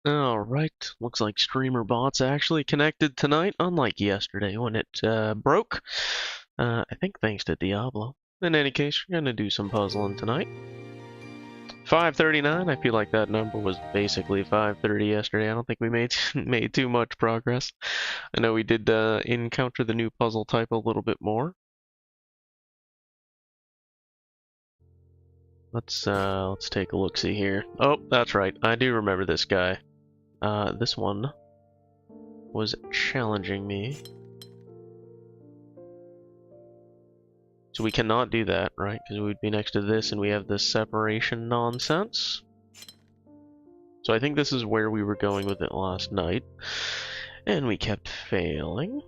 Alright, looks like streamer bots actually connected tonight, unlike yesterday when it broke. I think thanks to Diablo. In any case, we're gonna do some puzzling tonight. 5:39, I feel like that number was basically 5:30 yesterday. I don't think we made made too much progress. I know we did encounter the new puzzle type a little bit more. Let's take a look-see here. Oh, that's right. I do remember this guy. This one was challenging me. So we cannot do that, right? Because we'd be next to this and we have this separation nonsense. So I think this is where we were going with it last night. And we kept failing.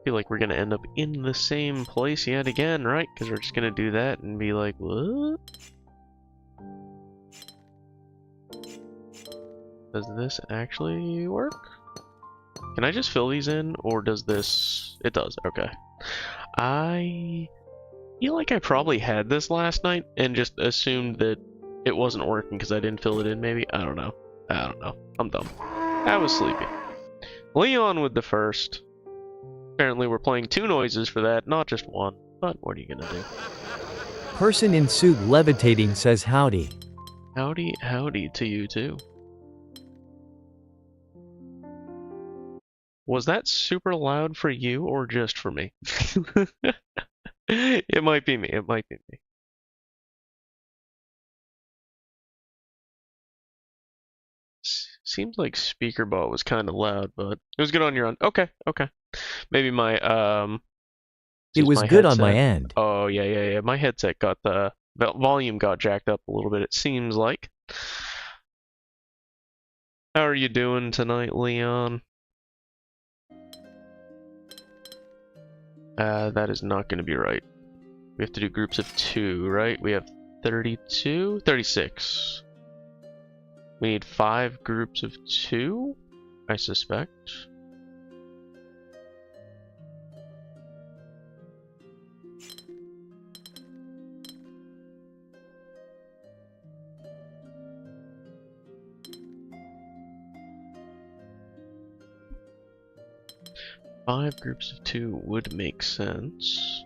Feel like we're gonna end up in the same place yet again, right? Because we're just gonna do that and be like, what? Does this actually work? Can I just fill these in, or does this... It does, okay. I feel like I probably had this last night and just assumed that it wasn't working because I didn't fill it in, maybe? I don't know. I'm dumb. I was sleepy. Leon with the first. Apparently we're playing two noises for that, not just one. But what are you gonna do? Person in suit levitating says howdy. Howdy to you too. Was that super loud for you or just for me? It might be me. Seems like SpeakerBot was kind of loud, but it was good on your end. Okay. Maybe my It was good on my end. Oh yeah. My headset got the volume got jacked up a little bit. It seems like. How are you doing tonight, Leon? That is not going to be right. We have to do groups of 2, right? We have 32? 36. We need 5 groups of 2, I suspect. Five groups of 2 would make sense.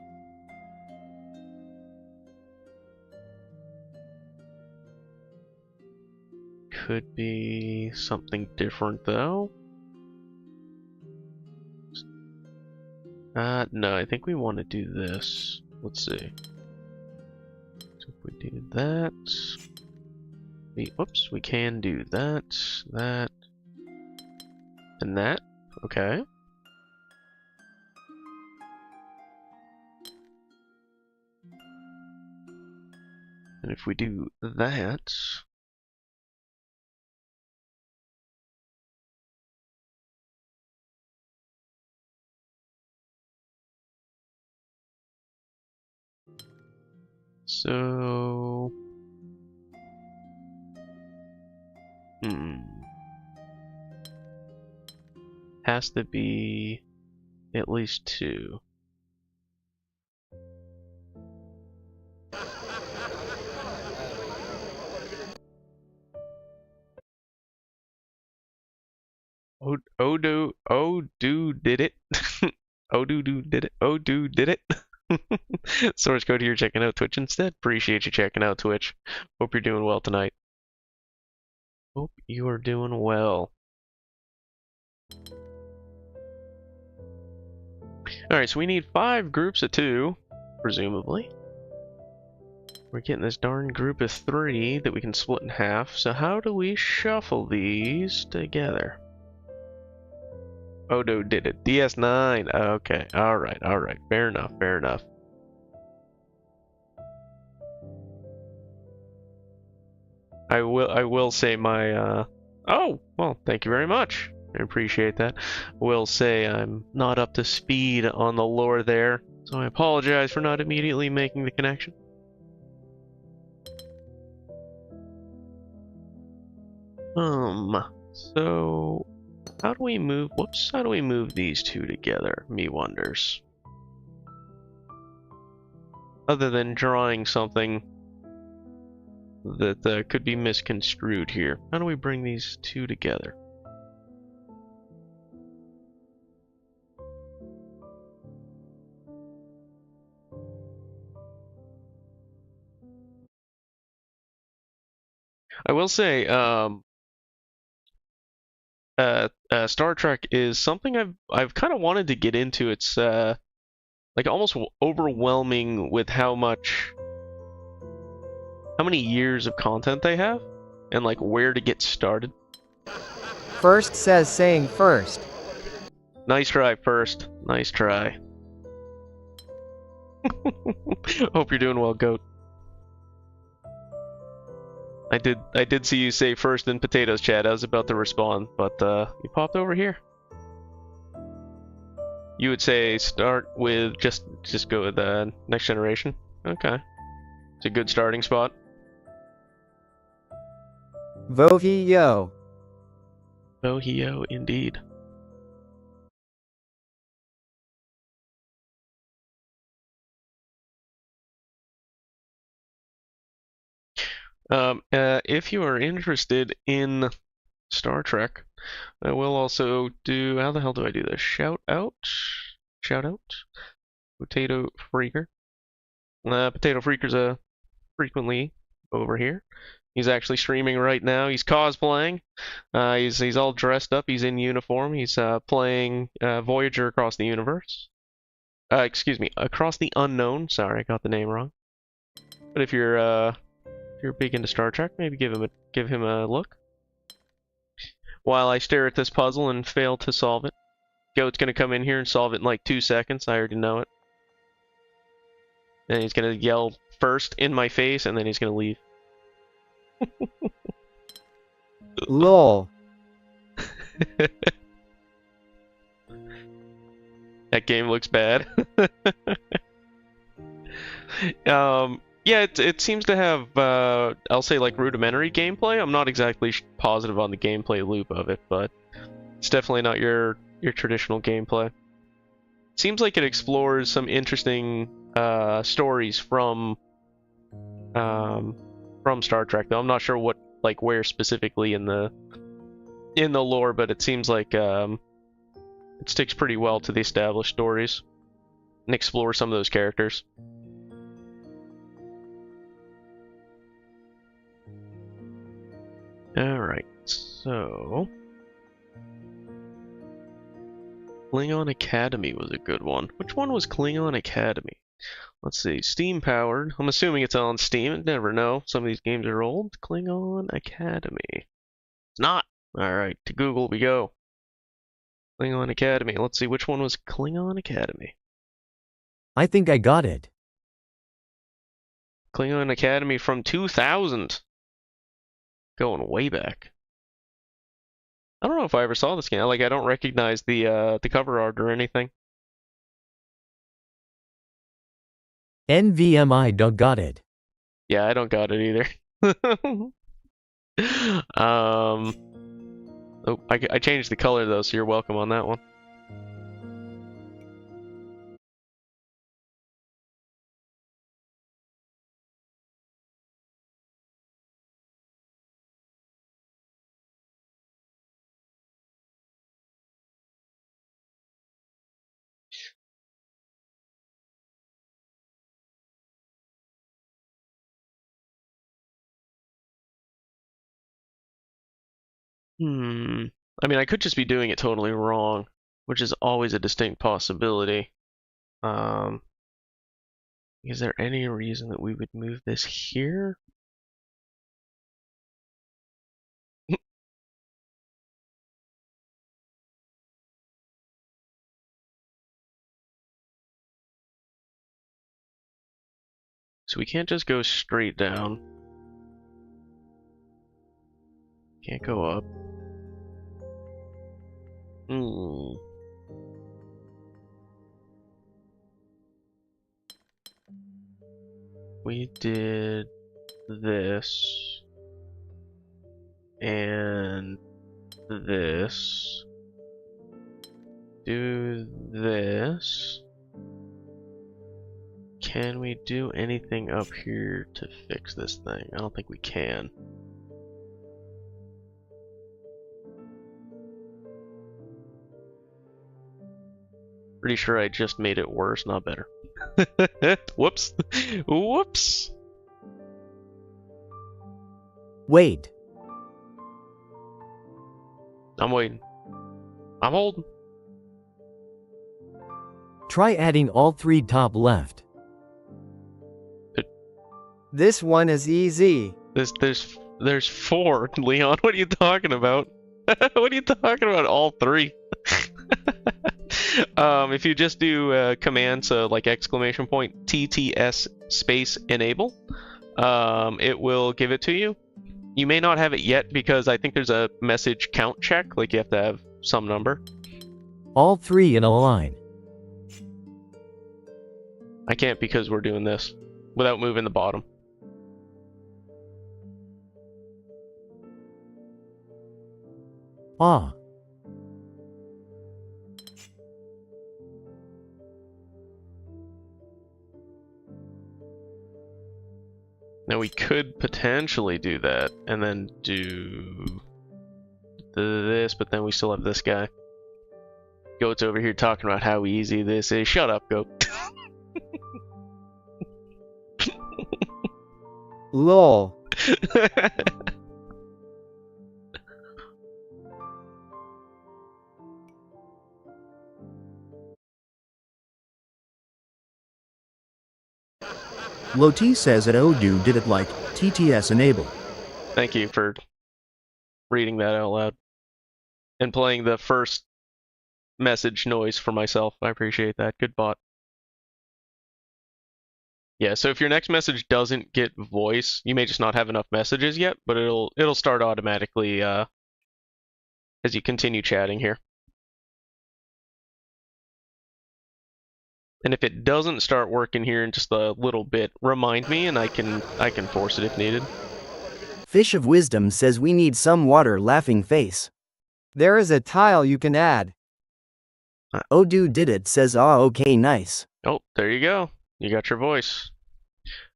Could be something different though. No, I think we want to do this. Let's see. So if we do that, whoops, we can do that, and that. Okay. And if we do that, so has to be at least 2. Odo did it. Odo did it. Odo did it. Source code here checking out Twitch instead. Appreciate you checking out Twitch. Hope you're doing well tonight. Hope you are doing well. Alright, so we need 5 groups of 2, presumably. We're getting this darn group of 3 that we can split in half. So how do we shuffle these together? Odo did it. DS9. Okay. Alright. Fair enough. I will say my oh, well, thank you very much. I appreciate that. Will say I'm not up to speed on the lore there, so I apologize for not immediately making the connection. So how do we move, how do we move these two together? Me wonders. other than drawing something that could be misconstrued here. How do we bring these two together? I will say, Star Trek is something I've kind of wanted to get into. It's like almost overwhelming with how many years of content they have, and like where to get started. First says saying first. Nice try, First. Nice try. Hope you're doing well, Goat. I did see you say first in potatoes, chat. I was about to respond, but you popped over here. You would say start with just go with the next generation. Okay, it's a good starting spot. Vohio. Bohio, indeed. If you are interested in Star Trek, I will also do. How the hell do I do this? Shout out. Potato Freaker. Potato Freaker's frequently over here. He's actually streaming right now. He's cosplaying. He's all dressed up. He's in uniform. He's playing Voyager Across the Universe. Excuse me, Across the Unknown. Sorry, I got the name wrong. But if you're big into Star Trek, maybe give him a look. While I stare at this puzzle and fail to solve it, Goat's gonna come in here and solve it in like 2 seconds. I already know it. And he's gonna yell first in my face, and then he's gonna leave. Lol. That game looks bad. Yeah, it seems to have, I'll say, like, rudimentary gameplay. I'm not exactly positive on the gameplay loop of it, but it's definitely not your traditional gameplay. Seems like it explores some interesting stories from Star Trek, though. I'm not sure where specifically in the lore, but it seems like it sticks pretty well to the established stories and explores some of those characters. Alright, so Klingon Academy was a good one. Which one was Klingon Academy? Let's see, Steam powered. I'm assuming it's on Steam. I never know. Some of these games are old. Klingon Academy. It's not. Alright, to Google we go. Klingon Academy. Let's see, which one was Klingon Academy? I think I got it. Klingon Academy from 2000. Going way back. I don't know if I ever saw this game. Like, I don't recognize the cover art or anything. NVMI don't got it. Yeah, I don't got it either. Oh, I changed the color though, so you're welcome on that one. I mean, I could just be doing it totally wrong, which is always a distinct possibility. Is there any reason that we would move this here? So we can't just go straight down. Can't go up. We did this and this. Do this. Can we do anything up here to fix this thing? I don't think we can. Pretty sure I just made it worse, not better. Whoops. Whoops. Wait. I'm waiting. I'm holding. Try adding all 3 top left. This one is easy. There's 4, Leon. What are you talking about? What are you talking about? All 3. If you just do command, so like exclamation point TTS space enable, it will give it to you. You may not have it yet because I think there's a message count check, like you have to have some number. All 3 in a line. I can't because we're doing this without moving the bottom. Ah. Now we could potentially do that and then do this, but then we still have this guy. Goat's over here talking about how easy this is. Shut up, Goat. Lol. Loti says that Odoo did it like TTS enable. Thank you for reading that out loud and playing the first message noise for myself. I appreciate that. Good bot. Yeah, so if your next message doesn't get voice, you may just not have enough messages yet, but it'll start automatically as you continue chatting here. And if it doesn't start working here in just a little bit, remind me and I can force it if needed. Fish of Wisdom says we need some water laughing face. There is a tile you can add. Odoo did it says okay nice. Oh, there you go. You got your voice.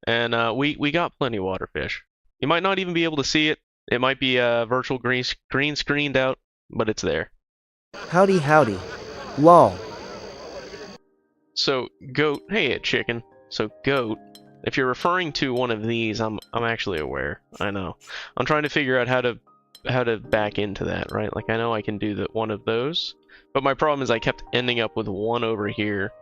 And we got plenty of water fish. You might not even be able to see it. It might be virtual green screened out, but it's there. Howdy howdy. Lol. So Goat, hey chicken. So Goat, if you're referring to one of these, I'm actually aware. I know. I'm trying to figure out how to back into that, right? Like I know I can do one of those, but my problem is I kept ending up with one over here.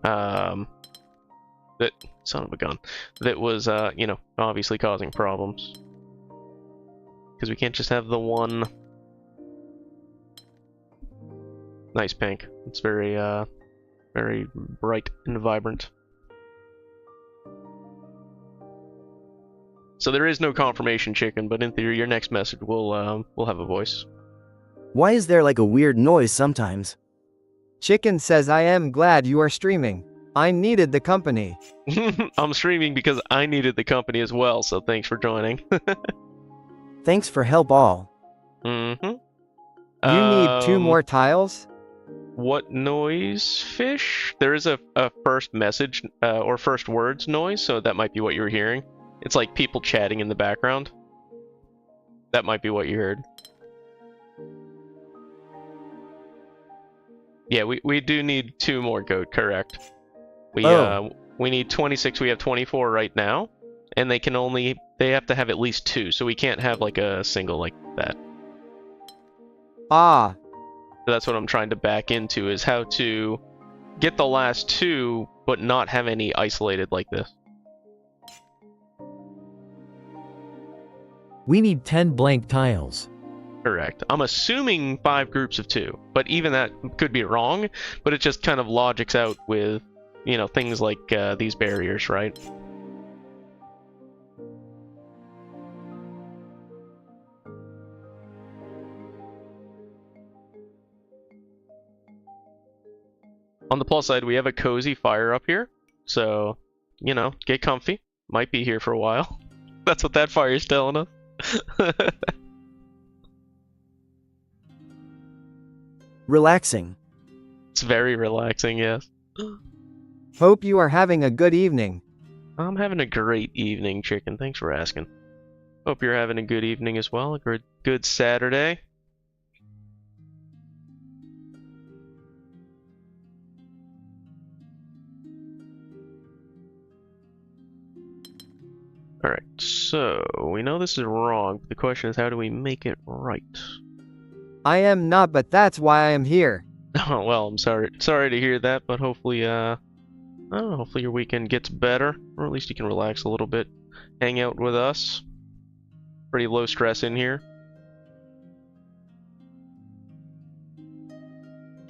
That son of a gun. That was you know, obviously causing problems. Because we can't just have the one. Nice pink. It's very very bright and vibrant. So there is no confirmation, chicken, but in theory, your next message will have a voice. Why is there like a weird noise sometimes? Chicken says I am glad you are streaming. I needed the company. I'm streaming because I needed the company as well, so thanks for joining. Thanks for help all. Mm-hmm. You need 2 more tiles? What noise, fish? There is a first message or first words noise, so that might be what you were hearing. It's like people chatting in the background. That might be what you heard. Yeah, we do need 2 more Goat, correct. We need 26, we have 24 right now, and they have to have at least 2, so we can't have like a single like that. Ah. So that's what I'm trying to back into, is how to get the last 2, but not have any isolated like this. We need 10 blank tiles. Correct. I'm assuming 5 groups of 2, but even that could be wrong, but it just kind of logics out with, you know, things like these barriers, right? On the plus side, we have a cozy fire up here, so, you know, get comfy. Might be here for a while. That's what that fire is telling us. Relaxing. It's very relaxing, yes. Hope you are having a good evening. I'm having a great evening, chicken. Thanks for asking. Hope you're having a good evening as well. A good Saturday. Alright, so we know this is wrong, but the question is how do we make it right? I am not, but that's why I am here. Oh, well, I'm sorry to hear that, but hopefully I don't know, hopefully your weekend gets better, or at least you can relax a little bit. Hang out with us. Pretty low stress in here.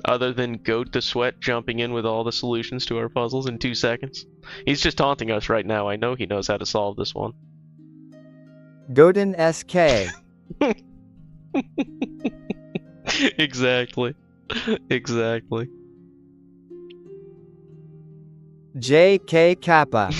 Other than Goat the Sweat jumping in with all the solutions to our puzzles in 2 seconds. He's just taunting us right now. I know he knows how to solve this one. Godin SK. Exactly. Exactly. JK Kappa.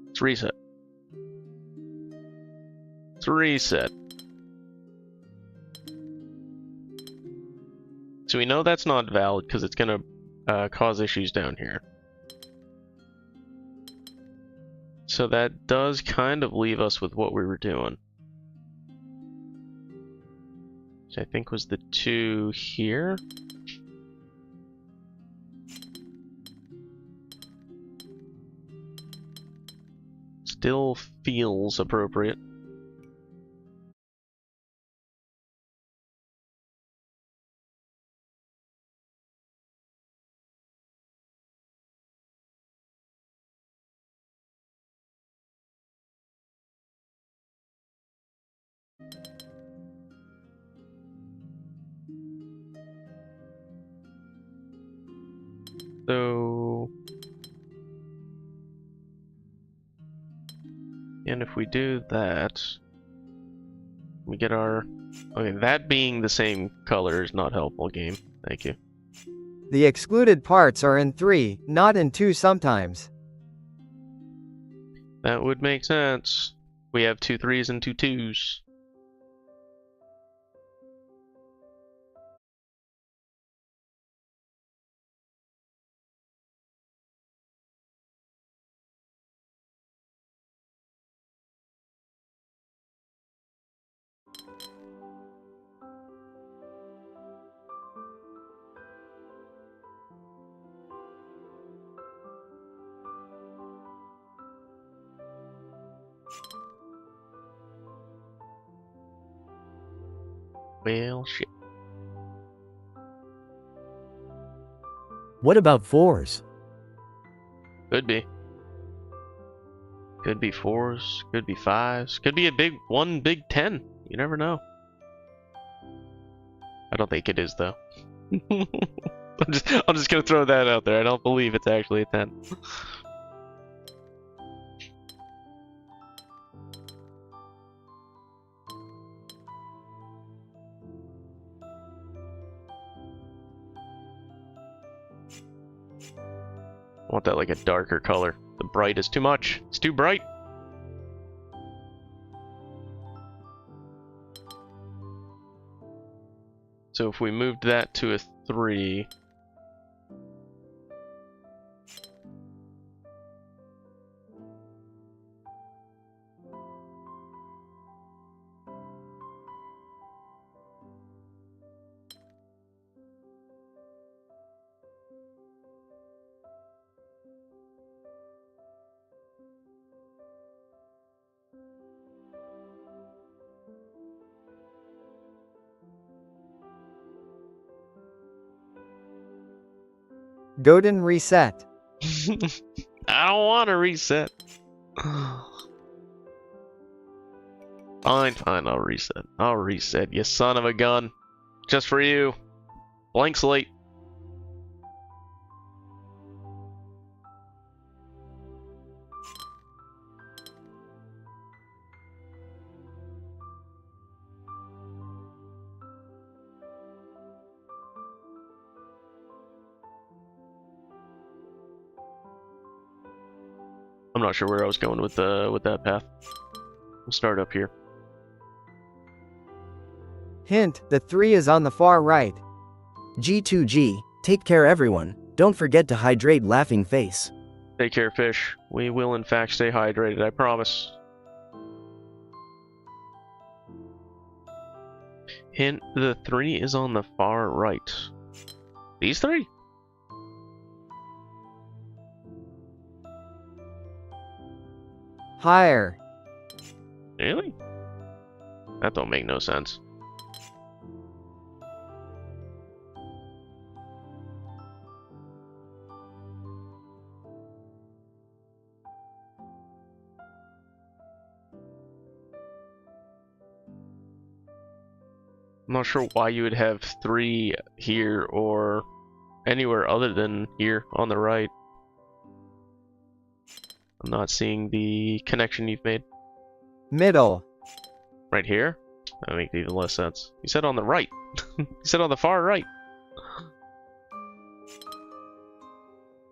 Let's reset. Let's reset. So we know that's not valid because it's going to cause issues down here. So that does kind of leave us with what we were doing. Which I think was the 2 here. Still feels appropriate. So, and if we do that, we get our... Okay, that being the same color is not helpful, game. Thank you. The excluded parts are in 3, not in 2 sometimes. That would make sense. We have 2 3s and 2 2s. Well, shit. What about 4s? Could be. Could be 4s, could be 5s, could be a big 10. You never know. I don't think it is, though. I'm just gonna throw that out there. I don't believe it's actually a 10. I want that like a darker color. The bright is too much. It's too bright. So if we moved that to a 3... Godin reset. I don't want to reset. Fine, I'll reset. I'll reset, you son of a gun. Just for you. Blank slate. I'm not sure where I was going with that path. We'll start up here. Hint, the 3 is on the far right. G2G, take care everyone. Don't forget to hydrate laughing face. Take care, fish. We will in fact stay hydrated, I promise. Hint, the 3 is on the far right. These 3? Higher. Really? That don't make no sense. I'm not sure why you would have 3 here or anywhere other than here on the right. I'm not seeing the connection you've made. Middle. Right here? That makes even less sense. You said on the right. You said on the far right.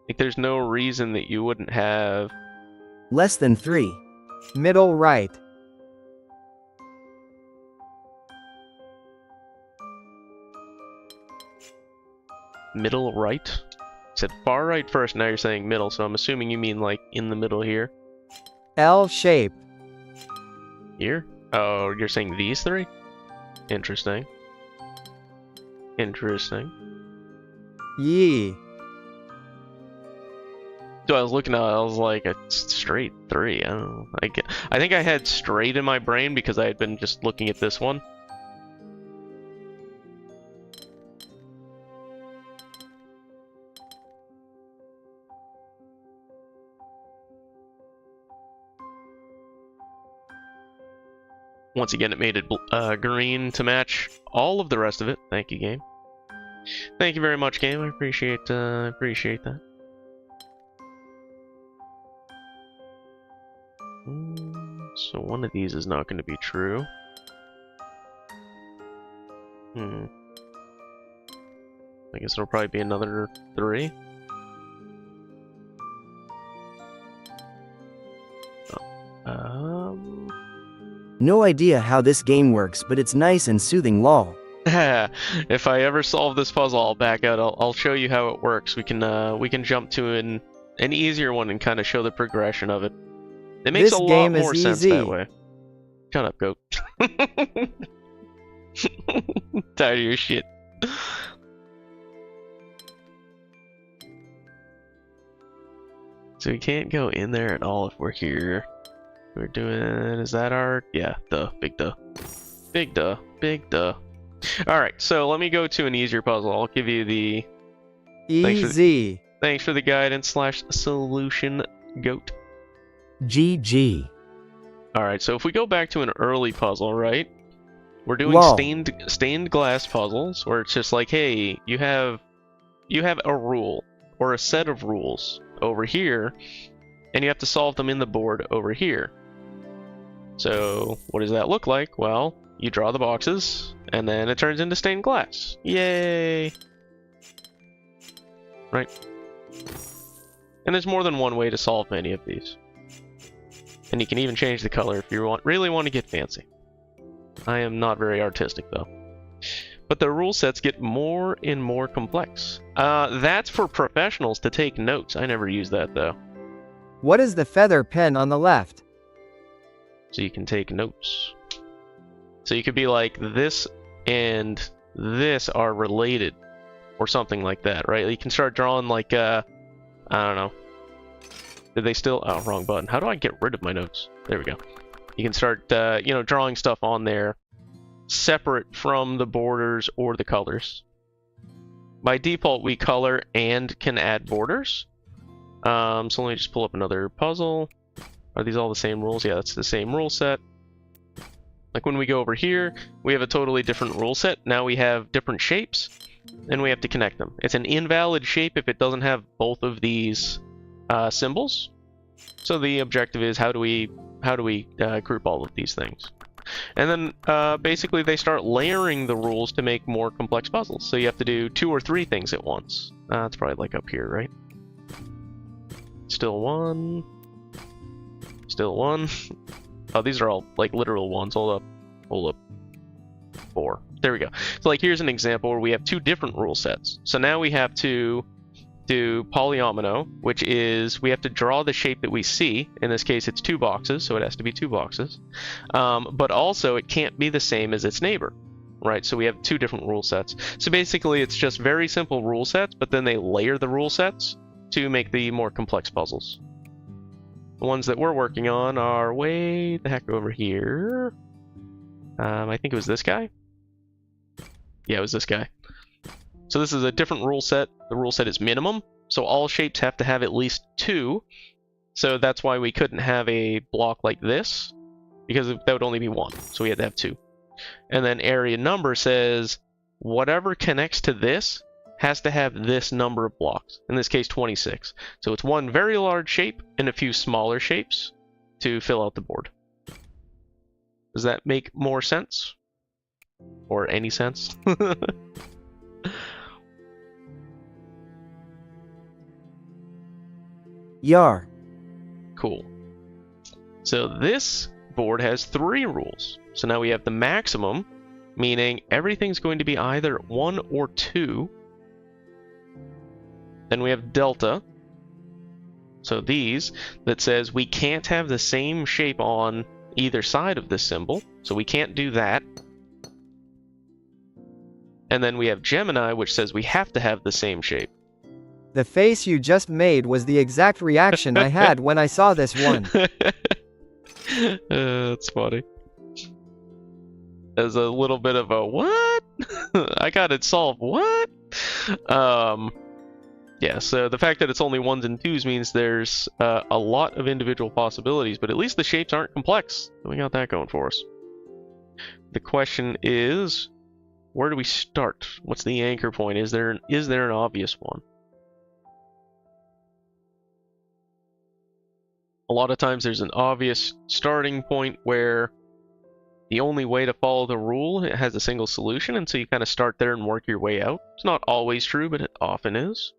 Like there's no reason that you wouldn't have... Less than 3. Middle right. Middle right? You said far right first, now you're saying middle, so I'm assuming you mean like in the middle here. L shape. Here? Oh, you're saying these 3? Interesting. Interesting. Ye. So I was looking at it, I was like, a straight 3. I don't know. I think I had straight in my brain because I had been just looking at this one. Once again, it made it green to match all of the rest of it. Thank you, game. Thank you very much, game. I appreciate that. So one of these is not going to be true. I guess it'll probably be another 3. No idea how this game works, but it's nice and soothing, lol. If I ever solve this puzzle, I'll back out. I'll show you how it works. We can jump to an easier one and kind of show the progression of it. It makes This a lot game is more sense easy. that way. Shut up, goat. Tired of your shit. So we can't go in there at all if we're here. We're doing... Is that our... Yeah, duh. Big duh. Big duh. Big duh. Alright, so let me go to an easier puzzle. I'll give you the... Easy. Thanks for the guidance / solution, goat. GG. Alright, so if we go back to an early puzzle, right? We're doing Lol. stained glass puzzles, where it's just like, hey, you have a rule, or a set of rules over here, and you have to solve them in the board over here. So, what does that look like? Well, you draw the boxes, and then it turns into stained glass. Yay! Right? And there's more than one way to solve many of these. And you can even change the color if you really want to get fancy. I am not very artistic, though. But the rule sets get more and more complex. That's for professionals to take notes. I never use that, though. What is the feather pen on the left? So you can take notes. So you could be like, this and this are related, or something like that, right? You can start drawing like, I don't know. Did they still... Oh, wrong button. How do I get rid of my notes? There we go. You can start, you know, drawing stuff on there separate from the borders or the colors. By default, we color and can add borders. So let me just pull up another puzzle. Are these all the same rules? Yeah, that's the same rule set. Like when we go over here, we have a totally different rule set. Now we have different shapes, and we have to connect them. It's an invalid shape if it doesn't have both of these symbols. So the objective is how do we group all of these things? And then basically they start layering the rules to make more complex puzzles. So you have to do 2 or 3 things at once. It's probably like up here, right? Still 1, Still 1. Oh, these are all like literal ones. Hold up. 4. There we go. So like here's an example where we have 2 different rule sets. So now we have to do polyomino, which is we have to draw the shape that we see. In this case, it's 2 boxes, so it has to be 2 boxes. But also, it can't be the same as its neighbor, right? So we have 2 different rule sets. So basically, it's just very simple rule sets, but then they layer the rule sets to make the more complex puzzles. The ones that we're working on are way the heck over here. I think it was this guy. Yeah, it was this guy. So this is a different rule set. The rule set is minimum, so all shapes have to have at least 2. So that's why we couldn't have a block like this, because that would only be 1. So we had to have 2. And then area number says whatever connects to this has to have this number of blocks. In this case, 26. So it's one very large shape and a few smaller shapes to fill out the board. Does that make more sense? Or any sense? Yar. Cool. So this board has 3 rules. So now we have the maximum, meaning everything's going to be either 1 or 2. Then we have delta. So these, that says we can't have the same shape on either side of this symbol. So we can't do that. And then we have Gemini, which says we have to have the same shape. The face you just made was the exact reaction I had when I saw this one. That's funny. As a little bit of a what? I got it solved. What? Yeah, so the fact that it's only 1s and 2s means there's a lot of individual possibilities, but at least the shapes aren't complex. So we got that going for us. The question is, where do we start? What's the anchor point? Is there an obvious one? A lot of times there's an obvious starting point where the only way to follow the rule it has a single solution, and so you kind of start there and work your way out. It's not always true, but it often is.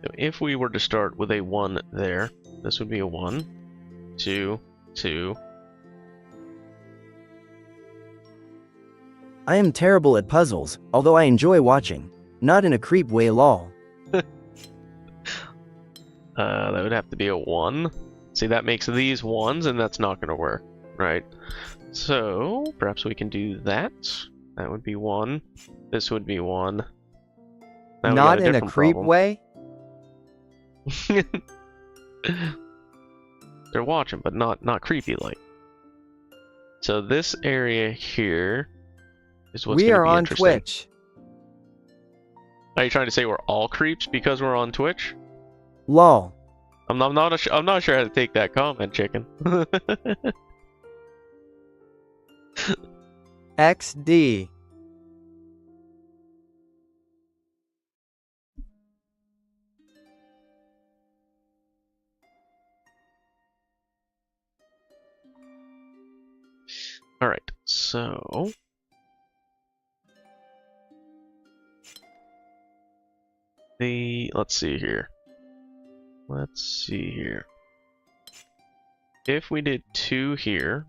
So if we were to start with a 1 there, this would be a 1, 2, 2. I am terrible at puzzles, although I enjoy watching. Not in a creep way, lol. That would have to be a 1. See, that makes these 1s, and that's not going to work, right? So, perhaps we can do that. That would be 1. This would be 1. Now Not in a creep way? They're watching, but not creepy like. So this area here is what's We gonna are be on interesting. Twitch. Are you trying to say we're all creeps because we're on Twitch? Lol. I'm not sure how to take that comment, chicken. XD. All right, so let's see here. If we did 2 here,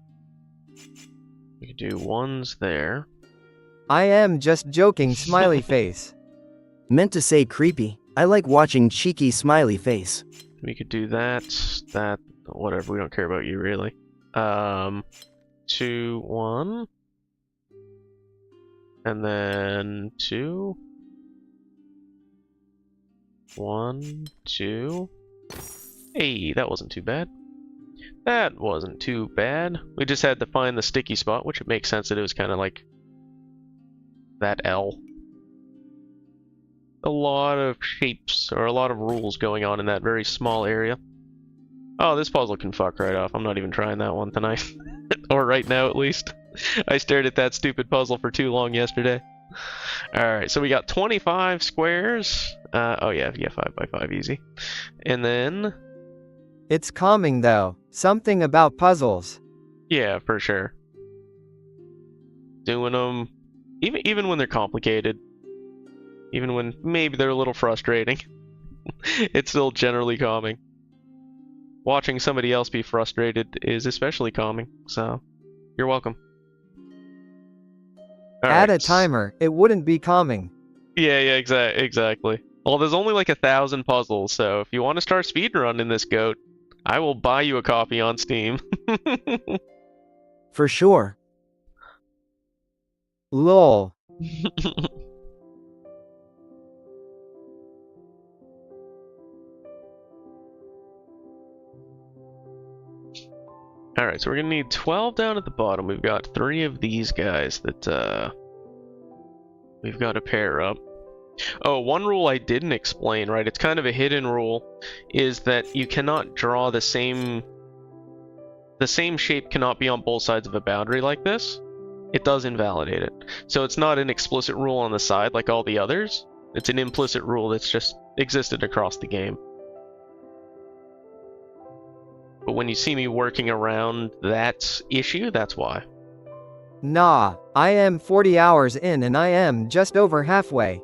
we could do 1s there. I am just joking, smiley face. Meant to say creepy. I like watching cheeky smiley face. We could do that, whatever. We don't care about you really. 2, 1, and then 2, 1, 2. Hey, that wasn't too bad. That wasn't too bad. We just had to find the sticky spot, which it makes sense that it was kind of like that L. A lot of shapes, or a lot of rules going on in that very small area. Oh, this puzzle can fuck right off. I'm not even trying that one tonight. Or right now, at least. I stared at that stupid puzzle for too long yesterday. Alright, so we got 25 squares. Oh yeah, 5 by 5, easy. And then... It's calming though. Something about puzzles. Yeah, for sure. Doing them, even when they're complicated, even when maybe they're a little frustrating, it's still generally calming. Watching somebody else be frustrated is especially calming, so you're welcome. Add a Alright. timer, it wouldn't be calming. Yeah, exactly. Well, there's only like 1,000 puzzles, so if you want to start speedrunning this goat, I will buy you a copy on Steam. For sure. Lol. Alright, so we're gonna need 12 down at the bottom. We've got 3 of these guys that we've got to pair up. Oh, one rule I didn't explain, right? It's kind of a hidden rule, is that you cannot draw the same shape cannot be on both sides of a boundary like this. It does invalidate it. So it's not an explicit rule on the side like all the others. It's an implicit rule that's just existed across the game. But when you see me working around that issue, that's why. Nah, I am 40 hours in and I am just over halfway.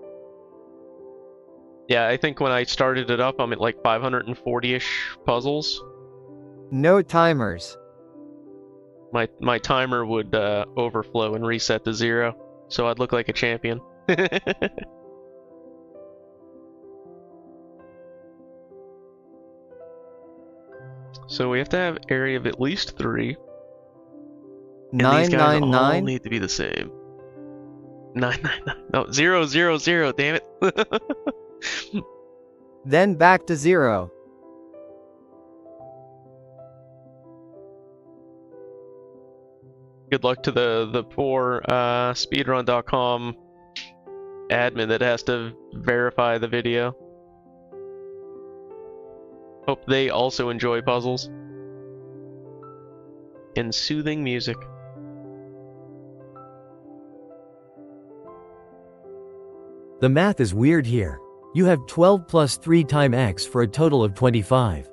Yeah, I think when I started it up, I'm at like 540-ish puzzles. No timers. My timer would overflow and reset to 0, so I'd look like a champion. So we have to have area of at least 3. And these guys all 999? need to be the same. 999. No, 0, 0, 0, damn it. Then back to 0. Good luck to the poor speedrun.com admin that has to verify the video. Hope they also enjoy puzzles. And soothing music. The math is weird here. You have 12 plus 3 times x for a total of 25.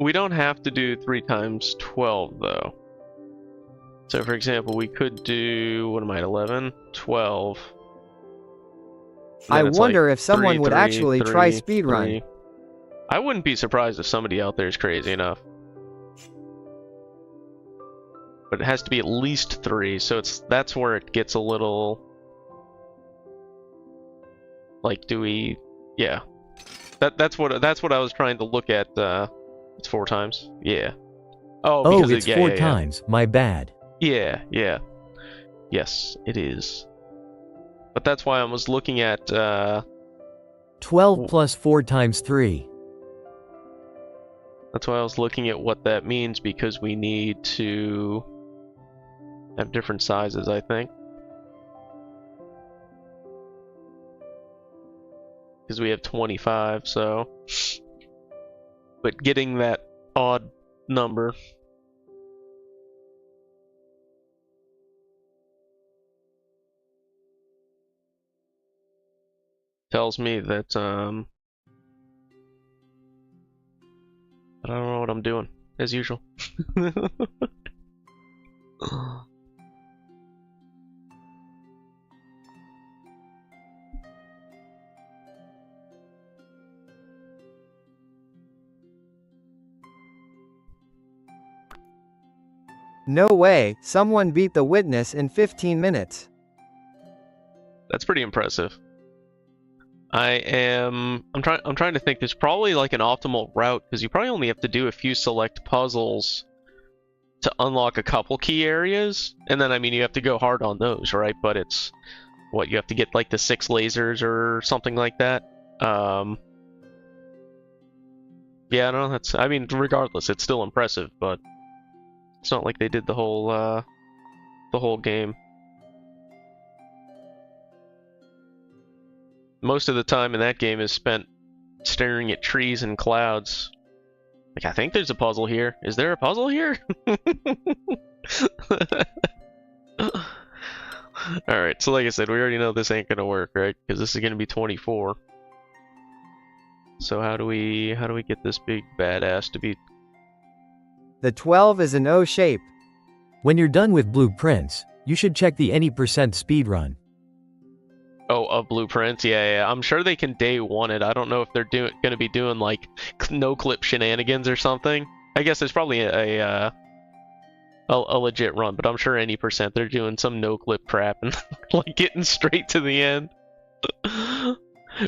We don't have to do 3 times 12, though. So, for example, we could do, what am I, 11? 12. I Then it's wonder like if someone 3, would 3, actually 3, try speedrun. 3. I wouldn't be surprised if somebody out there is crazy enough. But it has to be at least 3, so that's where it gets a little... Like, do we... Yeah. That's what I was trying to look at, it's 4 times? Yeah. Oh, because it's yeah, 4 yeah. times, my bad. Yeah. Yes, it is. But that's why I was looking at, 12 plus 4 times 3. That's why I was looking at what that means, because we need to have different sizes, I think. Because we have 25, so... But getting that odd number... tells me that, I don't know what I'm doing, as usual. No way, someone beat the witness in 15 minutes. That's pretty impressive. I'm trying to think. There's probably like an optimal route, because you probably only have to do a few select puzzles to unlock a couple key areas, and then I mean you have to go hard on those, right? But it's what you have to get like the 6 lasers or something like that. Yeah, no, I mean regardless, it's still impressive, but it's not like they did the whole game. Most of the time in that game is spent staring at trees and clouds. Like, I think there's a puzzle here. Is there a puzzle here? Alright, so like I said, we already know this ain't gonna work, right? Because this is gonna be 24. So how do we get this big badass to be... The 12 is an O shape. When you're done with blueprints, you should check the any percent speedrun. Oh, of blueprints? Yeah. I'm sure they can day one it. I don't know if they're gonna be doing like no-clip shenanigans or something. I guess it's probably a legit run, but I'm sure any percent they're doing some no-clip crap and like getting straight to the end.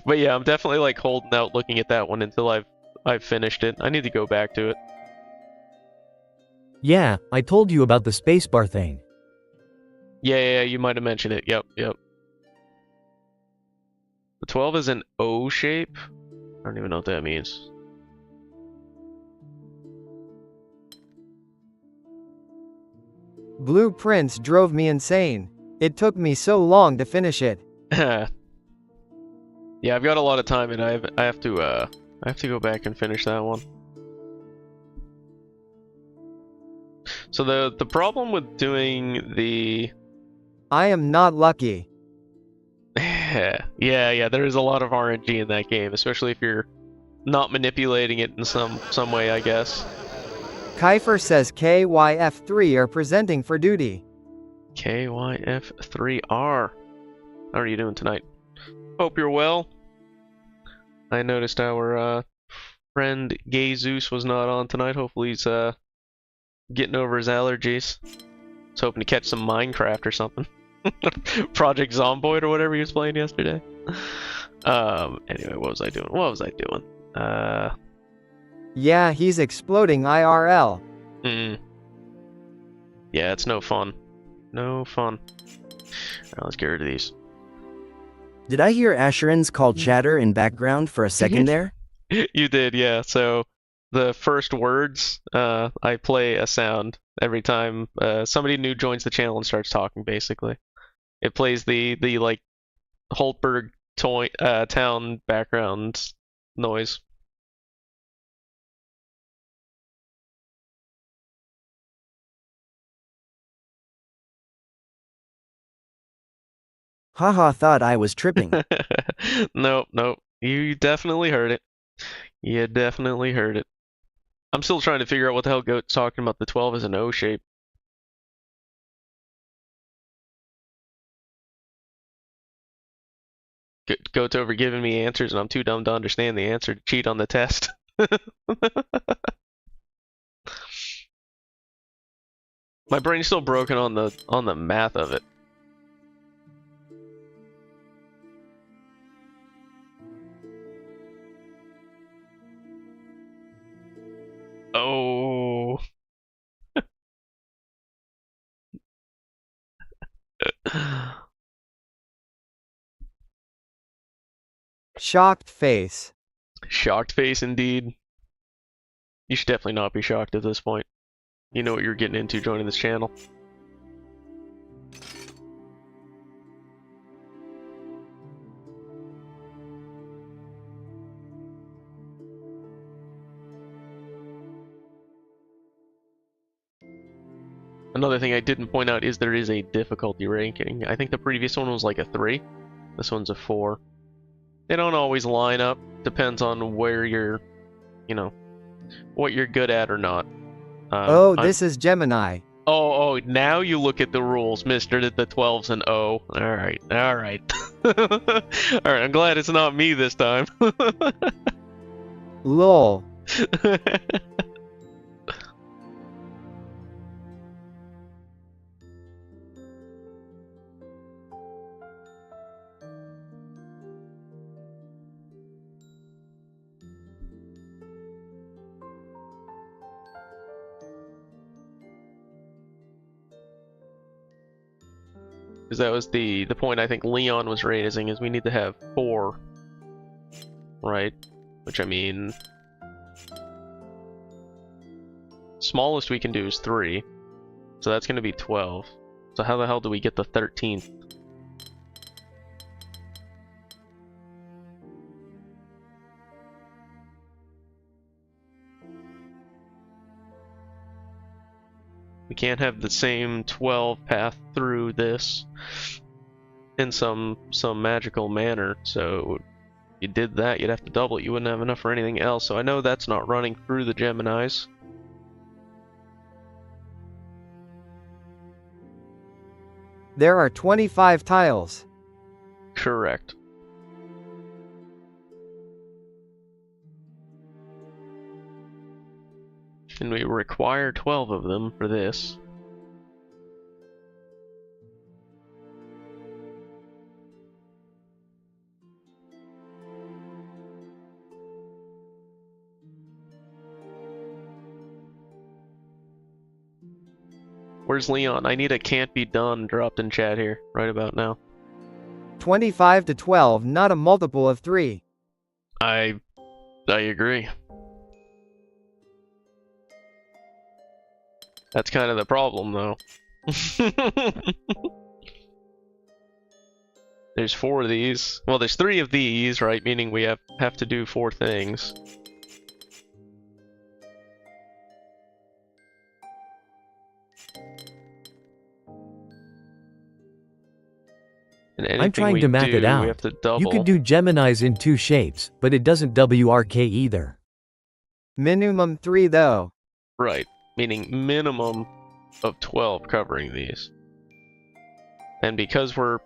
But yeah, I'm definitely like holding out looking at that one until I've finished it. I need to go back to it. Yeah, I told you about the spacebar thing. Yeah, you might have mentioned it. Yep. The 12 is an O shape? I don't even know what that means. Blueprints drove me insane. It took me so long to finish it. Yeah, I've got a lot of time and I have to go back and finish that one. So the problem with doing the I am not lucky. yeah, there is a lot of RNG in that game, especially if you're not manipulating it in some way, I guess. Kiefer says KYF3 are presenting for duty. KYF3R. How are you doing tonight? Hope you're well. I noticed our friend Gay Zeus was not on tonight. Hopefully he's getting over his allergies. Was hoping to catch some Minecraft or something. Project Zomboid or whatever he was playing yesterday. Anyway, what was I doing? Yeah, he's exploding IRL. Yeah, it's no fun. No fun. Alright, let's get rid of these. Did I hear Asheron's call chatter in background for a second there? You did, yeah. So the first words, I play a sound every time somebody new joins the channel and starts talking, basically. It plays the like Holtberg town background noise. Haha, thought I was tripping. Nope. You definitely heard it. You definitely heard it. I'm still trying to figure out what the hell Goat's talking about. The 12 is an O shape. Goat's over giving me answers, and I'm too dumb to understand the answer to cheat on the test. My brain's still broken on the math of it. Oh. Shocked face. Shocked face indeed. You should definitely not be shocked at this point. You know what you're getting into joining this channel. Another thing I didn't point out is there is a difficulty ranking. I think the previous one was like a 3. This one's a 4. They don't always line up. Depends on where you're, what you're good at or not. This is Gemini. Oh, now you look at the rules, mister. The 12's an O. Alright. Alright, I'm glad it's not me this time. Lol. Because that was the point I think Leon was raising, is we need to have 4. Right? Which, I mean... smallest we can do is 3. So that's going to be 12. So how the hell do we get the 13th? We can't have the same 12 path through this in some magical manner, so if you did that, you'd have to double it. You wouldn't have enough for anything else, so I know that's not running through the Geminis. There are 25 tiles. Correct. And we require 12 of them for this. Where's Leon? I need a can't be done dropped in chat here, right about now. 25 to 12, not a multiple of 3. I agree. That's kind of the problem, though. There's 4 of these. Well, there's 3 of these, right? Meaning we have to do 4 things. And I'm trying to math it out. We have to double. You could do Geminis in 2 shapes, but it doesn't WRK either. Minimum 3 though. Right, meaning minimum of 12 covering these. And because we're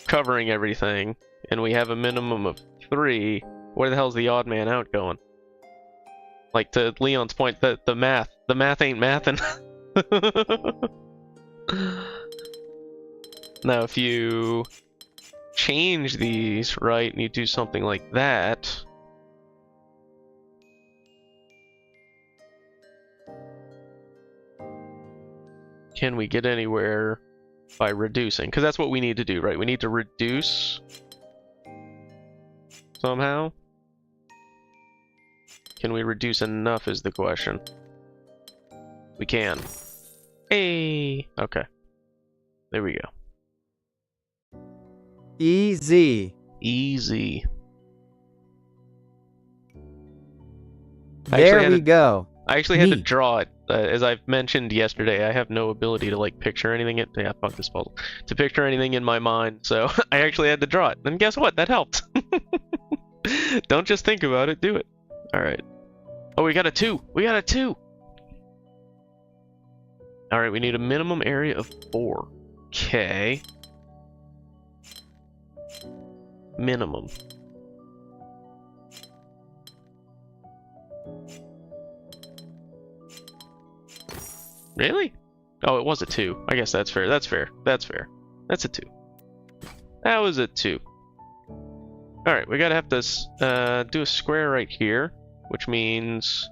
covering everything, and we have a minimum of 3, where the hell's the odd man out going? Like, to Leon's point, the math ain't mathin'. Now, if you change these, right, and you do something like that, can we get anywhere by reducing? Because that's what we need to do, right? We need to reduce somehow. Can we reduce enough is the question. We can. Hey! Okay. There we go. Easy. Easy. There we go. I actually had to Neat. draw it. As I've mentioned yesterday, I have no ability to, like, picture anything. Yeah, fuck this puzzle. To picture anything in my mind, so I actually had to draw it. And guess what? That helped. Don't just think about it, do it. Alright. Oh, we got a 2! We got a 2! Alright, we need a minimum area of 4. Okay. Minimum. Really? Oh, it was a 2. I guess that's fair. That's fair. That's fair. That's a 2. That was a 2. Alright, we gotta have to do a square right here, which means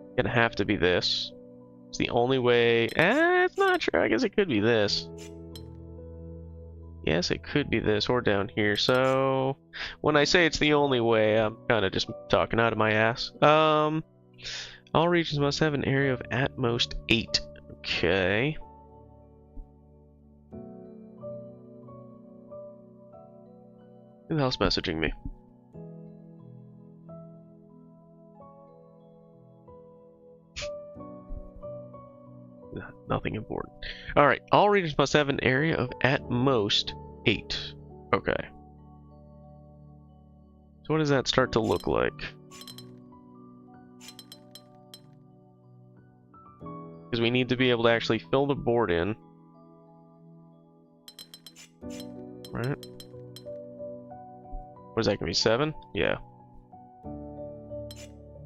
it's gonna have to be this. It's the only way. It's not sure. I guess it could be this. Yes, it could be this or down here. So when I say it's the only way, I'm kind of just talking out of my ass. All regions must have an area of at most 8. Okay. Who the hell's messaging me? Nothing important. Alright, all regions must have an area of at most 8. Okay. So what does that start to look like? Because we need to be able to actually fill the board in. Right? What is that gonna be, 7? Yeah.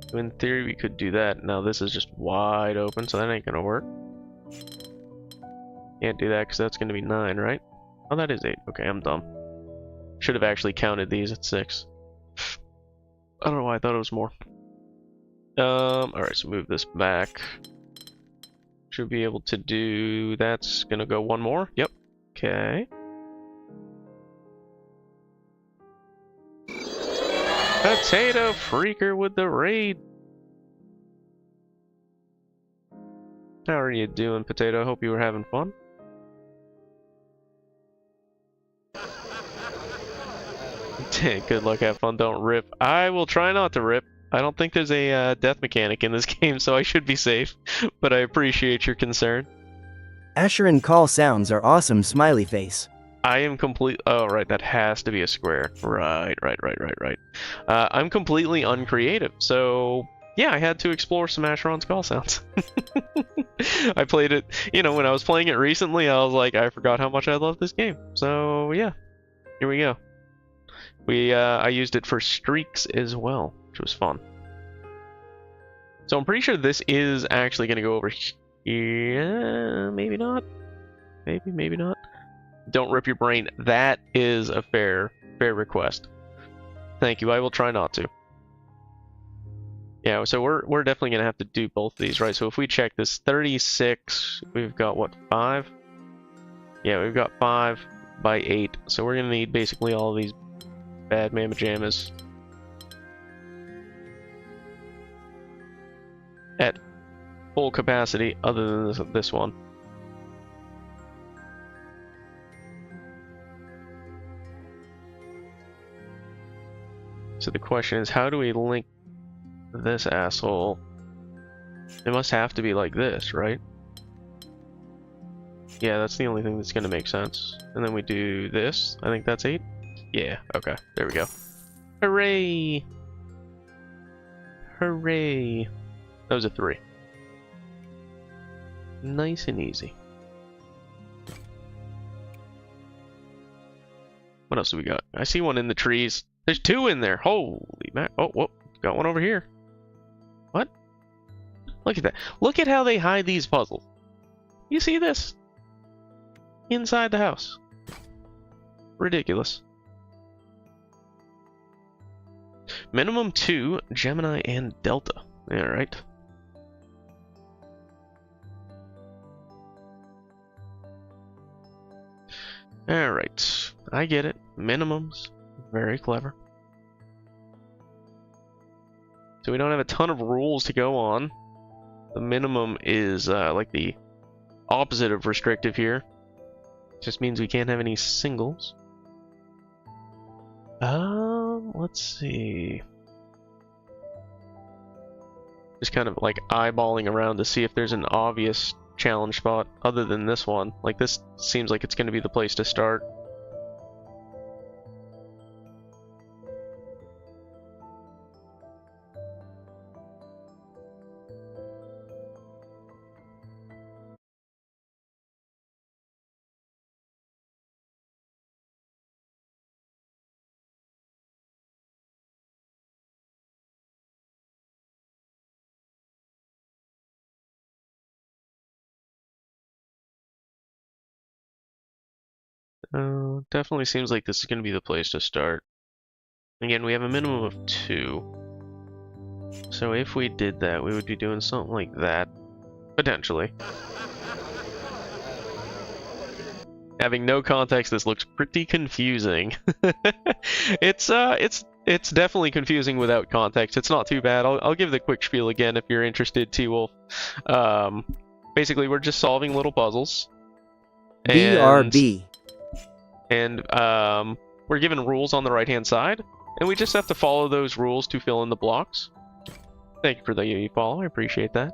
So in theory we could do that. Now this is just wide open, so that ain't gonna work. Can't do that because that's gonna be 9, right? Oh, that is 8. Okay, I'm dumb. Should have actually counted these at 6. I don't know why I thought it was more. Alright, so move this back. Should be able to do... That's gonna go 1 more. Yep. Okay. Potato Freaker with the raid. How are you doing, Potato? Hope you were having fun. Good luck, have fun, don't rip. I will try not to rip. I don't think there's a death mechanic in this game, so I should be safe. But I appreciate your concern. Asheron call sounds are awesome, smiley face. I am complete. Oh, right, that has to be a square. Right. I'm completely uncreative, so yeah, I had to explore some Asheron's call sounds. I played it, you know, when I was playing it recently, I was like, I forgot how much I love this game. So yeah, here we go. I used it for streaks as well, which was fun. So I'm pretty sure this is actually going to go over here. Maybe not. Maybe not. Don't rip your brain. That is a fair request. Thank you. I will try not to. Yeah, so we're definitely going to have to do both of these, right? So if we check this 36, we've got what, 5? Yeah, we've got 5 by 8. So we're going to need basically all of these bad mamma jammas at full capacity, other than this one. So the question is, how do we link this asshole? It must have to be like this, right? Yeah, that's the only thing that's gonna make sense. And then we do this. I think that's 8. Yeah, okay. There we go. Hooray! Hooray! That was a 3. Nice and easy. What else do we got? I see one in the trees. There's 2 in there. Holy man. Oh, whoa. Got one over here. What? Look at that. Look at how they hide these puzzles. You see this? Inside the house. Ridiculous. Minimum 2, Gemini and Delta. Alright. Alright. I get it. Minimums. Very clever. So we don't have a ton of rules to go on. The minimum is like the opposite of restrictive here. Just means we can't have any singles. Let's see. Just kind of like eyeballing around to see if there's an obvious challenge spot other than this one. Like this seems like it's going to be the place to start. Definitely seems like this is going to be the place to start. Again, we have a minimum of 2. So if we did that, we would be doing something like that. Potentially. Having no context, this looks pretty confusing. It's definitely confusing without context. It's not too bad. I'll give the quick spiel again if you're interested, T-Wolf. Basically, we're just solving little puzzles. BRB. And we're given rules on the right-hand side, and we just have to follow those rules to fill in the blocks. Thank you for the follow, I appreciate that.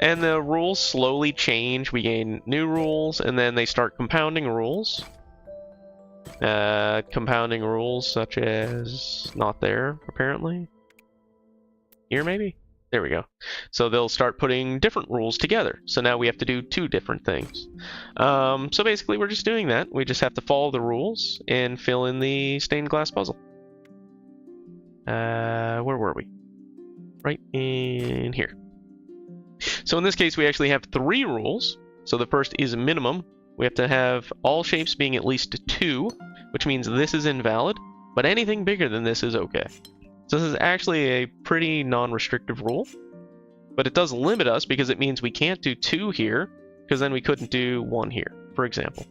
And the rules slowly change. We gain new rules, and then they start compounding rules. Compounding rules such as... not there, apparently. Here, maybe? There we go. So they'll start putting different rules together. So now we have to do 2 different things. So basically we're just doing that. We just have to follow the rules and fill in the stained glass puzzle. Where were we? Right in here. So in this case we actually have 3 rules. So the first is minimum. We have to have all shapes being at least 2, which means this is invalid, but anything bigger than this is okay. So this is actually a pretty non-restrictive rule, but it does limit us because it means we can't do 2 here, because then we couldn't do 1 here, for example.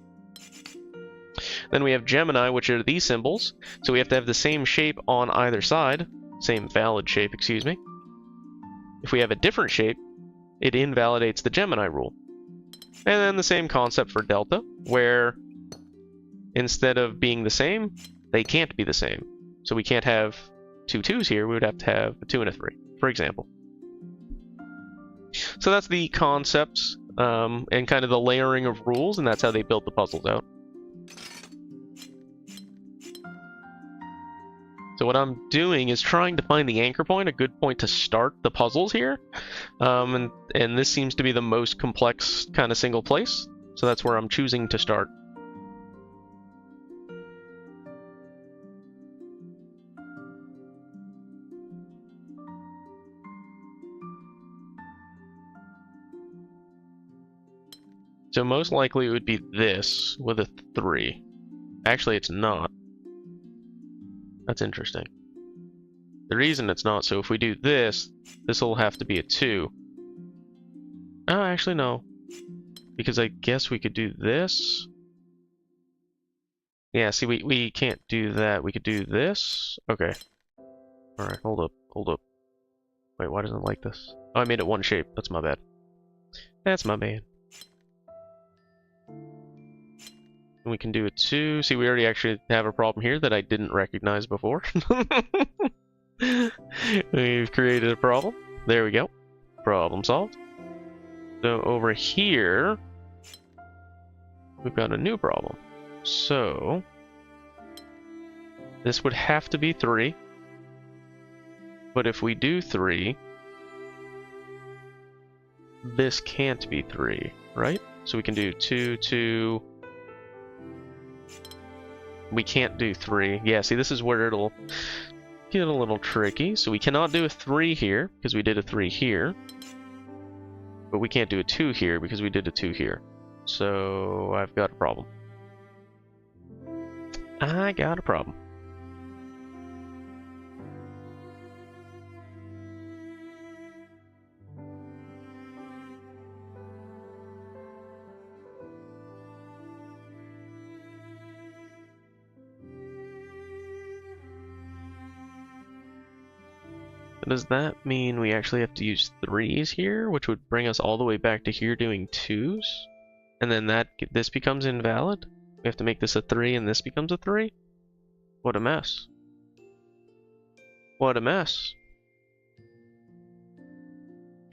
Then we have Gemini, which are these symbols, so we have to have the same shape on either side, same valid shape, excuse me. If we have a different shape, it invalidates the Gemini rule. And then the same concept for Delta, where instead of being the same, they can't be the same. So we can't have 2 2s here, we would have to have a 2 and a 3, for example. So that's the concepts and kind of the layering of rules, and that's how they built the puzzles out. So what I'm doing is trying to find the anchor point, a good point to start the puzzles here. And this seems to be the most complex kind of single place. So that's where I'm choosing to start. So most likely it would be this with a 3. Actually, it's not. That's interesting. The reason it's not, so if we do this, this will have to be a 2. Oh, actually, no. Because I guess we could do this. Yeah, see, we can't do that. We could do this. Okay. Alright, hold up, hold up. Wait, why doesn't it like this? Oh, I made it one shape. That's my bad. That's my bad. And we can do a 2. See, we already actually have a problem here that I didn't recognize before. We've created a problem. There we go. Problem solved. So over here, we've got a new problem. So this would have to be 3. But if we do 3, this can't be 3, right? So we can do 2, 2. We can't do 3. Yeah, see, this is where it'll get a little tricky. So we cannot do a 3 here, because we did a 3 here. But we can't do a 2 here, because we did a 2 here. So I've got a problem. I got a problem. Does that mean we actually have to use 3s here, which would bring us all the way back to here doing 2s? And then this becomes invalid? We have to make this a 3 and this becomes a 3? What a mess. What a mess.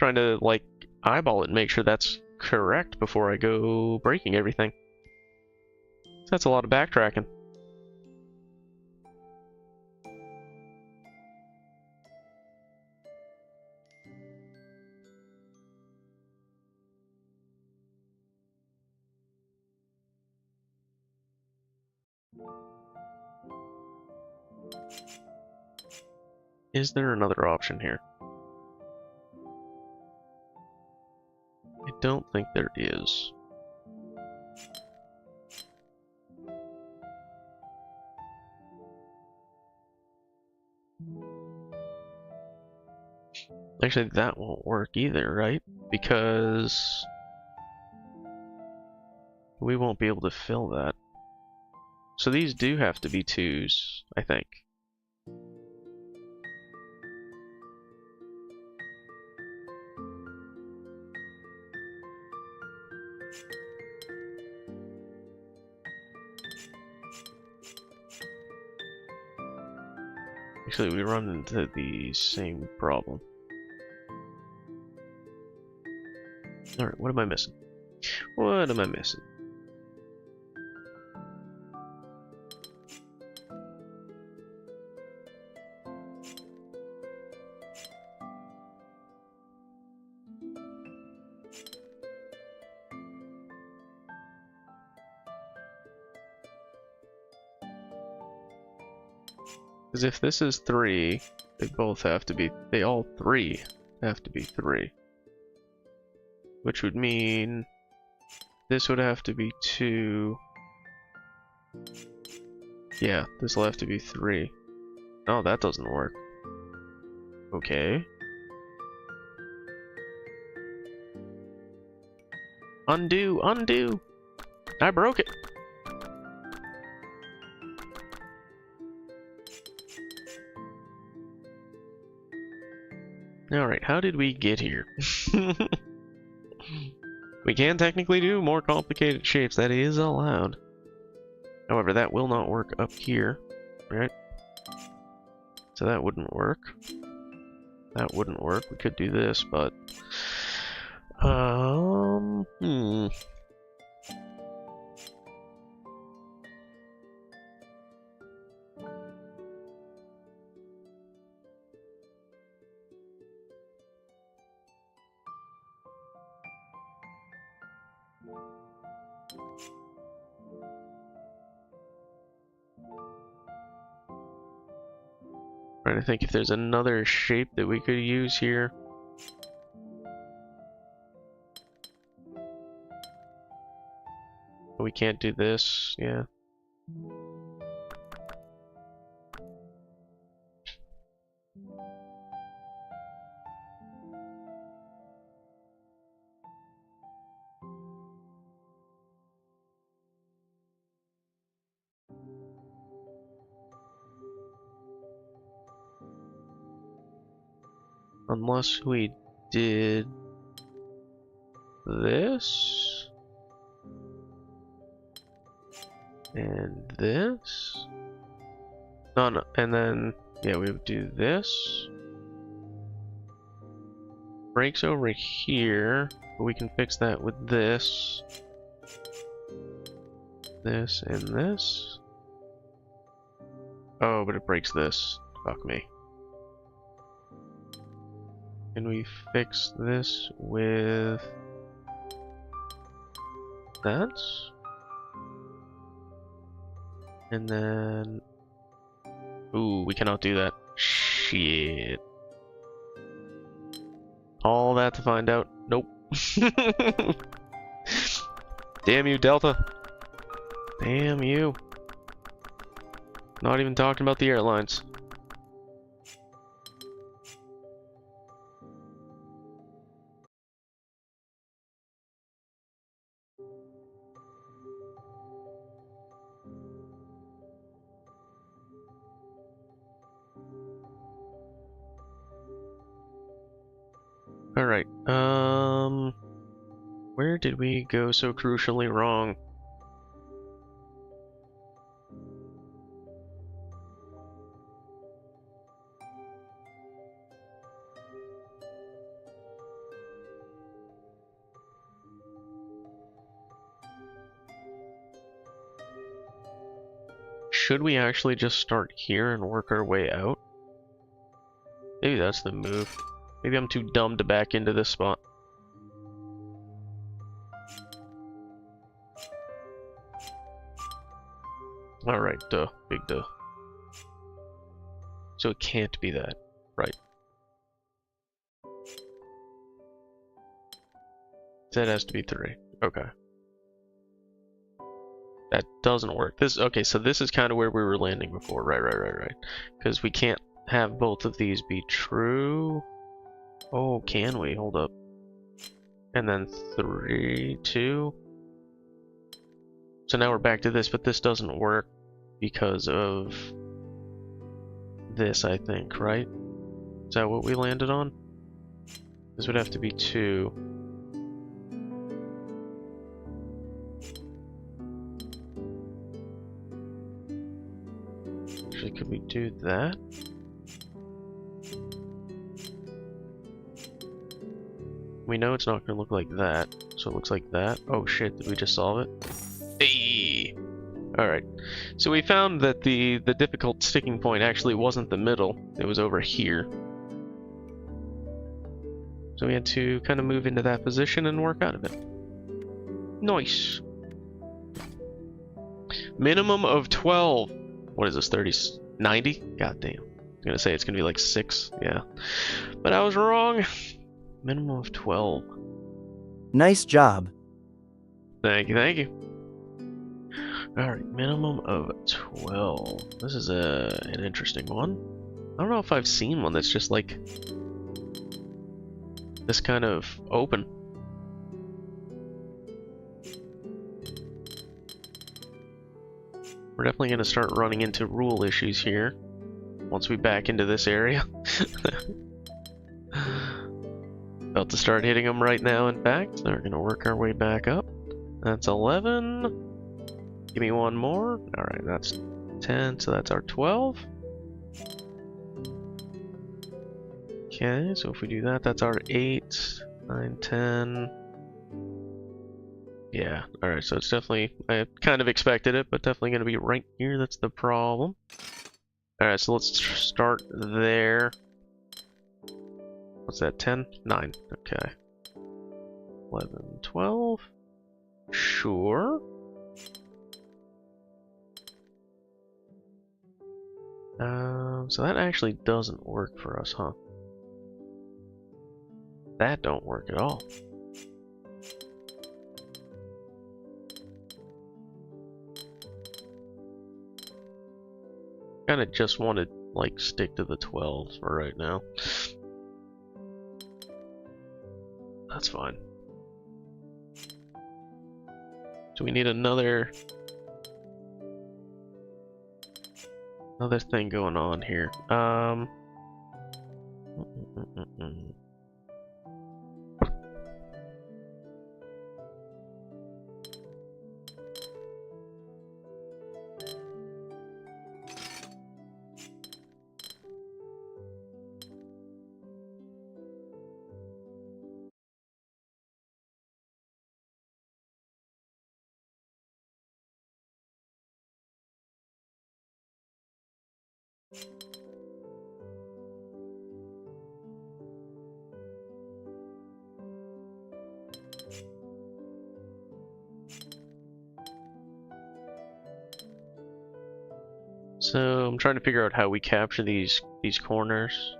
Trying to, like, eyeball it and make sure that's correct before I go breaking everything. That's a lot of backtracking. Is there another option here? I don't think there is. Actually, that won't work either, right? Because we won't be able to fill that. So these do have to be 2s, I think. Actually, we run into the same problem. Alright, what am I missing? What am I missing? Because if this is 3, they both have to be, they all 3 have to be 3. Which would mean this would have to be 2. Yeah, this will have to be 3. Oh, that doesn't work. Okay. Undo, undo! I broke it! Alright, how did we get here? We can technically do more complicated shapes, that is allowed. However, that will not work up here, right? So that wouldn't work. That wouldn't work. We could do this, but... Trying to think if there's another shape that we could use here. We can't do this, yeah. Unless we did this and this. No, and then yeah, we would do this. Breaks over here, but we can fix that with this. This and this. Oh, but it breaks this. Fuck me. Can we fix this with that? And then... Ooh, we cannot do that. Shit. All that to find out. Nope. Damn you, Delta. Damn you. Not even talking about the airlines. Alright, where did we go so crucially wrong? Should we actually just start here and work our way out? Maybe that's the move. Maybe I'm too dumb to back into this spot. Alright, duh. Big duh. So it can't be that. Right. That has to be 3. Okay. That doesn't work. Okay, so this is kind of where we were landing before. Right. Because we can't have both of these be true. Oh, can we? Hold up. And then 3, 2. So now we're back to this, but this doesn't work because of this, I think, right? Is that what we landed on? This would have to be 2. Actually, could we do that? We know it's not going to look like that, so it looks like that. Oh shit, did we just solve it? Hey! Alright, so we found that the difficult sticking point actually wasn't the middle, it was over here. So we had to kind of move into that position and work out of it. Nice! Minimum of 12! What is this, 30? 90? God damn. I was gonna say it's gonna be like 6, yeah. But I was wrong! Minimum of 12. Nice job. Thank you. Alright, minimum of 12. This is an interesting one. I don't know if I've seen one that's just like this kind of open. We're definitely going to start running into rule issues here once we back into this area. About to start hitting them right now, in fact. So we're going to work our way back up. That's 11. Give me one more. Alright, that's 10, so that's our 12. Okay, so if we do that, that's our 8, 9, 10. Yeah, alright, so it's definitely, I kind of expected it, but definitely going to be right here. That's the problem. Alright, so let's start there. What's that, 10? 9. Okay. 11, 12. Sure. So that actually doesn't work for us, huh? That don't work at all. Kinda just want to, like, stick to the 12s for right now. That's fine. So we need another thing going on here. So I'm trying to figure out how we capture these corners.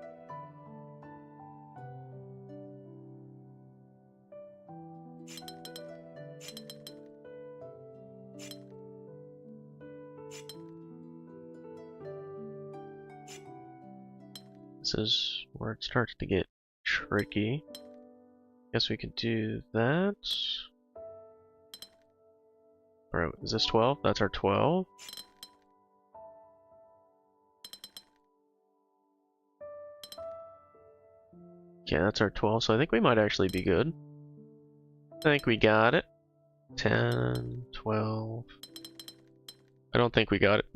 This is where it starts to get tricky. Guess we could do that. Alright, is this 12? That's our 12. Okay, that's our 12, so I think we might actually be good. I think we got it. 10, 12. I don't think we got it.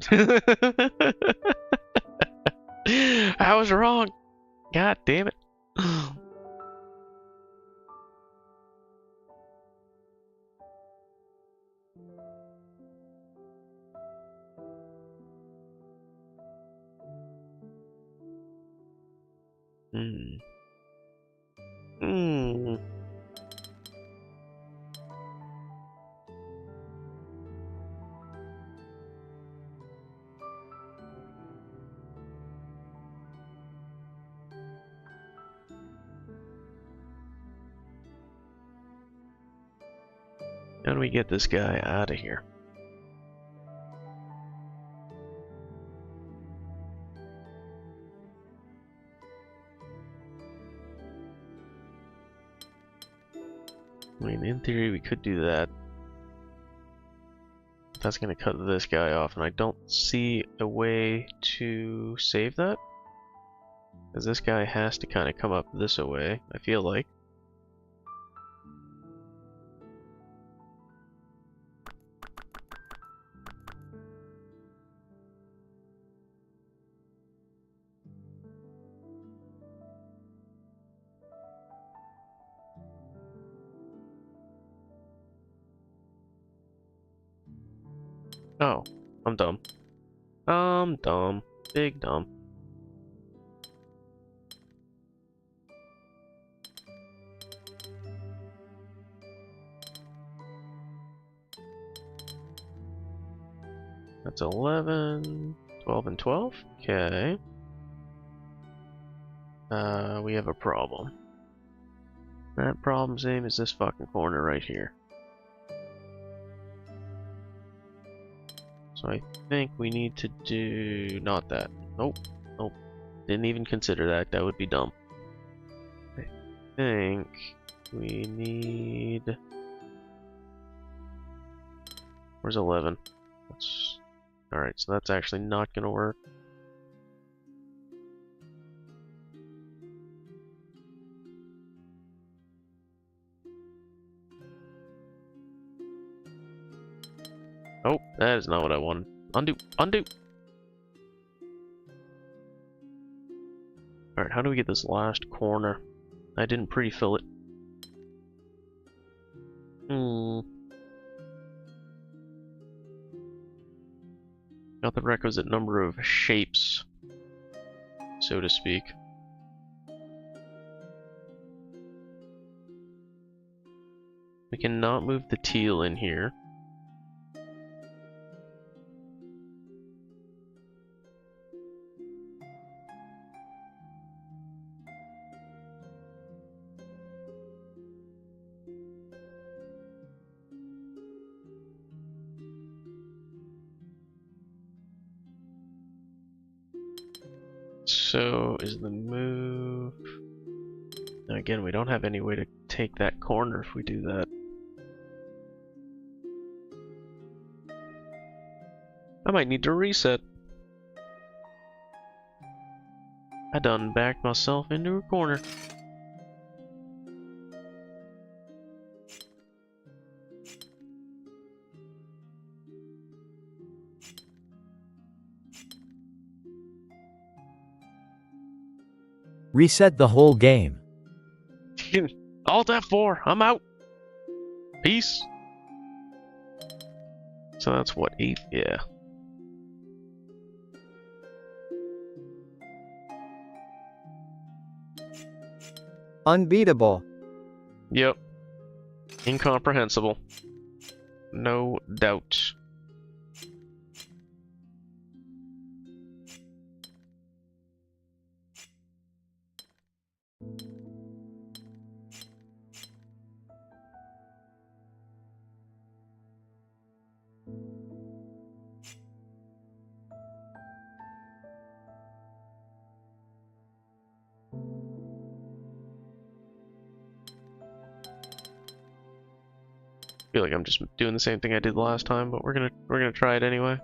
I was wrong! God damn it. Hmm. Hmm. How do we get this guy out of here? I mean, in theory, we could do that. That's gonna cut this guy off, and I don't see a way to save that. Because this guy has to kind of come up this way, I feel like. Oh, I'm dumb. I'm dumb. Big dumb. That's 11, 12, and 12. Okay. We have a problem. That problem's name is this fucking corner right here. So I think we need to do not that. Nope. Nope. Didn't even consider that. That would be dumb. I think we need... Where's 11? That's... Alright, so that's actually not gonna work. Oh, that is not what I wanted. Undo! Undo! Alright, how do we get this last corner? I didn't pre-fill it. Got the requisite number of shapes, so to speak. We cannot move the teal in here. So, is the move... Again, we don't have any way to take that corner if we do that. I might need to reset. I done backed myself into a corner. Reset the whole game. Alt F4, I'm out. Peace. So that's what, 8? Yeah. Unbeatable. Yep. Incomprehensible. No doubt. I feel like I'm just doing the same thing I did last time, but we're gonna try it anyway.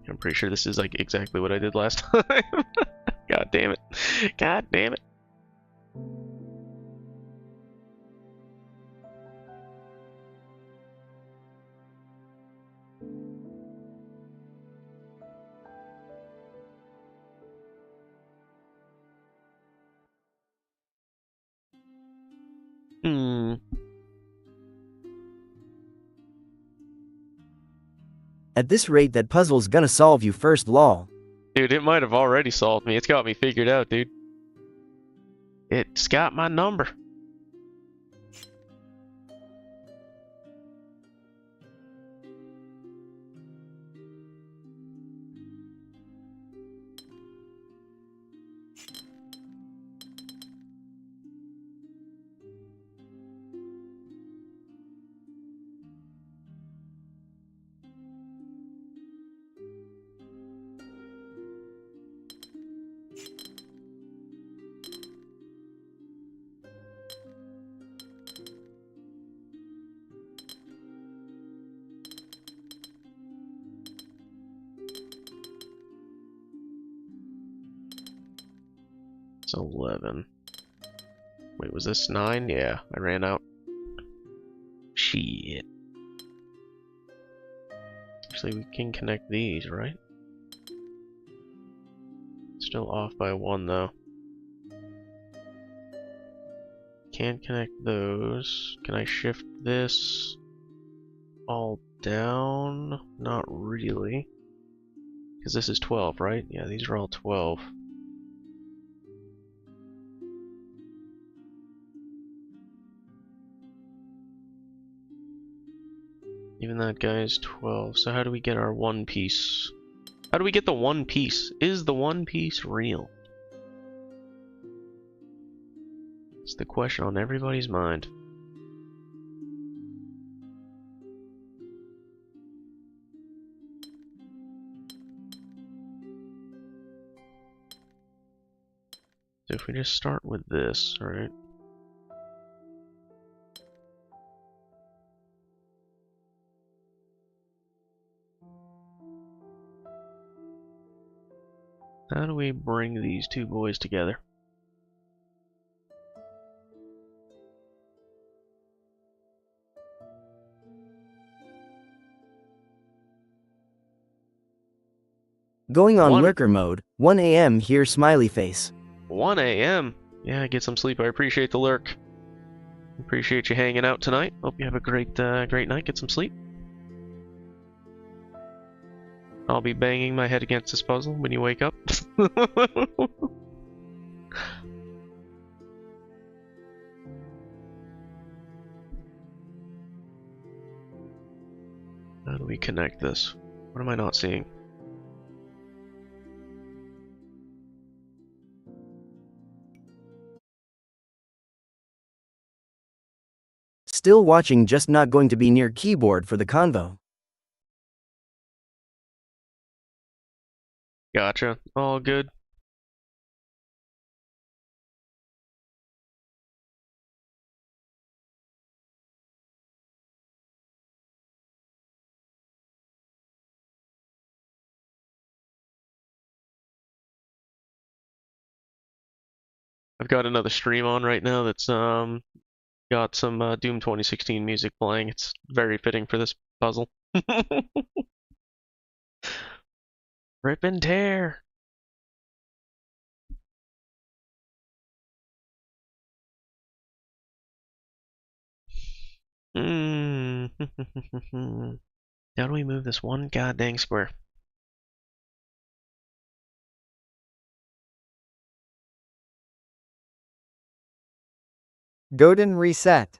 I'm pretty sure this is like exactly what I did last time. God damn it. God damn it. At this rate, that puzzle's gonna solve you first, lol. Dude, it might have already solved me. It's got me figured out, dude. It's got my number. It's 11. Wait, was this 9? Yeah, I ran out. Shit. Actually, we can connect these, right? Still off by 1, though. Can't connect those. Can I shift this all down? Not really. Because this is 12, right? Yeah, these are all 12. Even that guy is 12. So how do we get our one piece? How do we get the one piece? Is the one piece real? It's the question on everybody's mind. So if we just start with this, right? How do we bring these two boys together? Going on One- lurker mode, 1 AM here, smiley face. 1 a.m. Yeah, get some sleep. I appreciate the lurk. Appreciate you hanging out tonight. Hope you have a great night. Get some sleep. I'll be banging my head against this puzzle when you wake up. How do we connect this? What am I not seeing? Still watching, just not going to be near keyboard for the convo. Gotcha. All good. I've got another stream on right now that's got some Doom 2016 music playing. It's very fitting for this puzzle. Rip and tear. Hmm. How do we move this one goddamn square? Godin reset.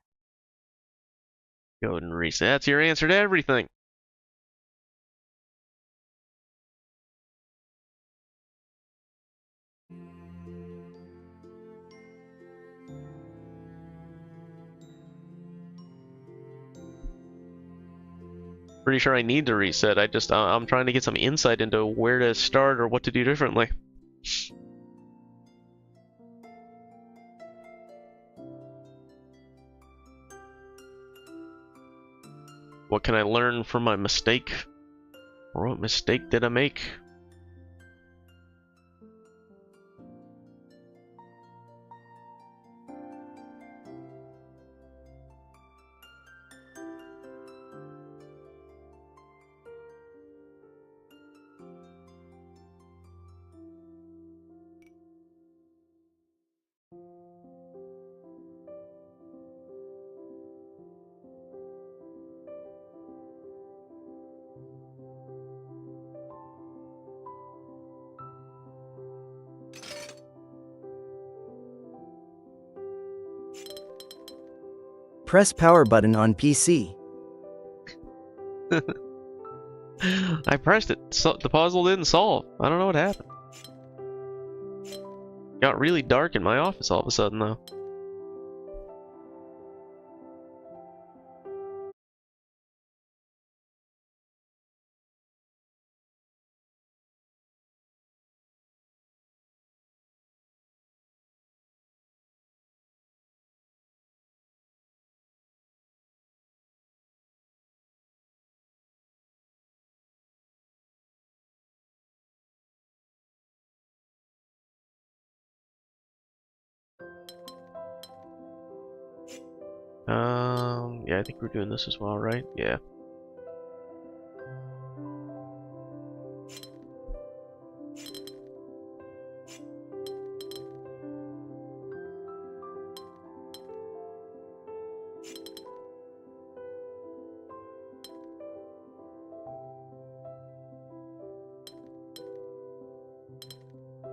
Go and reset. That's your answer to everything. Pretty sure I need to reset. I'm trying to get some insight into where to start or what to do differently. What can I learn from my mistake? Or what mistake did I make? Press power button on PC. I pressed it. So the puzzle didn't solve. I don't know what happened. Got really dark in my office all of a sudden, though. Yeah, I think we're doing this as well, right? Yeah.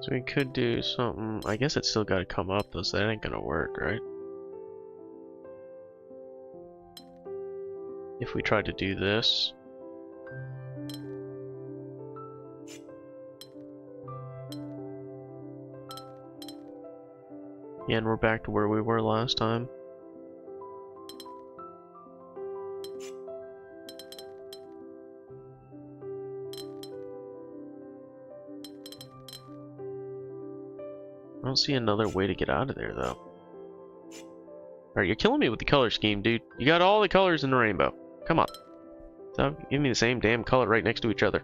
So we could do something. I guess it's still gotta come up though, so that ain't gonna work, right? If we try to do this. Yeah, and we're back to where we were last time. I don't see another way to get out of there, though. Alright, you're killing me with the color scheme, dude. You got all the colors in the rainbow. Come on. So, give me the same damn color right next to each other.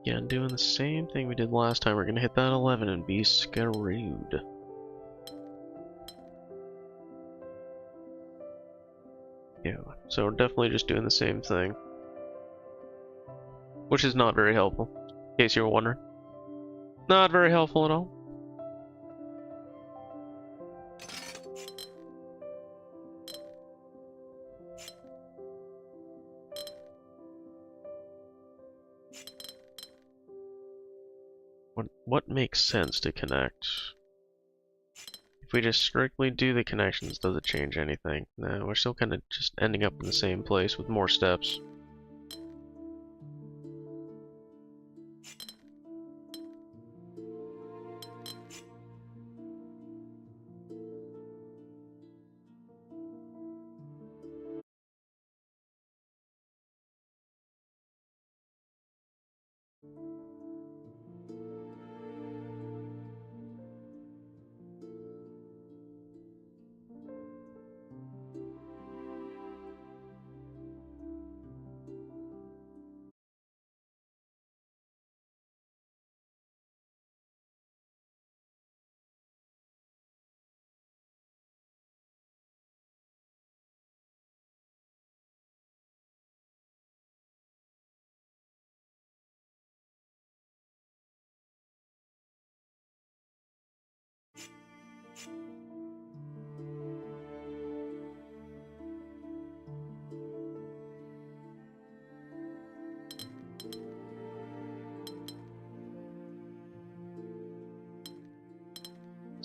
Yeah, and doing the same thing we did last time. We're gonna hit that 11 and be screwed. Yeah, so we're definitely just doing the same thing. which is not very helpful, in case you were wondering. Not very helpful at all. What makes sense to connect? If we just strictly do the connections, does it change anything? No, we're still kind of just ending up in the same place with more steps.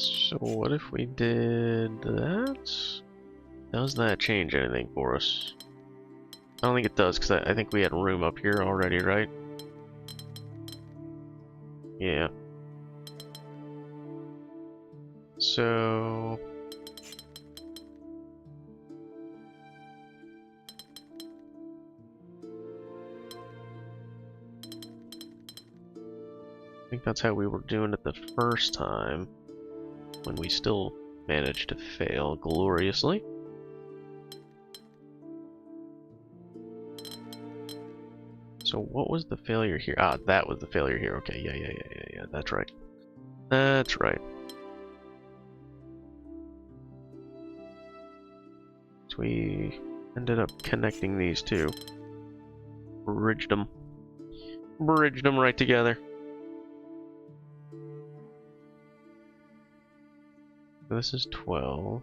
So what if we did that? Does that change anything for us? I don't think it does, because I think we had room up here already, right? Yeah. So... I think that's how we were doing it the first time, when we still managed to fail gloriously. So what was the failure here? Ah, that was the failure here. Okay, yeah, that's right. That's right. So we ended up connecting these two. Bridged them. Bridged them right together. This is 12.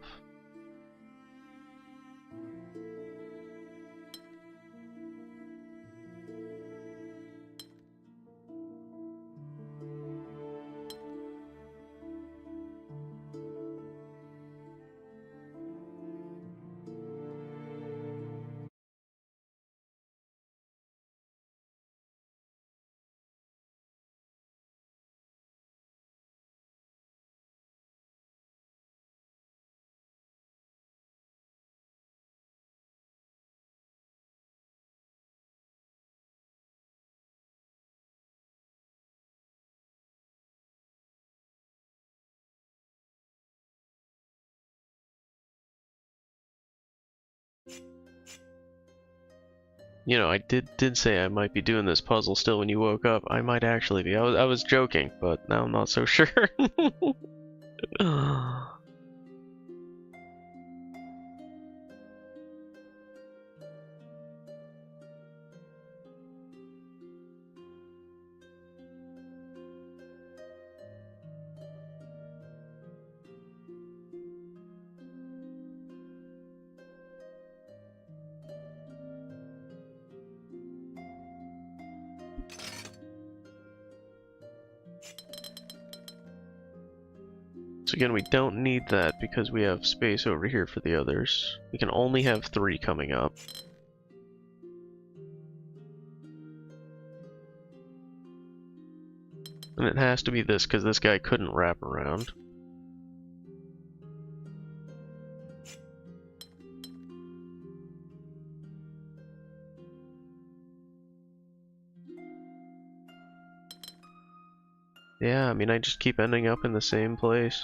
You know, I did say I might be doing this puzzle still when you woke up. I might actually be. I was joking, but now I'm not so sure. So again, we don't need that because we have space over here for the others. We can only have 3 coming up. And it has to be this because this guy couldn't wrap around. Yeah, I mean, I just keep ending up in the same place.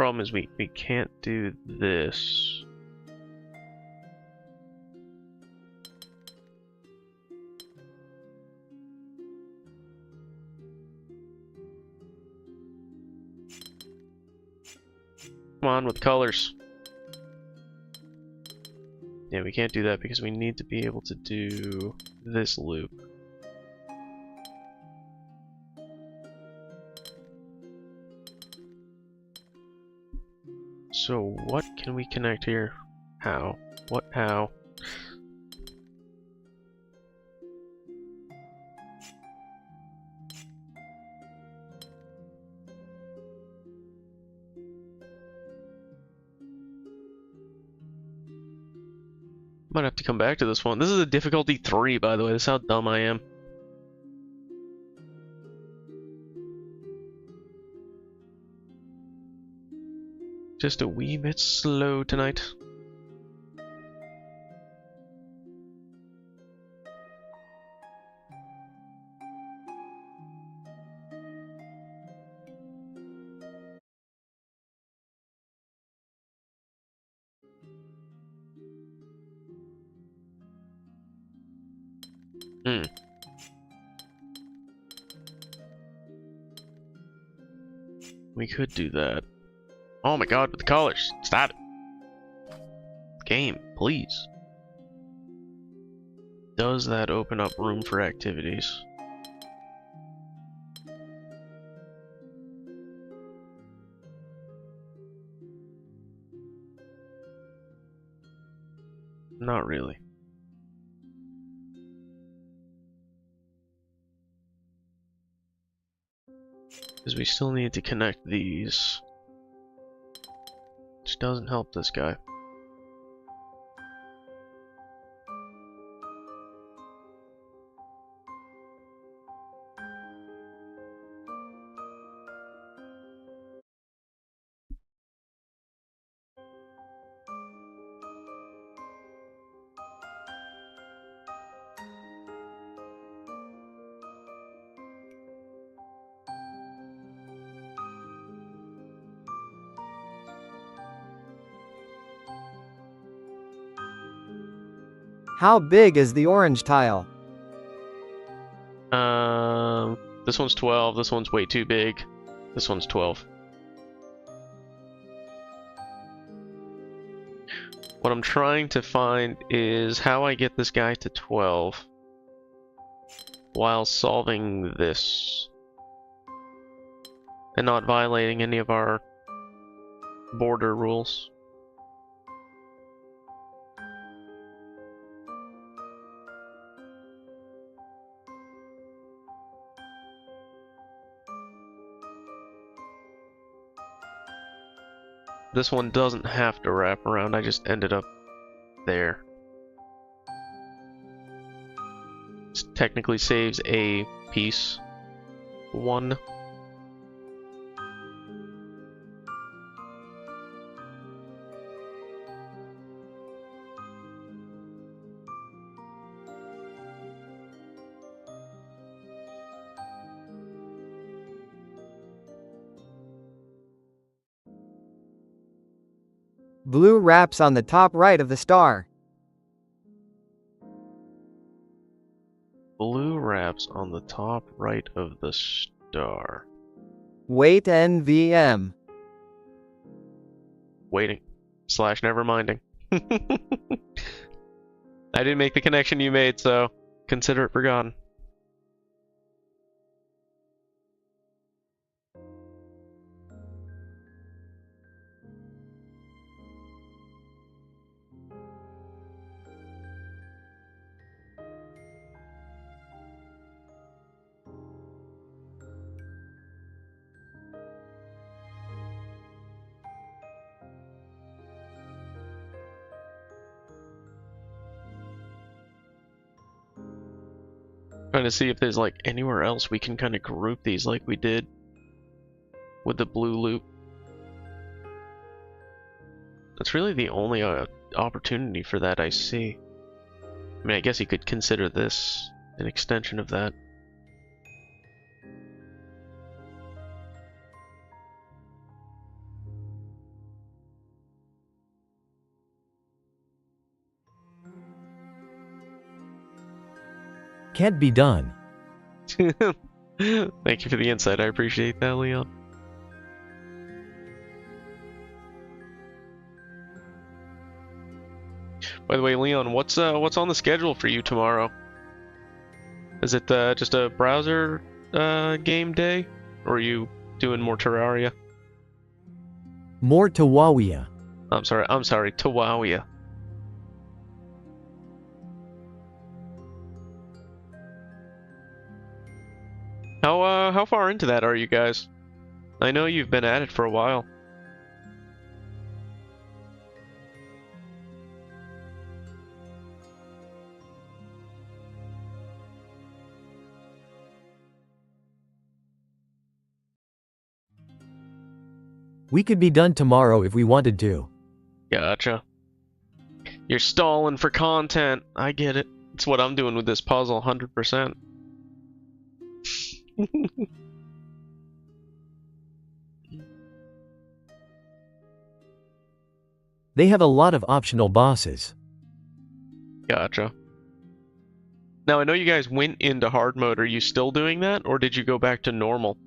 Problem is we can't do this. Come on with colors. Yeah, we can't do that because we need to be able to do this loop. So what can we connect here? How? What? How? Might have to come back to this one. This is a difficulty 3, by the way. This is how dumb I am. Just a wee bit slow tonight. We could do that. Oh my god, with the colors. Stop it. Game, please. Does that open up room for activities? Not really. Because we still need to connect these. Which doesn't help this guy. How big is the orange tile? This one's 12, this one's way too big. This one's 12. What I'm trying to find is how I get this guy to 12 while solving this and not violating any of our border rules. This one doesn't have to wrap around, I just ended up there. This technically saves a piece. 1. Blue wraps on the top right of the star. Blue wraps on the top right of the star. Wait NVM. Waiting. / never minding. I didn't make the connection you made, so consider it forgotten. Trying to see if there's like anywhere else we can kind of group these like we did with the blue loop. That's really the only opportunity for that I see. I mean, I guess you could consider this an extension of that. Can't be done. Thank you for the insight. I appreciate that, Leon. By the way, Leon, what's on the schedule for you tomorrow? Is it just a browser game day, or are you doing more Terraria? More Tawawia. I'm sorry, Tawawia. How far into that are you guys? I know you've been at it for a while. We could be done tomorrow if we wanted to. Gotcha. You're stalling for content. I get it. It's what I'm doing with this puzzle, 100%. They have a lot of optional bosses. Gotcha. Now, I know you guys went into hard mode. Are you still doing that, or did you go back to normal?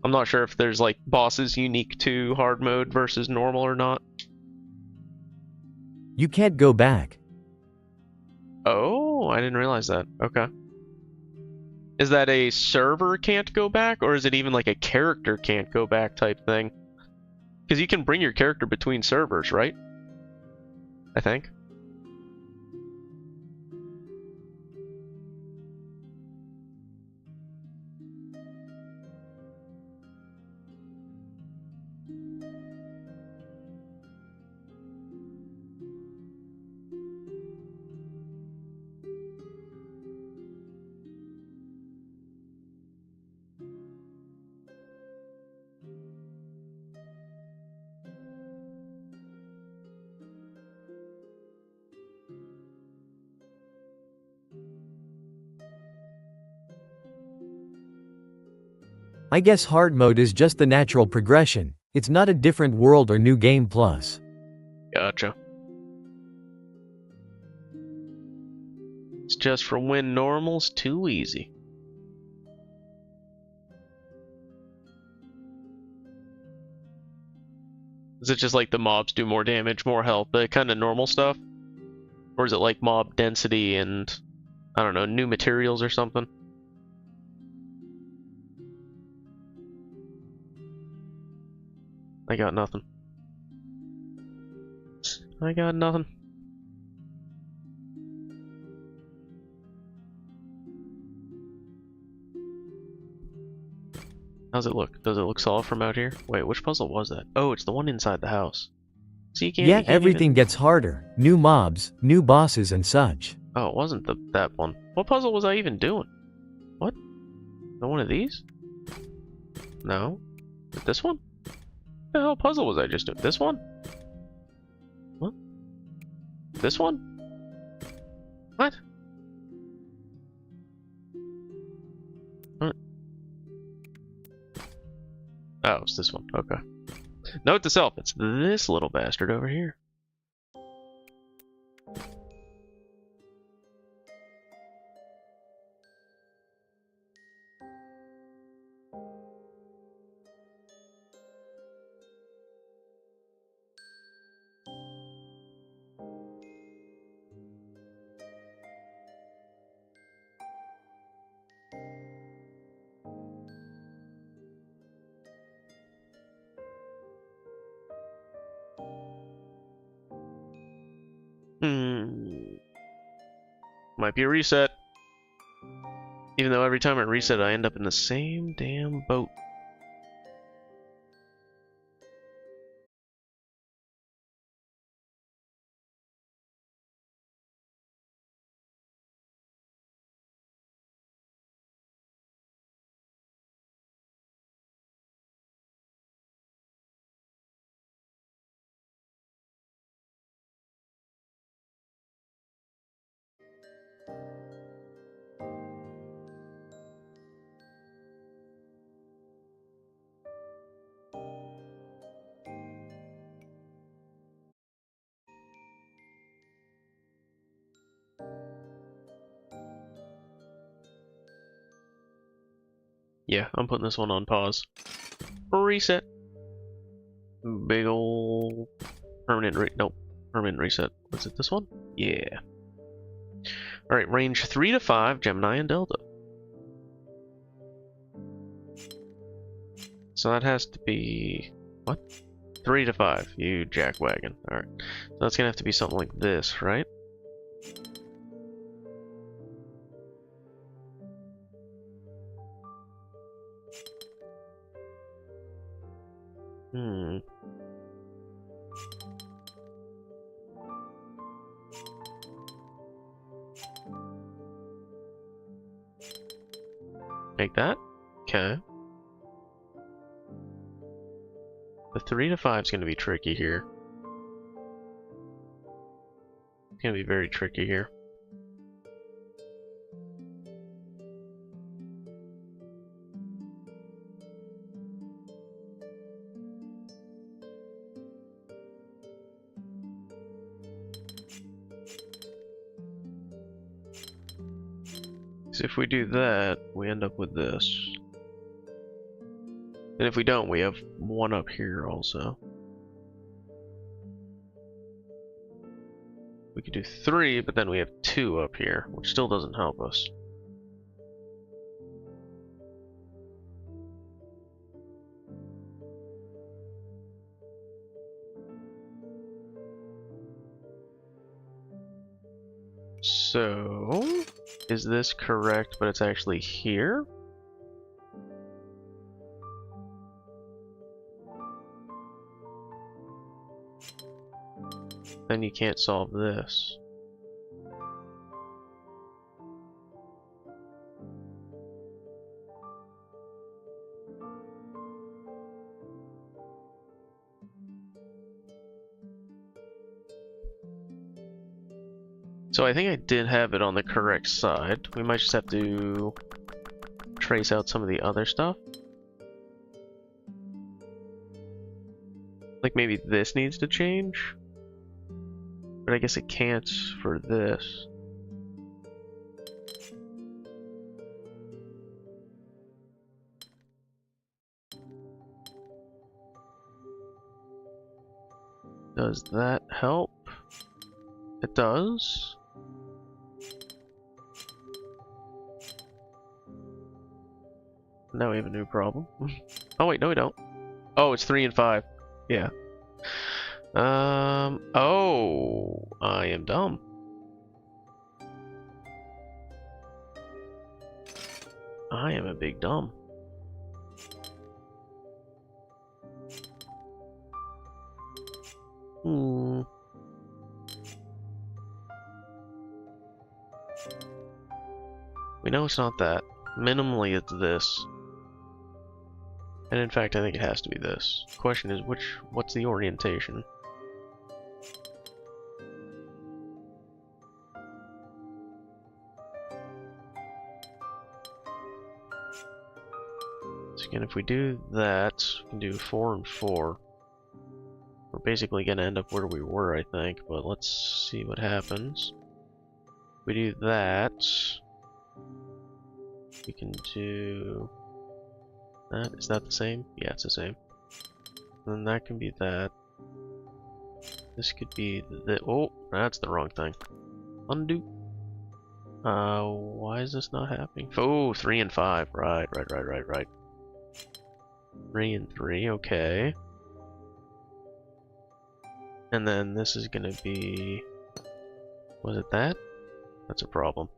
I'm not sure if there's, like, bosses unique to hard mode versus normal or not. You can't go back. Oh, I didn't realize that. Okay. Is that a server can't go back, or is it even like a character can't go back type thing? Because you can bring your character between servers, right? I think. I guess hard mode is just the natural progression. It's not a different world or new game plus. Gotcha. It's just for when normal's too easy. Is it just like the mobs do more damage, more health, the kind of normal stuff? Or is it like mob density and, I don't know, new materials or something? I got nothing. I got nothing. How's it look? Does it look solid from out here? Wait, which puzzle was that? Oh, it's the one inside the house. See, you can't, Yeah, you can't everything even... gets harder. New mobs, new bosses and such. Oh, it wasn't that one. What puzzle was I even doing? What? No one of these? No. This one? What the hell puzzle was I just doing? This one? What? This one? What? What? Oh, it's this one. Okay. Note to self, it's this little bastard over here. Might be a reset. Even though every time I reset, I end up in the same damn boat. Yeah, I'm putting this one on pause. Reset. Big ol' nope. Permanent reset. Was it this one? Yeah. Alright, range 3 to 5, Gemini and Delta. So that has to be... what? 3 to 5, you jackwagon. Alright. So that's gonna have to be something like this, right? Hmm. Like that? Okay. The 3 to 5 is going to be tricky here. It's going to be very tricky here. So if we do that, we end up with this. And if we don't, we have one up here also. We could do 3, but then we have 2 up here, which still doesn't help us. So, is this correct, but it's actually here? Then you can't solve this. So I think I did have it on the correct side. We might just have to trace out some of the other stuff. Like maybe this needs to change? But I guess it can't for this. Does that help? It does. Now we have a new problem. Oh wait, no we don't. Oh, it's 3 and 5. Yeah. Oh, I am dumb. I am a big dumb. Hmm. We know it's not that. Minimally, it's this. And in fact, I think it has to be this. The question is, what's the orientation? So again, if we do that, we can do 4 and 4. We're basically going to end up where we were, I think, but let's see what happens. If we do that, we can do that. Is that the same? Yeah, it's the same. And then that can be that. This could be the... oh, that's the wrong thing. Undo. Why is this not happening? Oh, 3 and 5. Right. 3 and 3, okay. And then this is gonna be... was it that? That's a problem.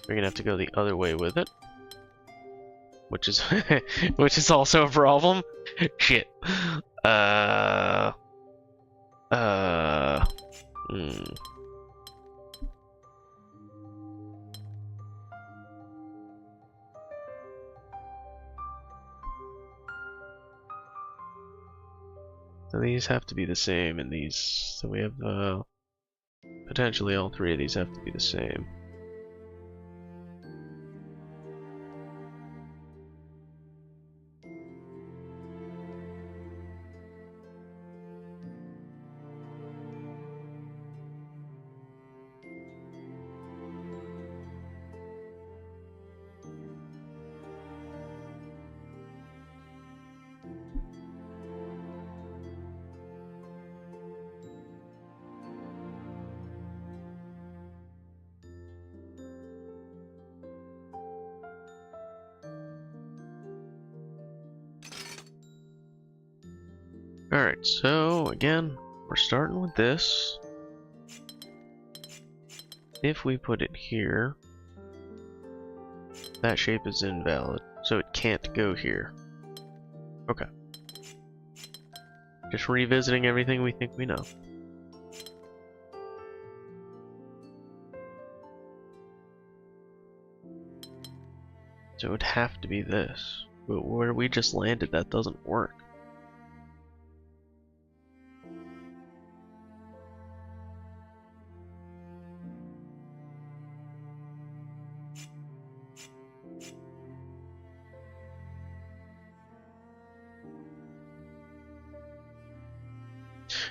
We're gonna have to go the other way with it. Which is... which is also a problem. Shit. So these have to be the same, and these... so we have, potentially all 3 of these have to be the same. Alright, so again, we're starting with this. If we put it here, that shape is invalid, so it can't go here. Okay. Just revisiting everything we think we know. So it would have to be this. But where we just landed, that doesn't work.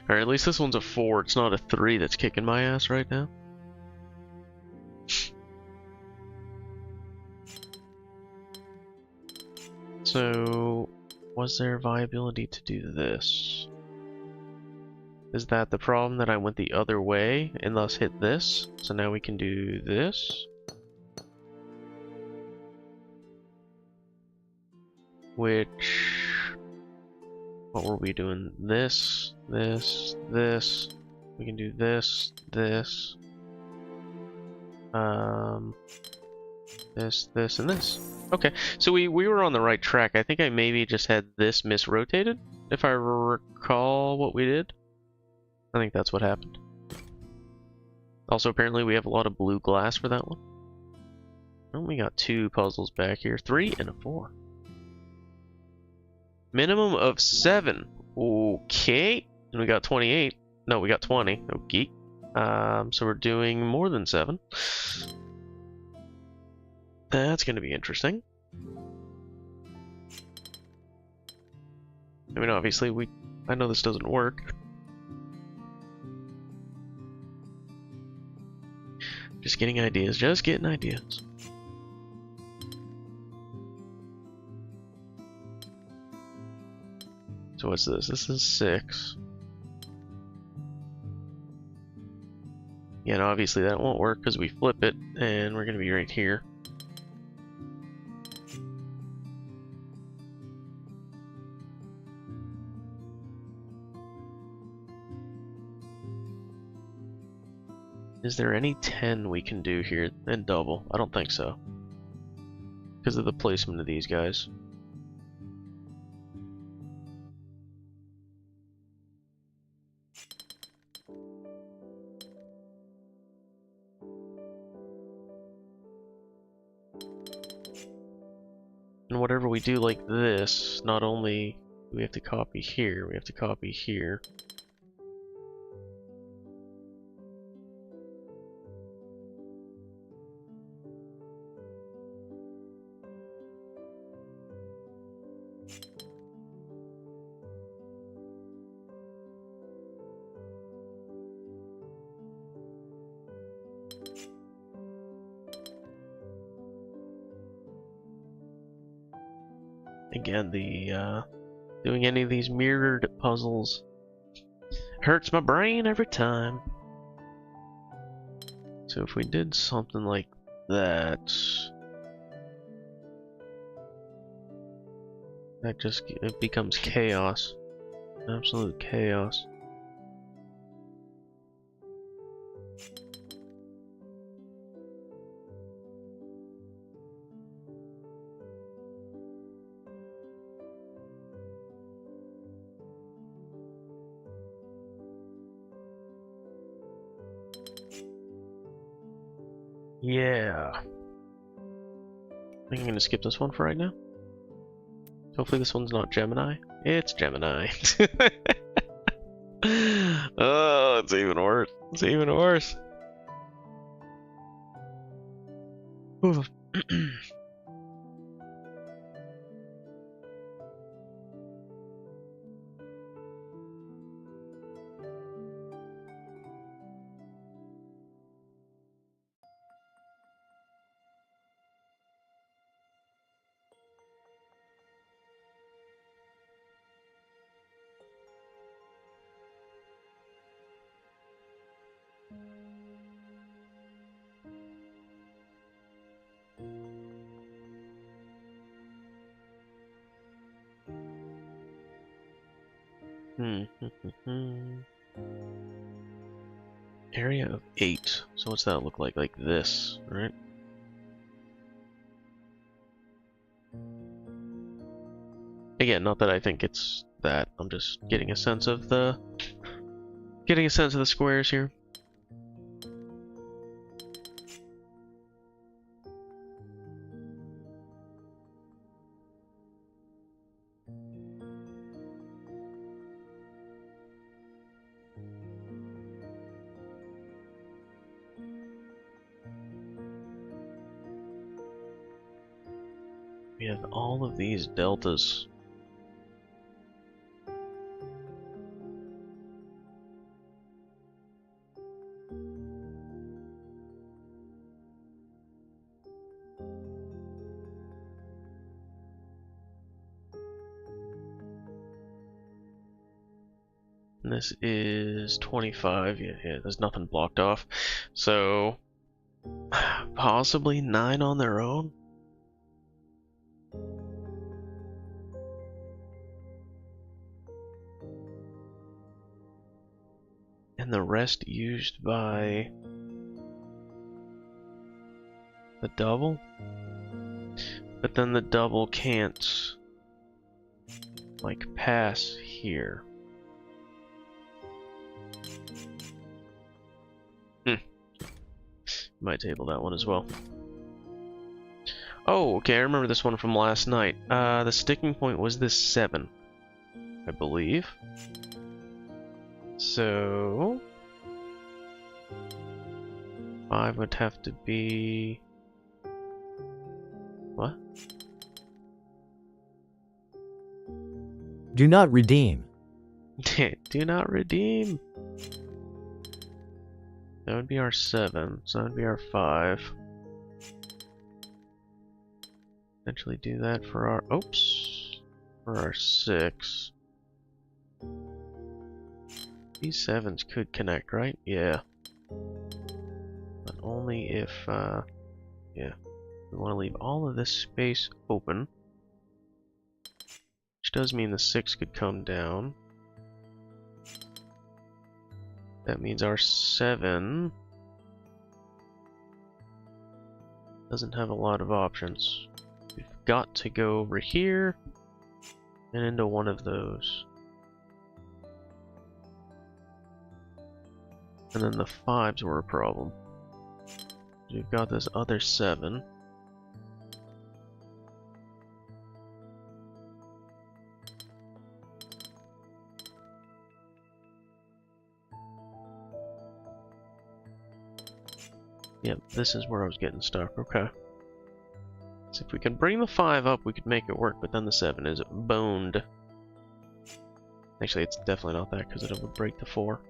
Or at least this one's a 4, it's not a 3 that's kicking my ass right now. So, was there viability to do this? Is that the problem, that I went the other way and thus hit this? So now we can do this. Which... what were we doing? This, this, this. We can do this, this. This, and this. Okay, so we were on the right track. I think I maybe just had this misrotated, if I recall what we did. I think that's what happened. Also, apparently we have a lot of blue glass for that one. Oh, we got 2 puzzles back here. 3 and a 4. Minimum of 7. Okay. And we got 28. No, we got 20. Okay. So we're doing more than 7. That's going to be interesting. I mean, obviously, I know this doesn't work. Just getting ideas. Just getting ideas. So what's this? This is 6. Yeah, and obviously that won't work because we flip it, and we're going to be right here. Is there any 10 we can do here and double? I don't think so. Because of the placement of these guys. And whatever we do like this, not only do we have to copy here, we have to copy here. Again, doing any of these mirrored puzzles hurts my brain every time. So if we did something like that, it becomes chaos. Absolute chaos. Yeah. I think I'm gonna skip this one for right now. Hopefully this one's not Gemini. It's Gemini. Oh, it's even worse. It's even worse. Oof. Area of 8. So what's that look like? Like this, right? Again, not that I think it's that. I'm just getting a sense of the squares here. We have all of these deltas. And this is 25. Yeah, there's nothing blocked off. So possibly 9 on their own. And the rest used by the double. But then the double can't like pass here. Might table that one as well. Oh, okay, I remember this one from last night. The sticking point was this 7, I believe. So 5 would have to be... What? Do not redeem. Do not redeem. That would be our 7, so that would be our 5. Eventually do that for our... Oops! For our 6. These 7s could connect, right? Yeah. But only if, yeah. We want to leave all of this space open. Which does mean the 6 could come down. That means our 7 doesn't have a lot of options. We've got to go over here and into one of those. And then the 5s were a problem. We've got this other 7. Yep, this is where I was getting stuck. Okay. So if we can bring the 5 up, we could make it work, but then the 7 is boned. Actually, it's definitely not that, because it would break the 4.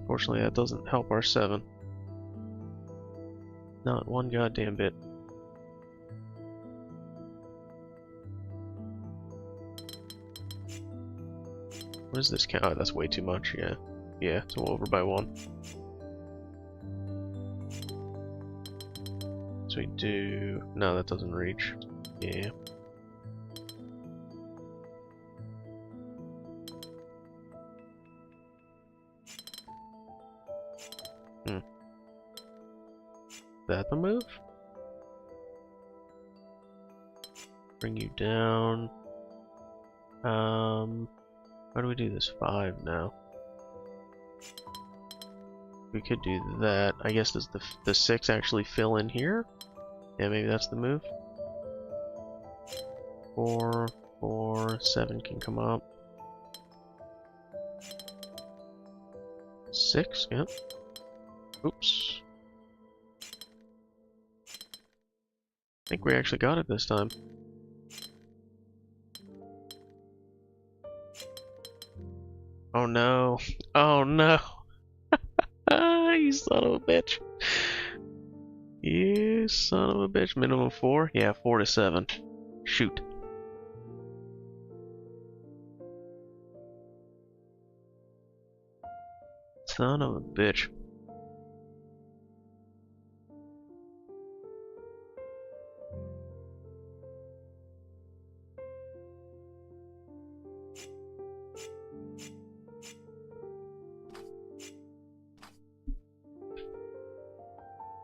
Unfortunately, that doesn't help our 7. Not one goddamn bit. What is this count? Oh, that's way too much, yeah. Yeah, so we're over by 1. So we do... No, that doesn't reach. Yeah. That the move? Bring you down. How do we do this? 5 now. We could do that. I guess does the 6 actually fill in here? Yeah, maybe that's the move. 4, 4, 7 can come up. 6, yep. Oops. I think we actually got it this time. Oh no. Oh no. You son of a bitch. You son of a bitch. Minimum 4? Yeah, 4 to 7. Shoot. Son of a bitch.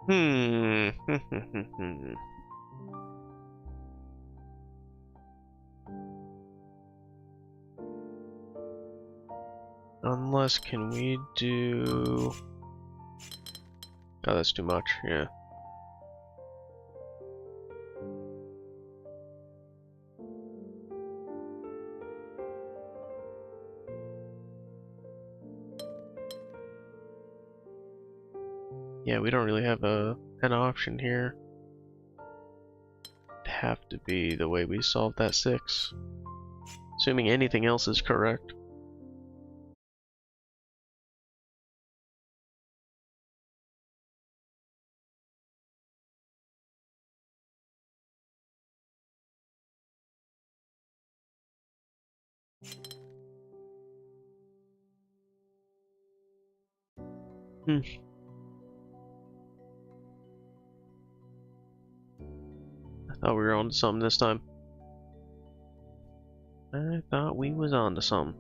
Hmm. Unless, can we do... Oh, that's too much, yeah. Yeah, we don't really have an option here. It'd have to be the way we solved that 6. Assuming anything else is correct. Hmm. I thought we were on to something this time. I thought we was on to something.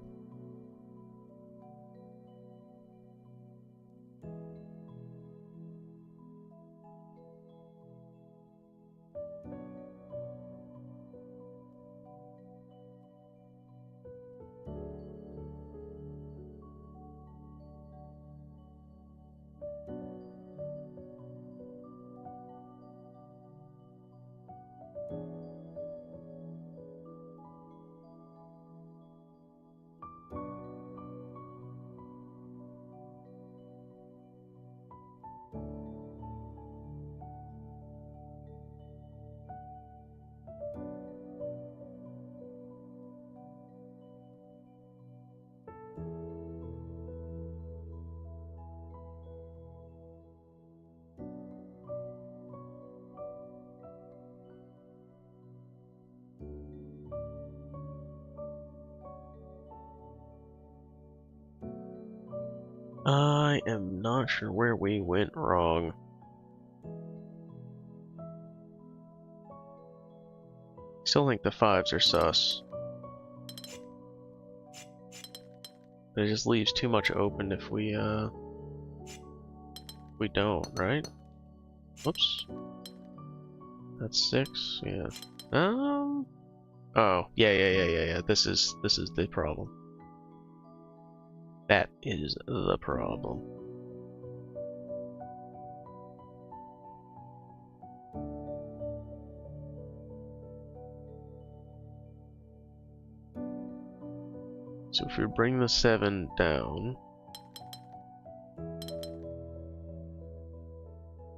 I am not sure where we went wrong. Still think the 5s are sus. But it just leaves too much open if we don't, right? Whoops. That's 6, yeah. Oh, yeah. This is the problem. That is the problem. So if we bring the 7 down,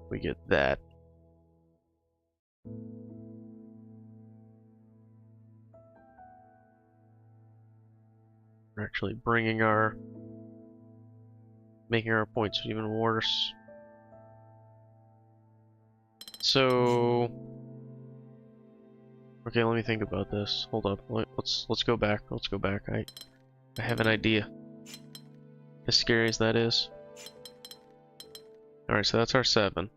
we get that. We're actually making our points even worse. So, okay, let me think about this. Hold up, let's go back. Let's go back. I have an idea. As scary as that is. All right, so that's our 7.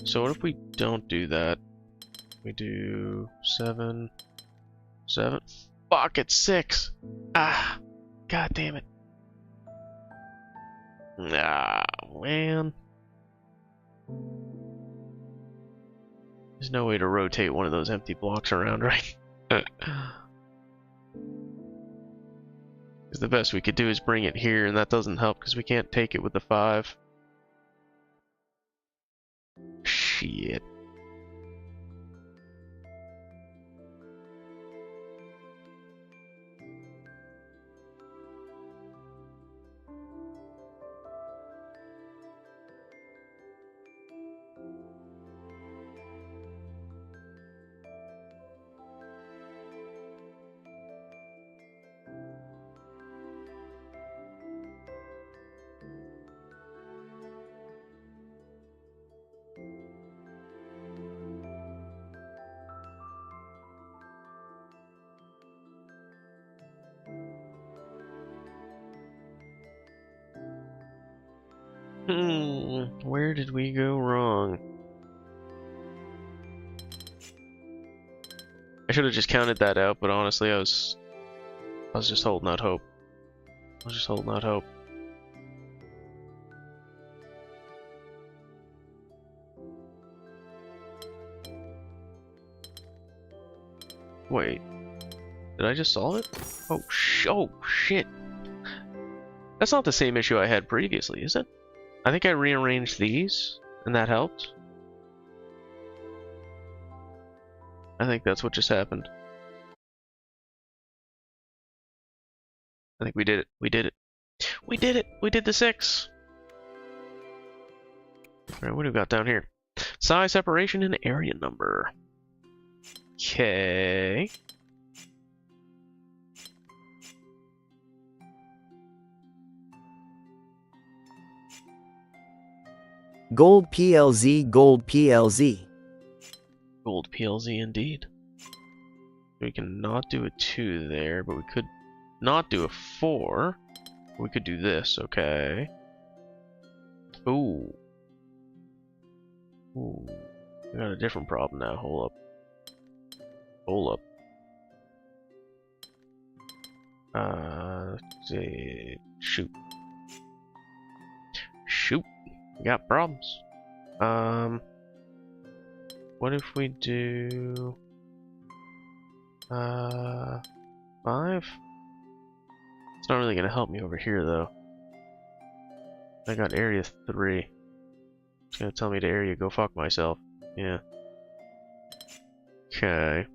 So what if we don't do that? We do 7, 7. Fuck, it's 6. Ah, god damn it. Ah, man. There's no way to rotate one of those empty blocks around, right? Because the best we could do is bring it here, and that doesn't help because we can't take it with the 5. Shit. Where did we go wrong? I should have just counted that out, but honestly, I was just holding out hope. I was just holding out hope. Wait, did I just solve it? Oh shit! That's not the same issue I had previously, is it? I think I rearranged these, and that helped. I think that's what just happened. I think we did it. We did it. We did it! We did the 6! Alright, what do we got down here? Size, separation, and area number. Okay. Gold PLZ, gold PLZ. Gold PLZ indeed. We can not do a 2 there, but we could not do a 4. We could do this, okay. Ooh. Ooh. We got a different problem now. Hold up. Hold up. Shoot. Shoot. We got problems. What if we do 5? It's not really gonna help me over here though. I got area 3. It's gonna tell me to area go fuck myself. Yeah. Okay.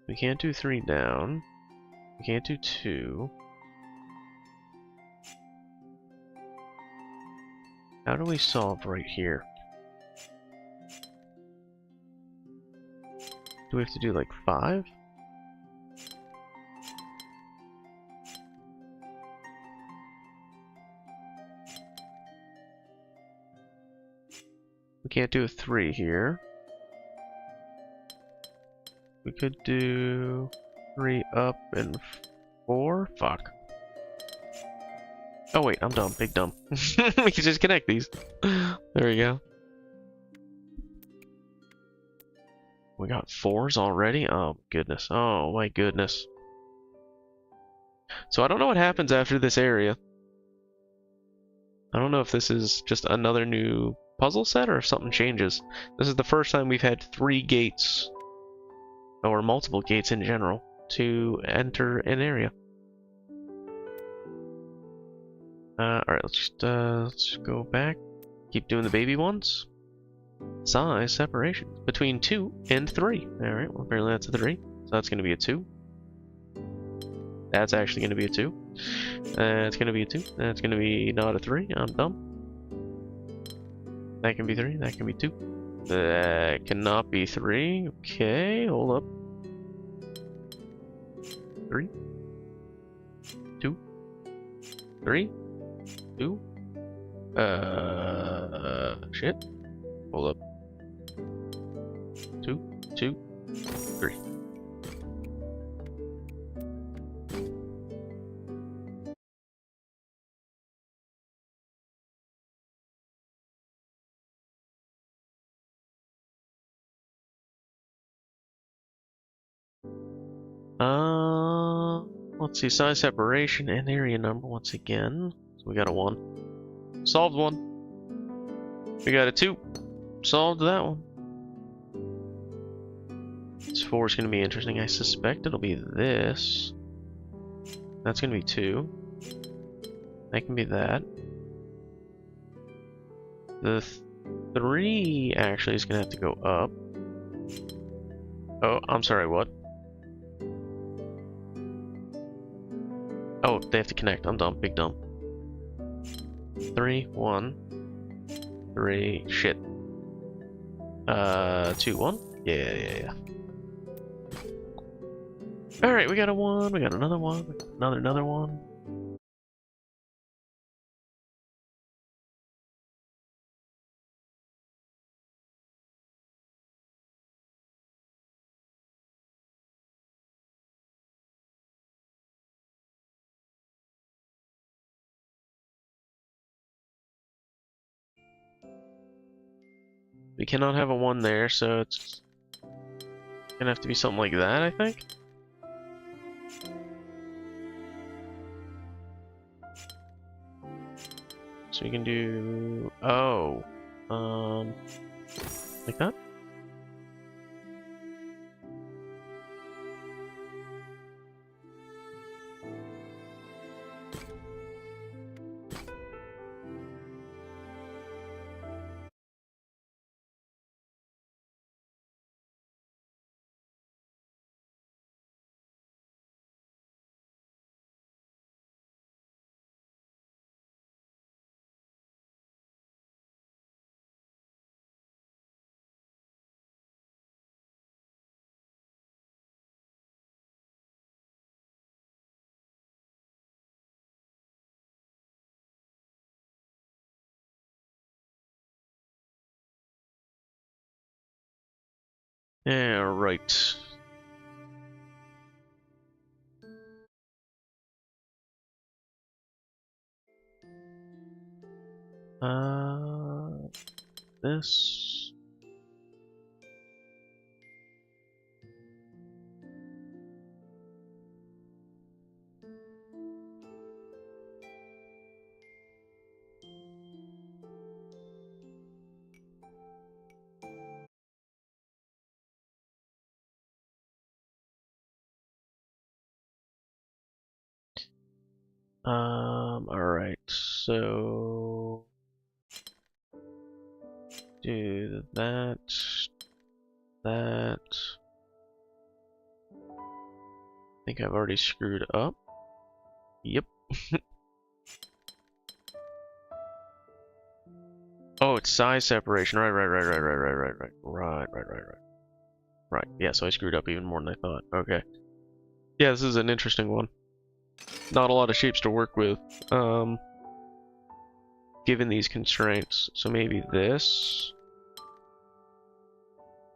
We can't do 3 down. We can't do 2. How do we solve right here? Do we have to do like 5? We can't do a 3 here. We could do 3 up and 4? Fuck. Oh wait, I'm dumb. Big dumb. We can just connect these. There we go. We got 4s already? Oh goodness. Oh my goodness. So I don't know what happens after this area. I don't know if this is just another new puzzle set or if something changes. This is the first time we've had 3 gates, or multiple gates in general, to enter an area. Alright, let's go back. Keep doing the baby ones. Size separation between 2 and 3. Alright, well apparently that's a 3. So that's going to be a 2. That's actually going to be a 2. That's going to be a 2. That's going to be not a 3. I'm dumb. That can be 3. That can be 2. That cannot be 3. Okay, hold up. 3. 2. 3. 2. Shit. Hold up. 2, 2, 3. Let's see, size separation and area number once again. So we got a 1. Solved 1. We got a 2. Solved that one. This 4 is going to be interesting. I suspect it'll be this. That's going to be 2. That can be that. The 3 actually is going to have to go up. Oh, I'm sorry, what? Oh, they have to connect. I'm dumb. Big dumb. 3, 1. 3. Shit. 2, 1? Yeah. Alright, we got a 1. We got another 1. Another 1. We cannot have a 1 there, so it's gonna have to be something like that, I think. So we can do, oh, like that? Yeah, right. This. Alright, so do that, that. I think I've already screwed up. Yep. Oh, it's size separation. Right. Right. Yeah, so I screwed up even more than I thought. Okay. Yeah, this is an interesting one. Not a lot of shapes to work with, given these constraints. So maybe this.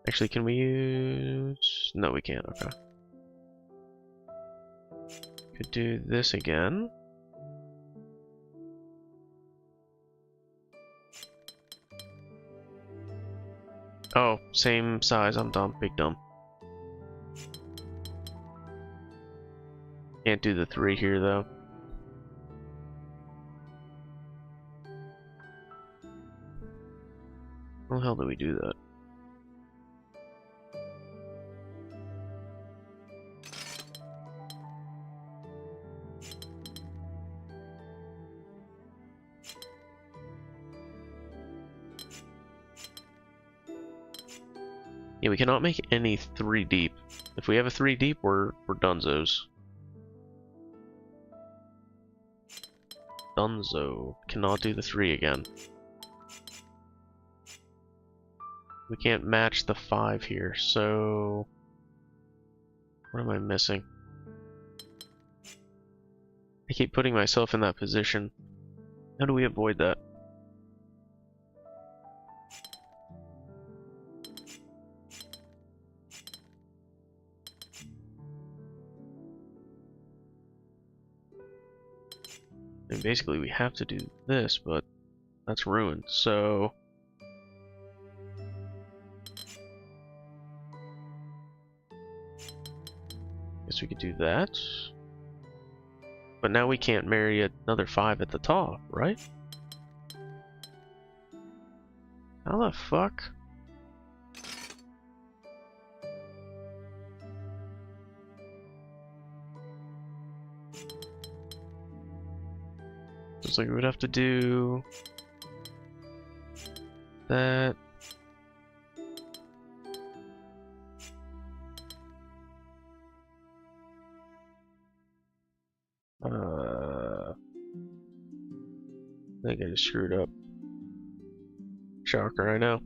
Actually, can we use... No, we can't. Okay. Could do this again. Oh, same size. I'm dumb. Big dumb. Can't do the 3 here, though. How the hell do we do that? Yeah, we cannot make any 3 deep. If we have a 3 deep, we're dunzos. Dunzo. Cannot do the 3 again. We can't match the 5 here, so... What am I missing? I keep putting myself in that position. How do we avoid that? And basically we have to do this, but that's ruined, so... Guess we could do that. But now we can't marry another 5 at the top, right? How the fuck? Looks like we would have to do that. I think I just screwed up. Shocker, I know.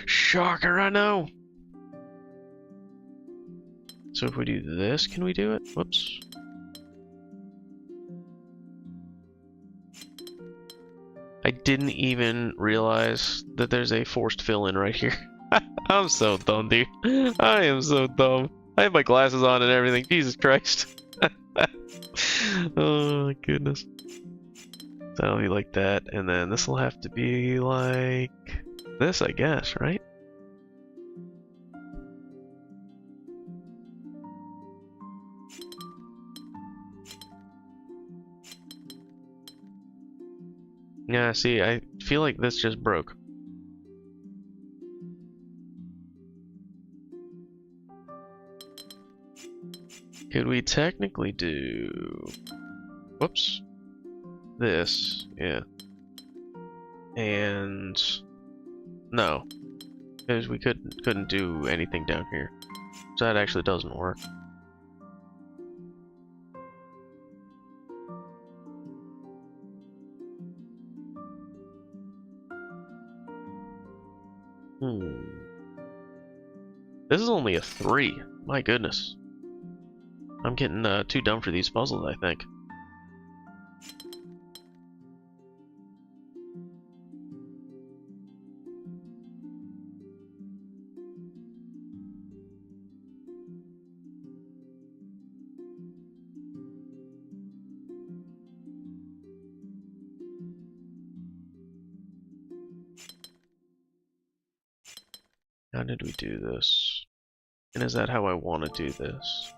Shocker, I know! So if we do this, can we do it? Whoops. I didn't even realize that there's a forced fill-in right here. I'm so dumb, dude. I am so dumb. I have my glasses on and everything. Jesus Christ. Oh my goodness. That'll be like that, and then this will have to be like this, I guess, right? Yeah, see, I feel like this just broke. Could we technically do... Whoops. This, yeah. And... No. Because we couldn't do anything down here. So that actually doesn't work. This is only a 3. My goodness. I'm getting too dumb for these puzzles, I think. How did we do this? And is that how I want to do this?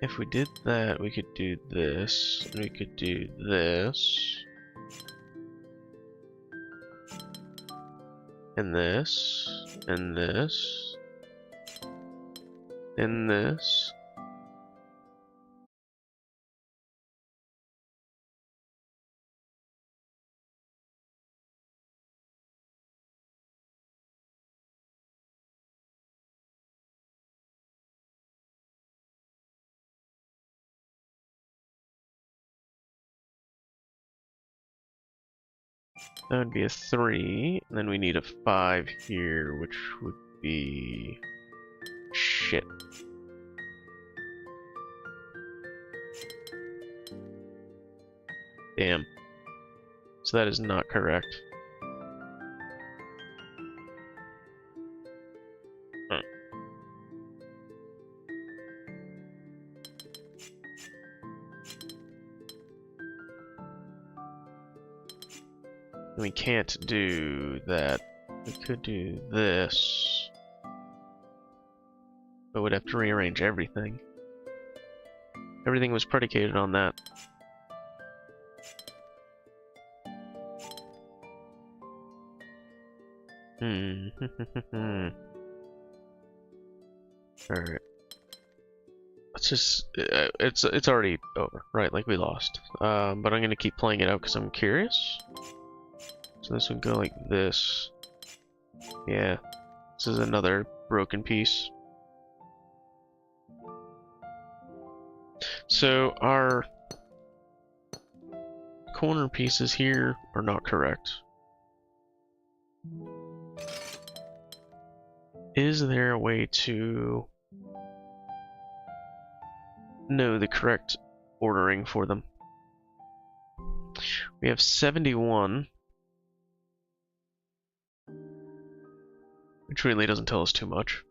If we did that, we could do this, and we could do this, and this, and this, and this. That would be a 3, and then we need a 5 here, which would be... shit. Damn. So that is not correct. Huh. We can't do that. We could do this. But we'd have to rearrange everything. Everything was predicated on that. Alright. Let's just... it's already over, right? Like we lost. But I'm gonna keep playing it out because I'm curious. So this would go like this. Yeah. This is another broken piece. So our corner pieces here are not correct. Is there a way to know the correct ordering for them? We have 71, which really doesn't tell us too much.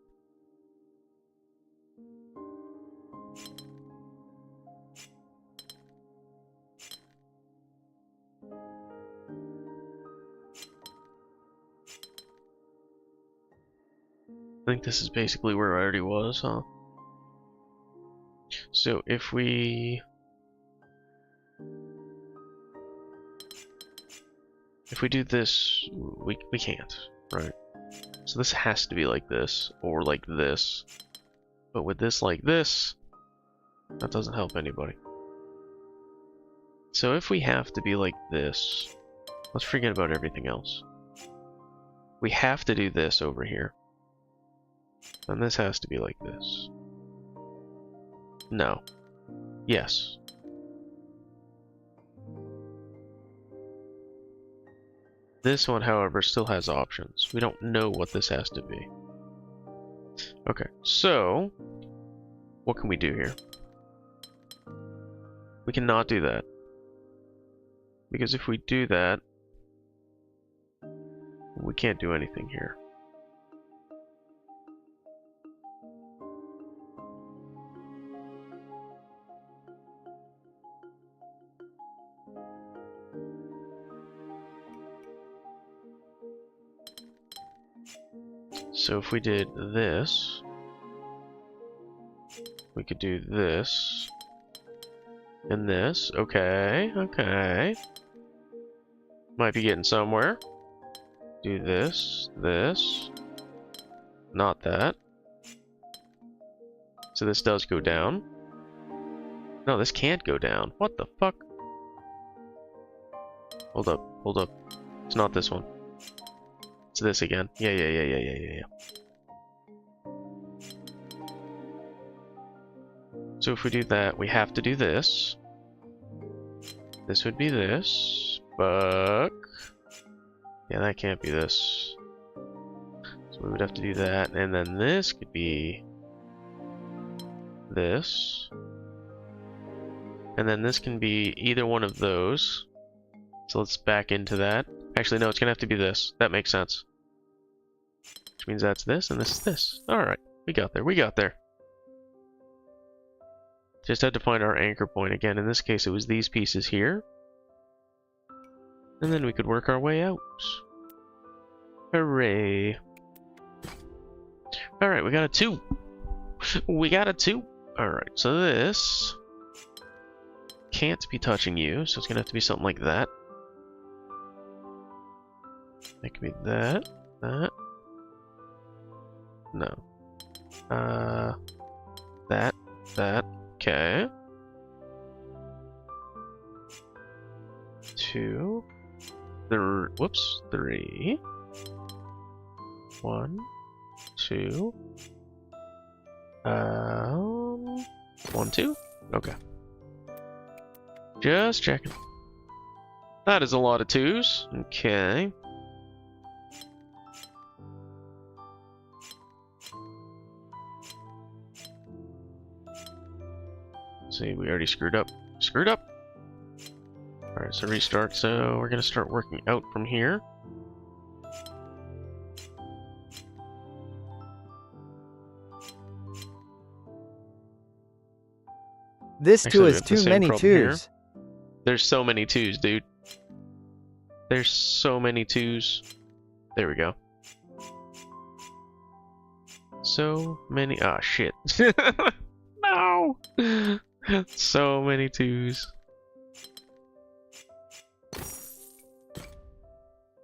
I think this is basically where I already was, huh? So if we do this, we can't, right? So this has to be like this, or like this. But with this like this, that doesn't help anybody. So if we have to be like this, let's forget about everything else. We have to do this over here. And this has to be like this. No. Yes. This one, however, still has options. We don't know what this has to be. Okay, so what can we do here? We cannot do that. Because if we do that, we can't do anything here. So if we did this, we could do this, and this. Okay, okay. Might be getting somewhere. Do this, this. Not that. So this does go down. No, this can't go down. What the fuck? Hold up, hold up. It's not this one. It's this again. Yeah. So if we do that, we have to do this. This would be this. But yeah, that can't be this. So we would have to do that, and then this could be this. And then this can be either one of those. So let's back into that. Actually, no, it's gonna have to be this. That makes sense. Which means that's this, and this is this. Alright, we got there, we got there. Just had to find our anchor point again. In this case, it was these pieces here. And then we could work our way out. Hooray. Alright, we got a 2. We got a 2. Alright, so this can't be touching you, so it's gonna have to be something like that. It could be that, that. No. That, that. Okay. 2. Whoops. 3. 1, 2. 1, 2. Okay. Just checking. That is a lot of 2s. Okay. See, we already screwed up. Screwed up! Alright, so restart. So we're gonna start working out from here. This Actually, too we is have the too same many problem here. twos. There's so many 2s, dude. There's so many 2s. There we go. So many. Ah, shit. No! So many 2s.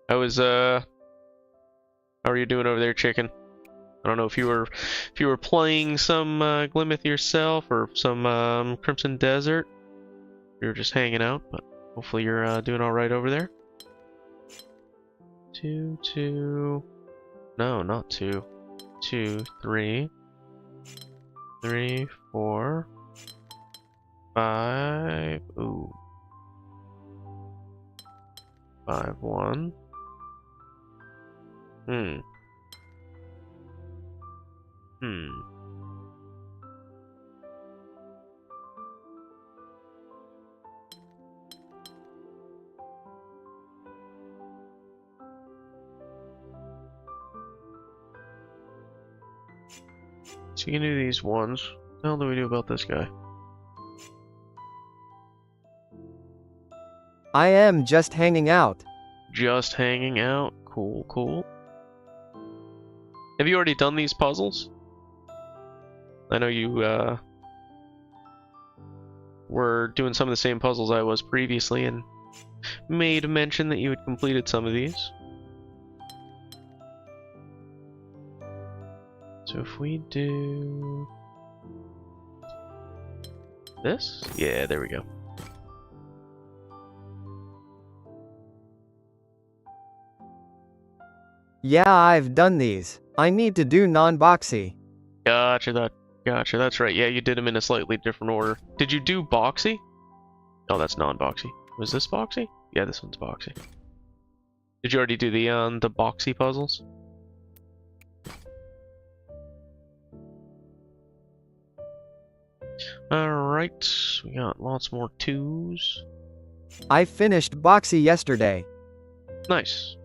How are you doing over there, chicken? I don't know if you were playing some Glimmith yourself or some Crimson Desert. You were just hanging out, but hopefully you're doing all right over there. 2, 2. No, not 2. 2, 3. 3, 4. 5. Ooh. 5, 1. So you can do these ones. What the hell do we do about this guy? I am just hanging out. Just hanging out. Cool, cool. Have you already done these puzzles? I know you were doing some of the same puzzles I was previously and made mention that you had completed some of these. So if we do this? Yeah, there we go. Yeah, I've done these. I need to do non-boxy. Gotcha, that's right. Yeah, you did them in a slightly different order. Did you do boxy? Oh, that's non-boxy. Was this boxy? Yeah, this one's boxy. Did you already do the boxy puzzles? Alright, we got lots more 2s. I finished boxy yesterday. Nice.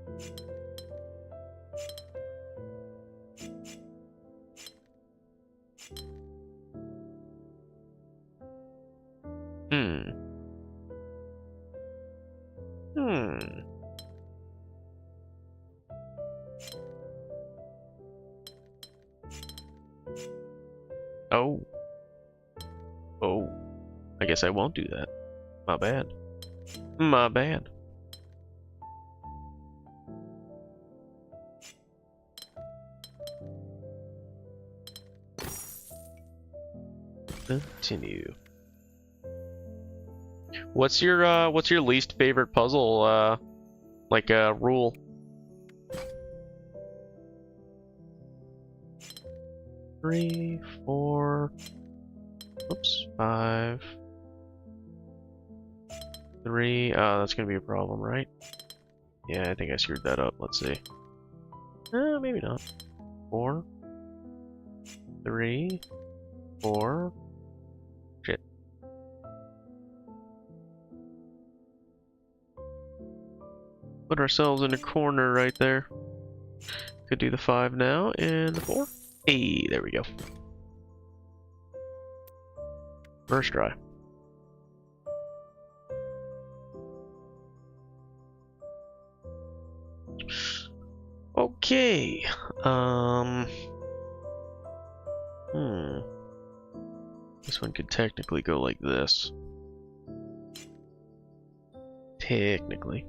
Hmm. Oh. Oh. I guess I won't do that. My bad. My bad. Continue. What's your least favorite puzzle, rule? Three, 4, oops, 5, 3, that's gonna be a problem, right? Yeah, I think I screwed that up, let's see. Maybe not. 4, 3, 4, shit. Put ourselves in a corner right there. Could do the 5 now, and the 4. Hey, there we go. First try. Okay. This one could technically go like this. Technically.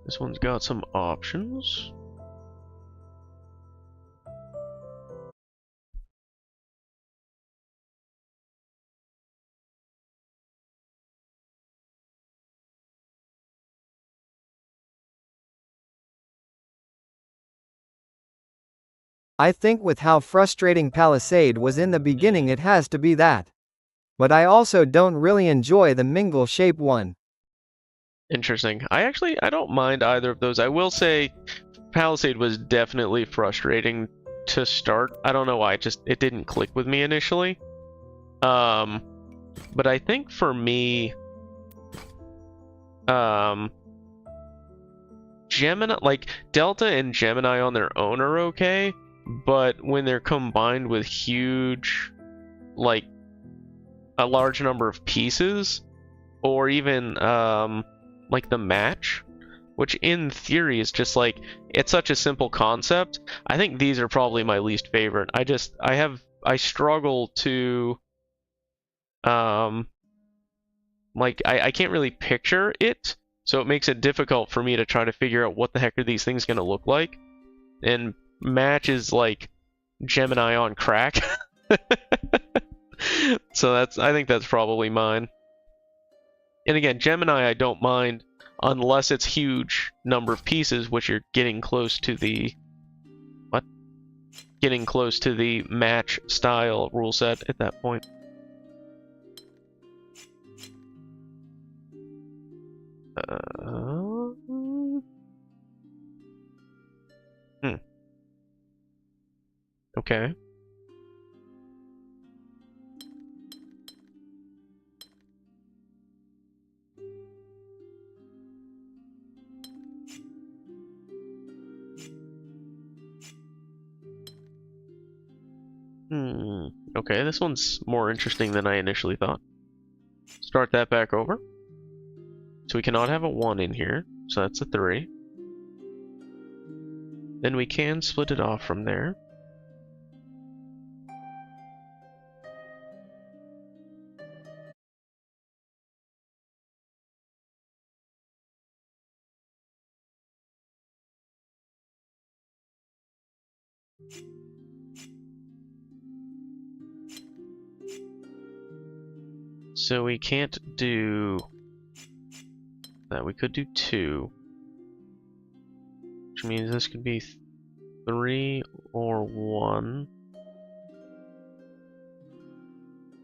This one's got some options. I think with how frustrating Palisade was in the beginning it has to be that. But I also don't really enjoy the mingle shape one. Interesting. I don't mind either of those. I will say Palisade was definitely frustrating to start. I don't know why, it didn't click with me initially. But I think for me, Gemini, like Delta and Gemini on their own are okay, but when they're combined with huge, like a large number of pieces, or even like the match, which in theory is just like, it's such a simple concept. I think these are probably my least favorite. I struggle to like I can't really picture it, so it makes it difficult for me to try to figure out what the heck are these things going to look like. And match is like Gemini on crack. So I think that's probably mine. And again, Gemini I don't mind unless it's huge number of pieces, which you're getting close to the getting close to the match style rule set at that point. Okay. Okay, this one's more interesting than I initially thought. Start that back over. So we cannot have a 1 in here, so that's a 3. Then we can split it off from there. So we can't do that. We could do 2, which means this could be 3 or 1.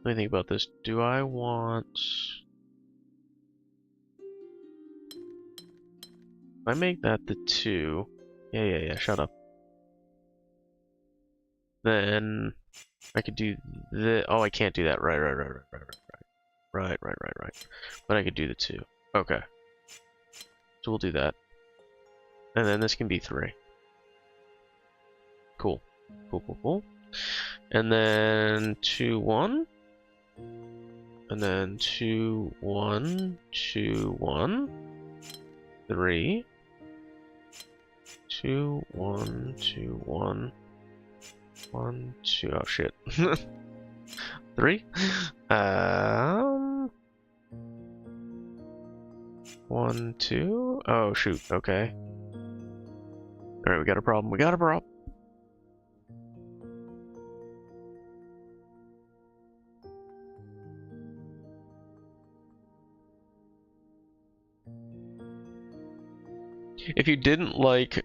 Let me think about this. Do I want... If I make that the 2... Yeah, shut up. Then I could do the... Oh, I can't do that. Right. But I could do the 2. Okay. So we'll do that. And then this can be 3. Cool. And then 2, 1. And then 2, 1, 2, 1. 3. 2, 1, 2, 1. 1, 2. Oh shit. 3. 1, 2. Oh shoot. Okay. All right, we got a problem. If you didn't like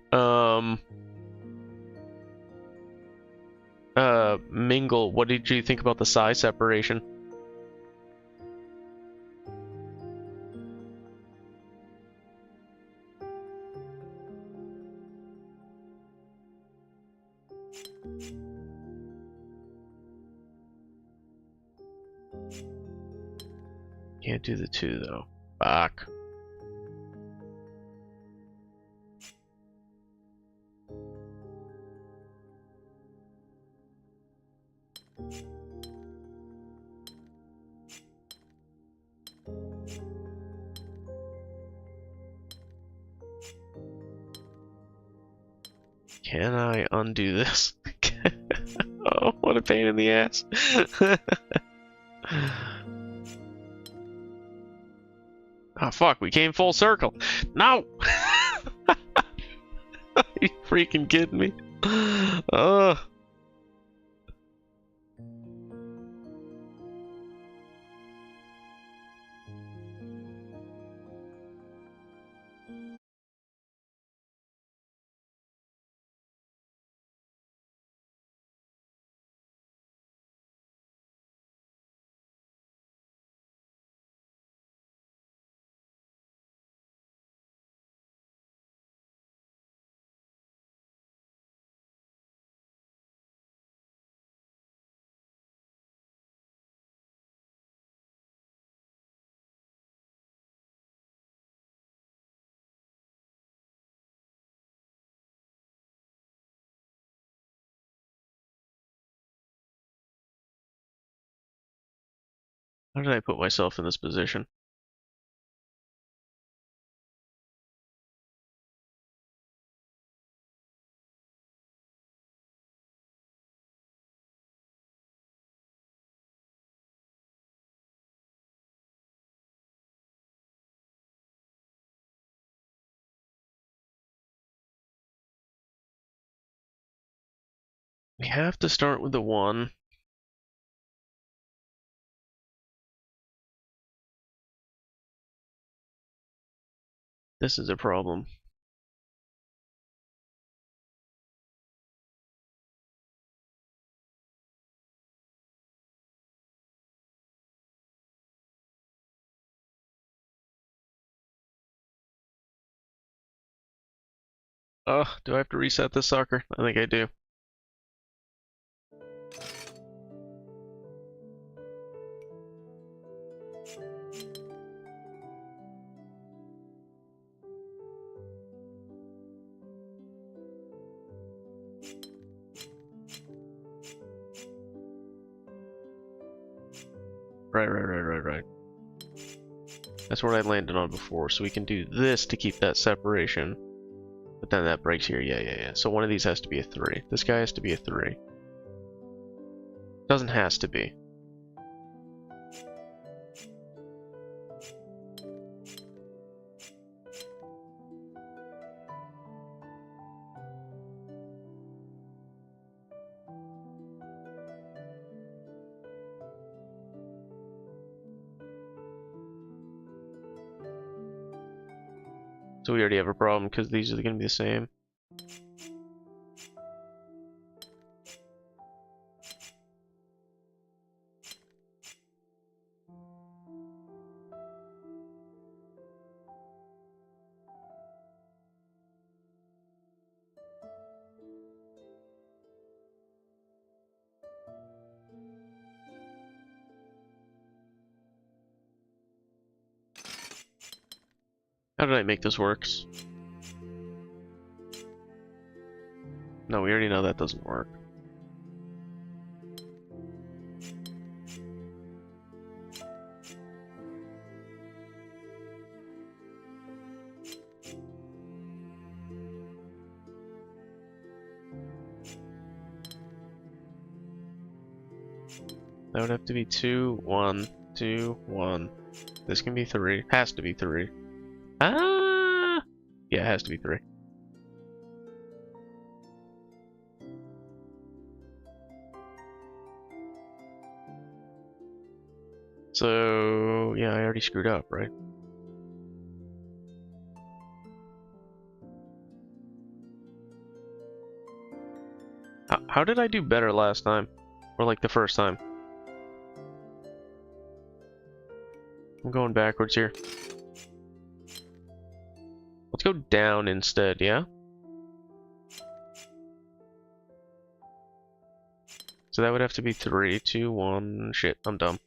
Mingle, what did you think about the size separation? Can't do the 2 though. Fuck. Can I undo this? Oh, what a pain in the ass. Oh fuck, we came full circle. No! Are you freaking kidding me? Ugh. How did I put myself in this position? We have to start with the 1. This is a problem. Do I have to reset this sucker? I think I do. Right. That's what I landed on before, so we can do this to keep that separation. But then that breaks here, yeah. So one of these has to be a 3. This guy has to be a 3. Doesn't has to be. So we already have a problem because these are going to be the same. How did I make this works? No, we already know that doesn't work. That would have to be 2, 1, 2, 1. This can be 3. Has to be 3. Ah! Yeah, it has to be 3. So, yeah, I already screwed up, right? How did I do better last time? Or like the first time? I'm going backwards here. Let's go down instead, yeah? So that would have to be 3, 2, 1. Shit, I'm dumb.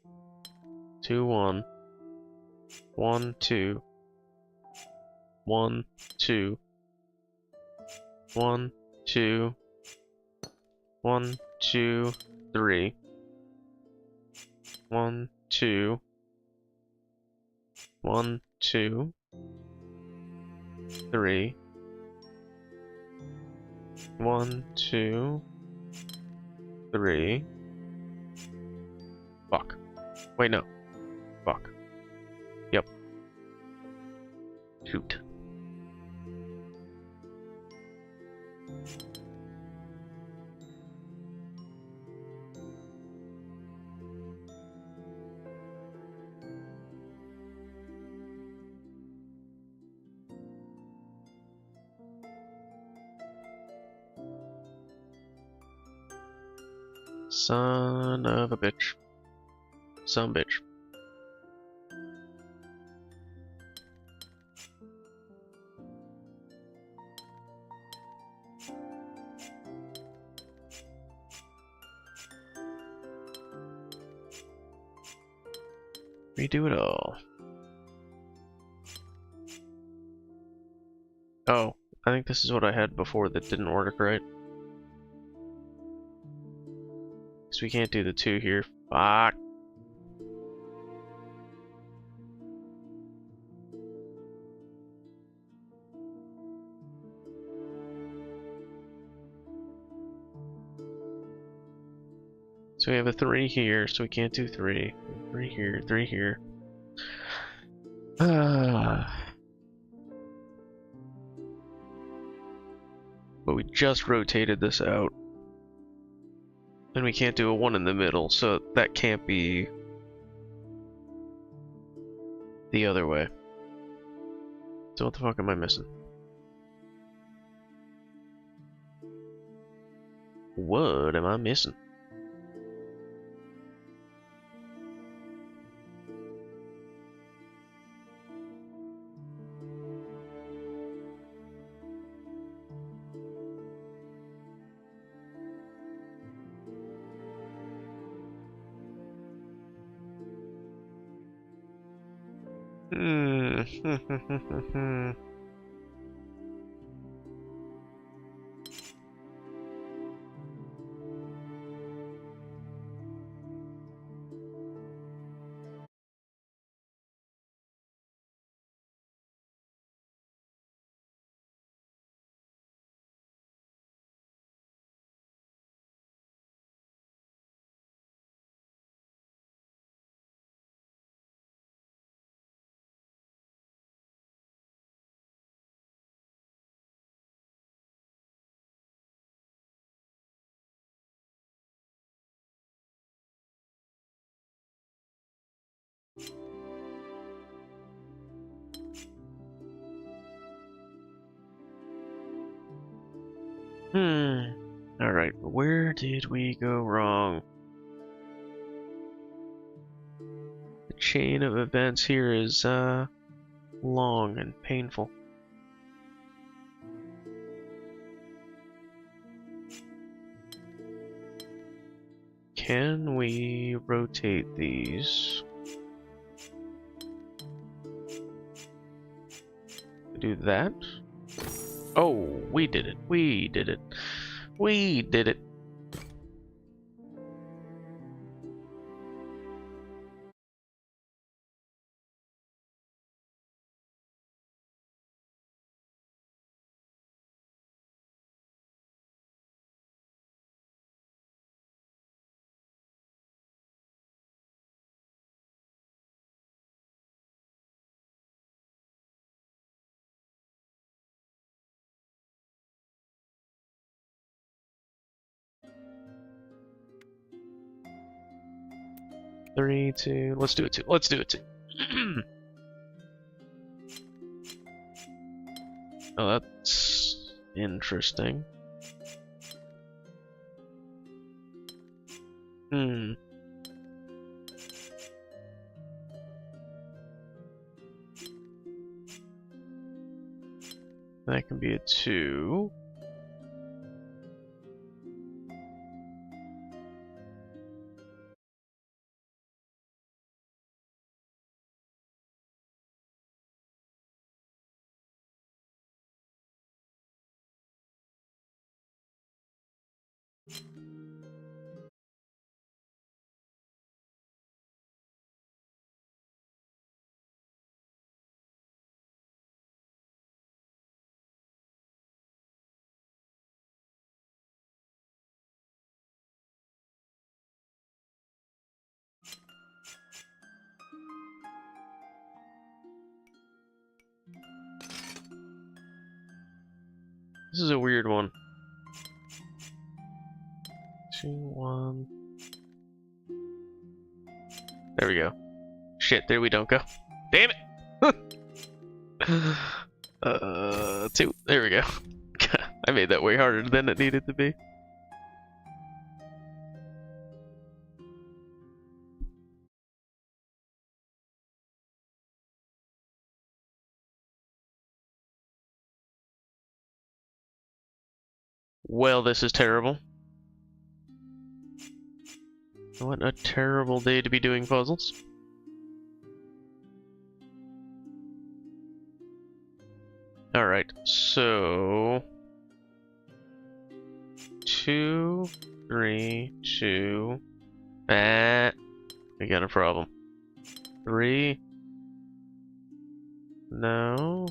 2, 1. 1, 2. 1, 2. 1, 2. 1, 2, 3. 1, 2. 1, 2. 3. 1, 2. 3. Fuck. Wait, no. Fuck. Yep. Shoot. Son of a bitch. Son bitch. Redo it all. Oh, I think this is what I had before that didn't work right. Because we can't do the 2 here. Fuck. So we have a 3 here, so we can't do 3. 3 here, 3 here. But we just rotated this out. And we can't do a 1 in the middle, so that can't be the other way. So what the fuck am I missing? What am I missing? Alright, where did we go wrong? The chain of events here is, long and painful. Can we rotate these? Do that? Oh, we did it. We did it. We did it. Three, two. Let's do it two. Let's do it two. Oh, that's interesting. Hmm. That can be a two. This is a weird one. 2, 1. There we go. Shit, there we don't go. Damn it! 2. There we go. I made that way harder than it needed to be. Well, this is terrible. What a terrible day to be doing puzzles. Alright, so 2, 3, 2. We got a problem. 3. No.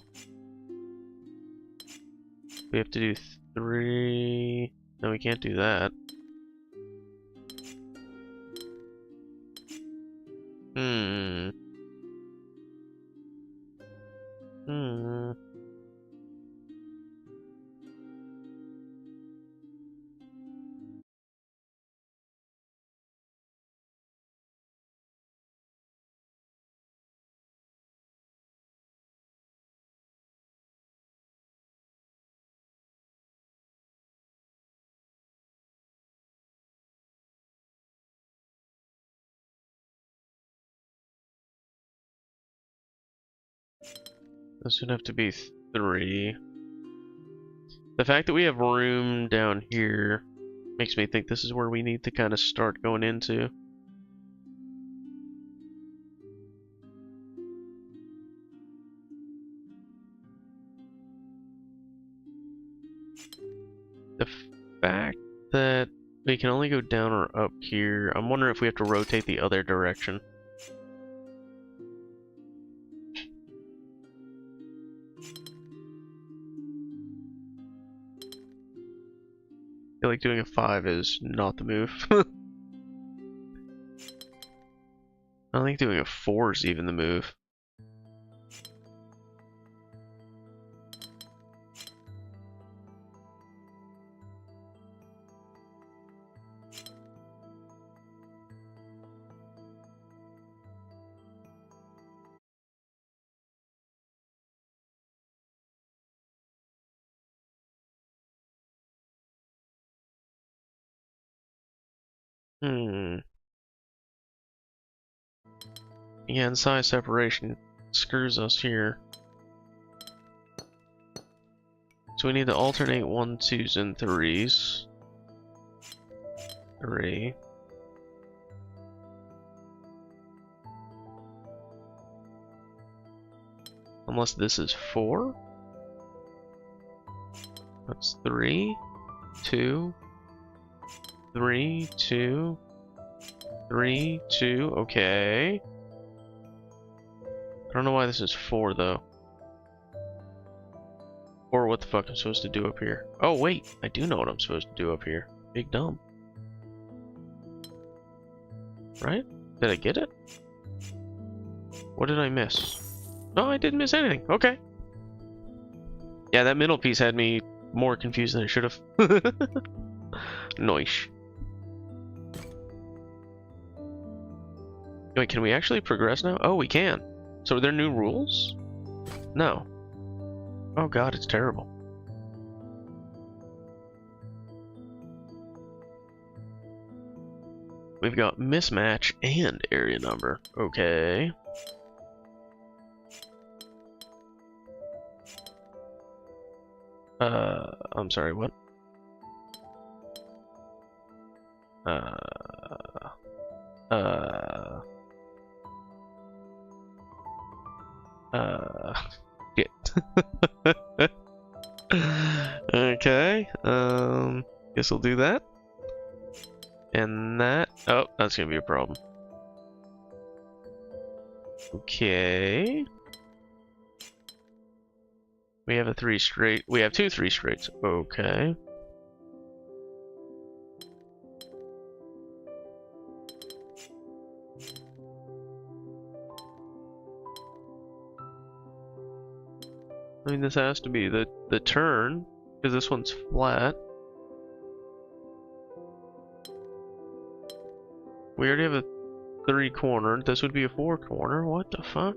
We have to do 3. No, we can't do that. Hmm. Hmm. This would have to be 3. The fact that we have room down here makes me think this is where we need to kind of start going into. The fact that we can only go down or up here, I'm wondering if we have to rotate the other direction. I feel like doing a 5 is not the move. I don't think doing a 4 is even the move. Hmm. Again, size separation screws us here. So we need to alternate 1, 2s, and 3s. 3. Unless this is 4? That's 3, 2, 3, 2, 3, 2, okay. I don't know why this is 4 though. Or what the fuck I'm supposed to do up here. Oh wait, I do know what I'm supposed to do up here. Big dumb. Right? Did I get it? What did I miss? No, I didn't miss anything. Okay. Yeah, that middle piece had me more confused than it should have. Noish. Wait, can we actually progress now? Oh, we can. So are there new rules? No. Oh god, it's terrible. We've got mismatch and area number. Okay. I'm sorry, what? Shit. Okay, guess we'll do that. And that, oh, that's gonna be a problem. Okay. We have a 3 straight, we have 2 3 straights, okay. I mean, this has to be the turn, because this one's flat. We already have a 3 corner. This would be a 4 corner. What the fuck?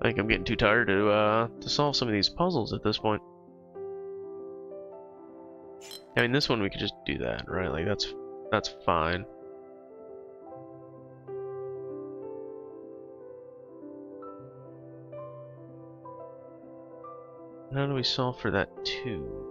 I think I'm getting too tired to solve some of these puzzles at this point. I mean, this one we could just do that, right? Like that's fine. How do we solve for that 2?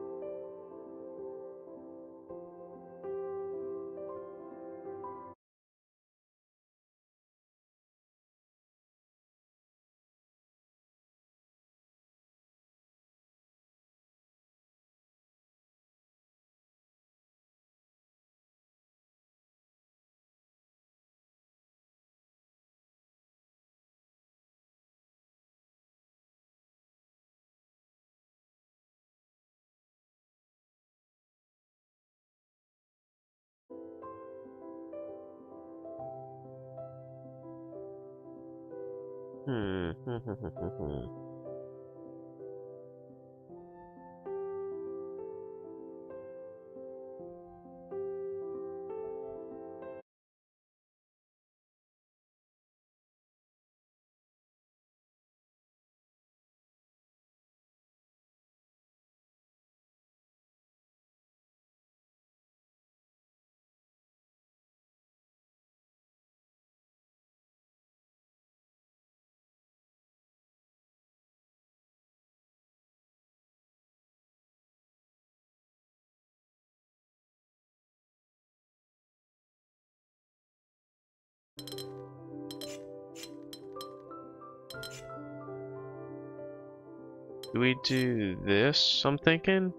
Do we do this, I'm thinking?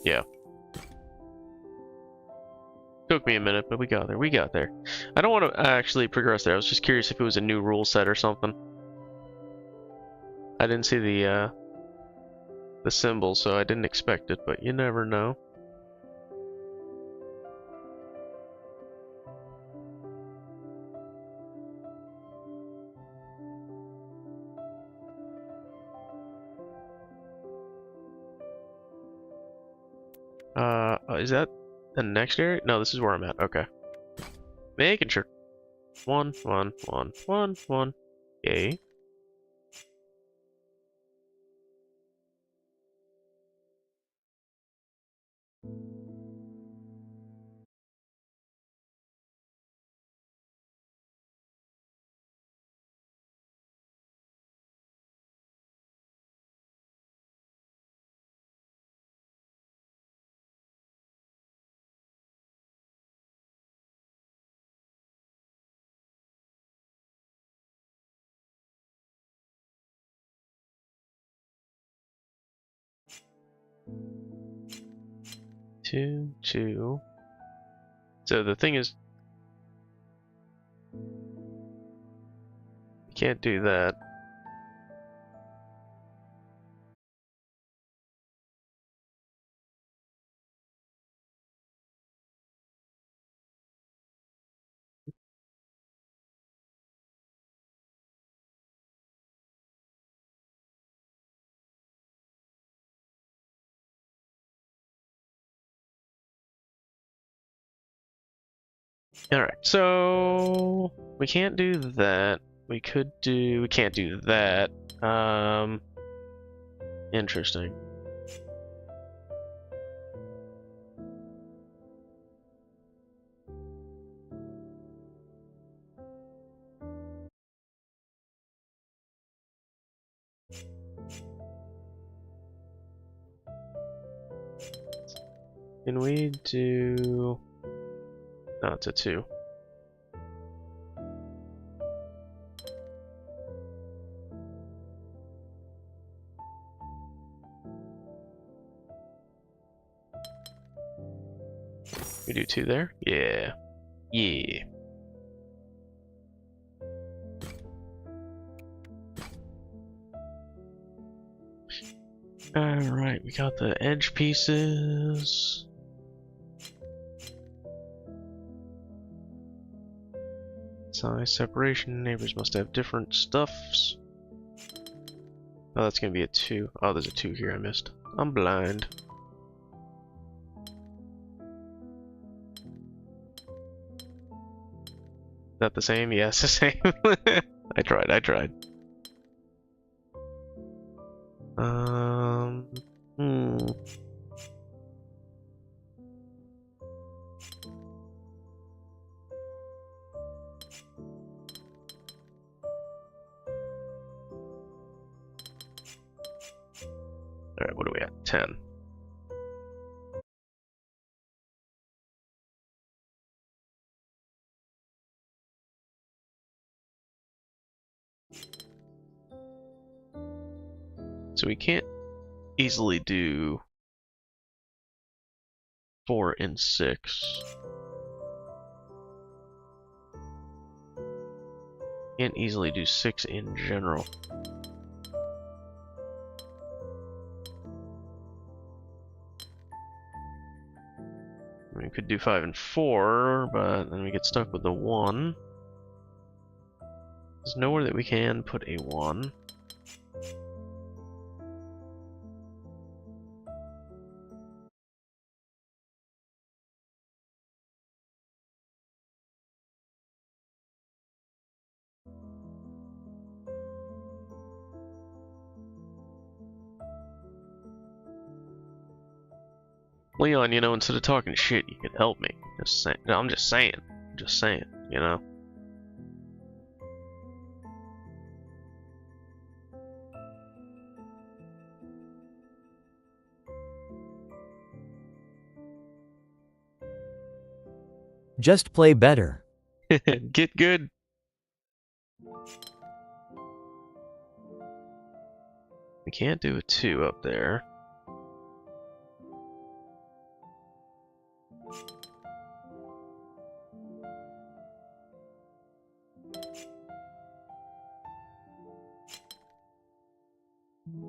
Yeah. Took me a minute, but we got there. We got there. I don't want to actually progress there. I was just curious if it was a new rule set or something. I didn't see the symbol, so I didn't expect it, but you never know. Is that the next area? No, this is where I'm at. Okay. Making sure. 1, 1, 1, 1, 1. Yay. 2, 2. So the thing is, you can't do that. Alright, so we can't do that. We can't do that. Interesting. Can we do... No, it's a 2. We do 2 there? Yeah. Yeah. Alright, we got the edge pieces. Size separation, neighbors must have different stuffs. Oh, that's gonna be a 2. Oh, there's a 2 here I missed. I'm blind. Is that the same? Yes, the same. I tried. Hmm. Alright, what are we at? 10. So we can't easily do 4 and 6. Can't easily do 6 in general. I mean, we could do 5 and 4, but then we get stuck with the 1. There's nowhere that we can put a 1. Leon, you know, instead of talking shit, you could help me. Just saying. No, I'm just saying. Just saying, you know? Just play better. Get good. We can't do a 2 up there.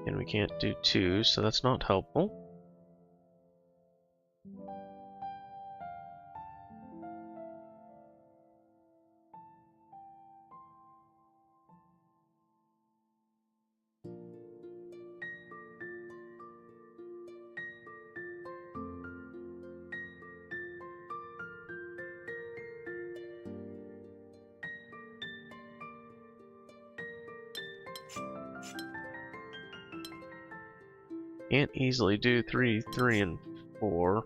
And we can't do 2, so that's not helpful. Can't easily do 3, 3, and 4.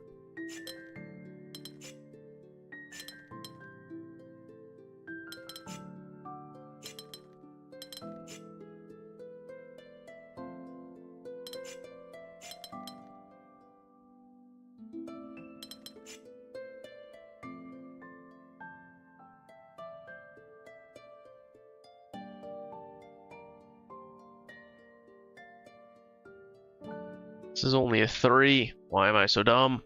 This is only a 3. Why am I so dumb?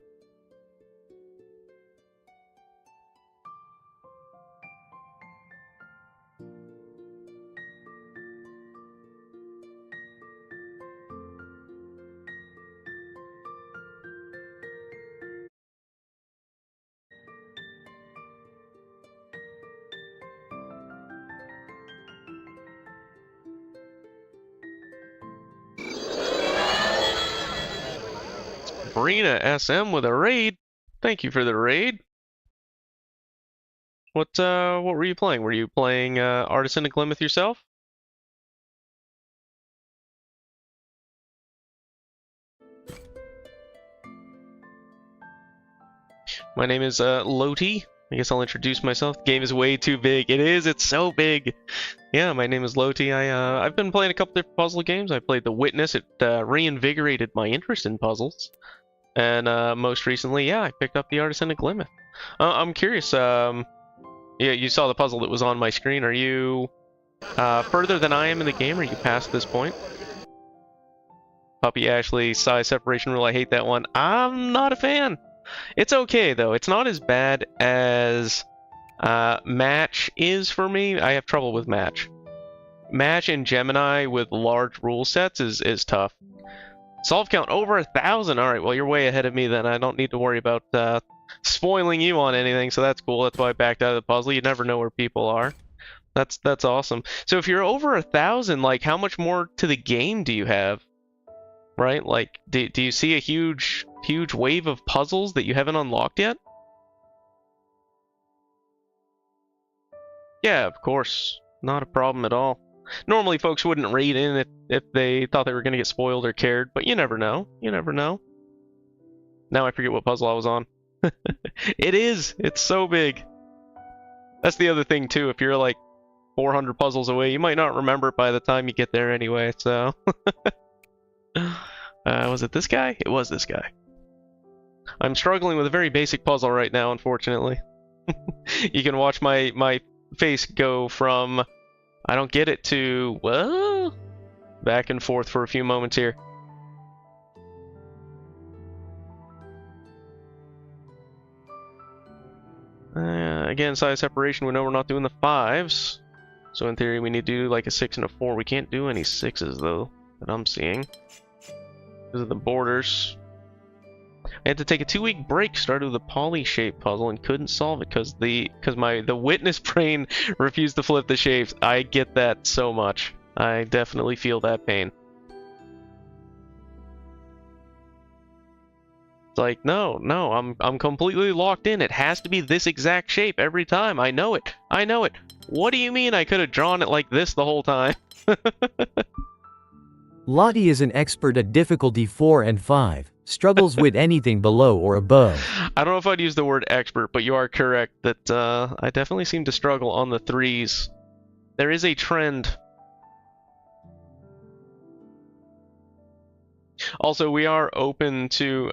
Sabrina SM with a raid. Thank you for the raid. What were you playing? Were you playing Artisan and Glimmith yourself? My name is Loti. I guess I'll introduce myself. The game is way too big. It is. It's so big. Yeah, my name is Loti. I've been playing a couple different puzzle games. I played The Witness. It reinvigorated my interest in puzzles. And most recently, yeah, I picked up the Artisan and Glimmith. I'm curious. Yeah, you saw the puzzle that was on my screen. Are you further than I am in the game? Are you past this point? Puppy Ashley, size separation rule. I hate that one. I'm not a fan. It's okay, though. It's not as bad as Match is for me. I have trouble with Match. Match and Gemini with large rule sets is tough. Solve count over 1,000. All right, well, you're way ahead of me then. I don't need to worry about spoiling you on anything, so that's cool. That's why I backed out of the puzzle. You never know where people are. That's awesome. So if you're over 1,000, like, how much more to the game do you have? Right? Like, do you see a huge wave of puzzles that you haven't unlocked yet? Yeah, of course. Not a problem at all. Normally, folks wouldn't raid in if they thought they were going to get spoiled or cared, but you never know. You never know. Now I forget what puzzle I was on. It is! It's so big! That's the other thing, too. If you're, like, 400 puzzles away, you might not remember it by the time you get there anyway, so... was it this guy? It was this guy. I'm struggling with a very basic puzzle right now, unfortunately. You can watch my face go from I don't get it to well, back and forth for a few moments here. Again, size separation, we know we're not doing the 5s. So in theory, we need to do like a 6 and a 4. We can't do any 6s, though, that I'm seeing. Because of the borders. I had to take a 2-week break, started with a poly shape puzzle, and couldn't solve it because the witness brain refused to flip the shapes. I get that so much. I definitely feel that pain. It's like, no, I'm completely locked in. It has to be this exact shape every time. I know it. I know it. What do you mean I could have drawn it like this the whole time? Lottie is an expert at difficulty 4 and 5, struggles with anything below or above. I don't know if I'd use the word expert, but you are correct that I definitely seem to struggle on the 3s. There is a trend. Also, we are open to you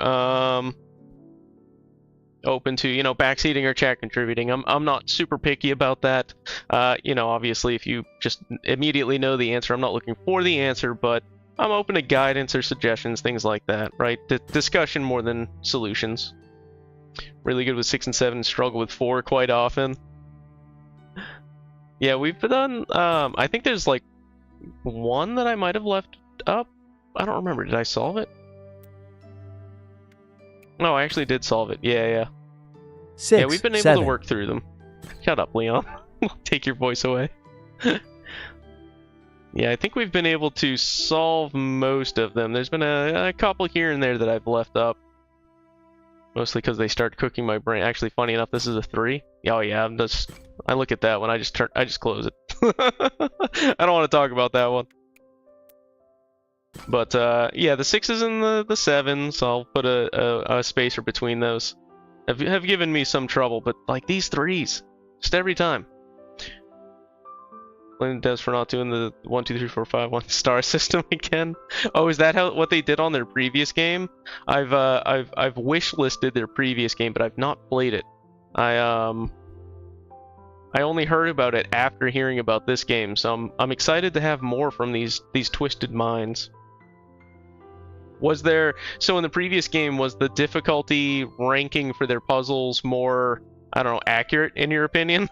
know, backseating or chat contributing. I'm not super picky about that. You know, obviously, if you just immediately know the answer, I'm not looking for the answer, but I'm open to guidance or suggestions, things like that, right? Discussion more than solutions. Really good with 6 and 7, struggle with 4 quite often. Yeah, we've done, I think there's like one that I might have left up. I don't remember. Did I solve it? No, I actually did solve it. Yeah. 6, yeah, we've been able 7. to work through them. Shut up, Leon. Take your voice away. Yeah, I think we've been able to solve most of them. There's been a couple here and there that I've left up. Mostly because they start cooking my brain. Actually, funny enough, this is a 3. Oh yeah, I look at that one, I just close it. I don't want to talk about that one. But yeah, the 6s and the 7s, I'll put a spacer between those. Have given me some trouble, but like these 3s, just every time. Blame devs for not doing the 1, 2, 3, 4, 5, 1 star system again. Oh, is that what they did on their previous game? I've wish listed their previous game, but I've not played it. I only heard about it after hearing about this game, so I'm excited to have more from these twisted minds. Was there, so in the previous game, was the difficulty ranking for their puzzles more, I don't know, accurate in your opinion?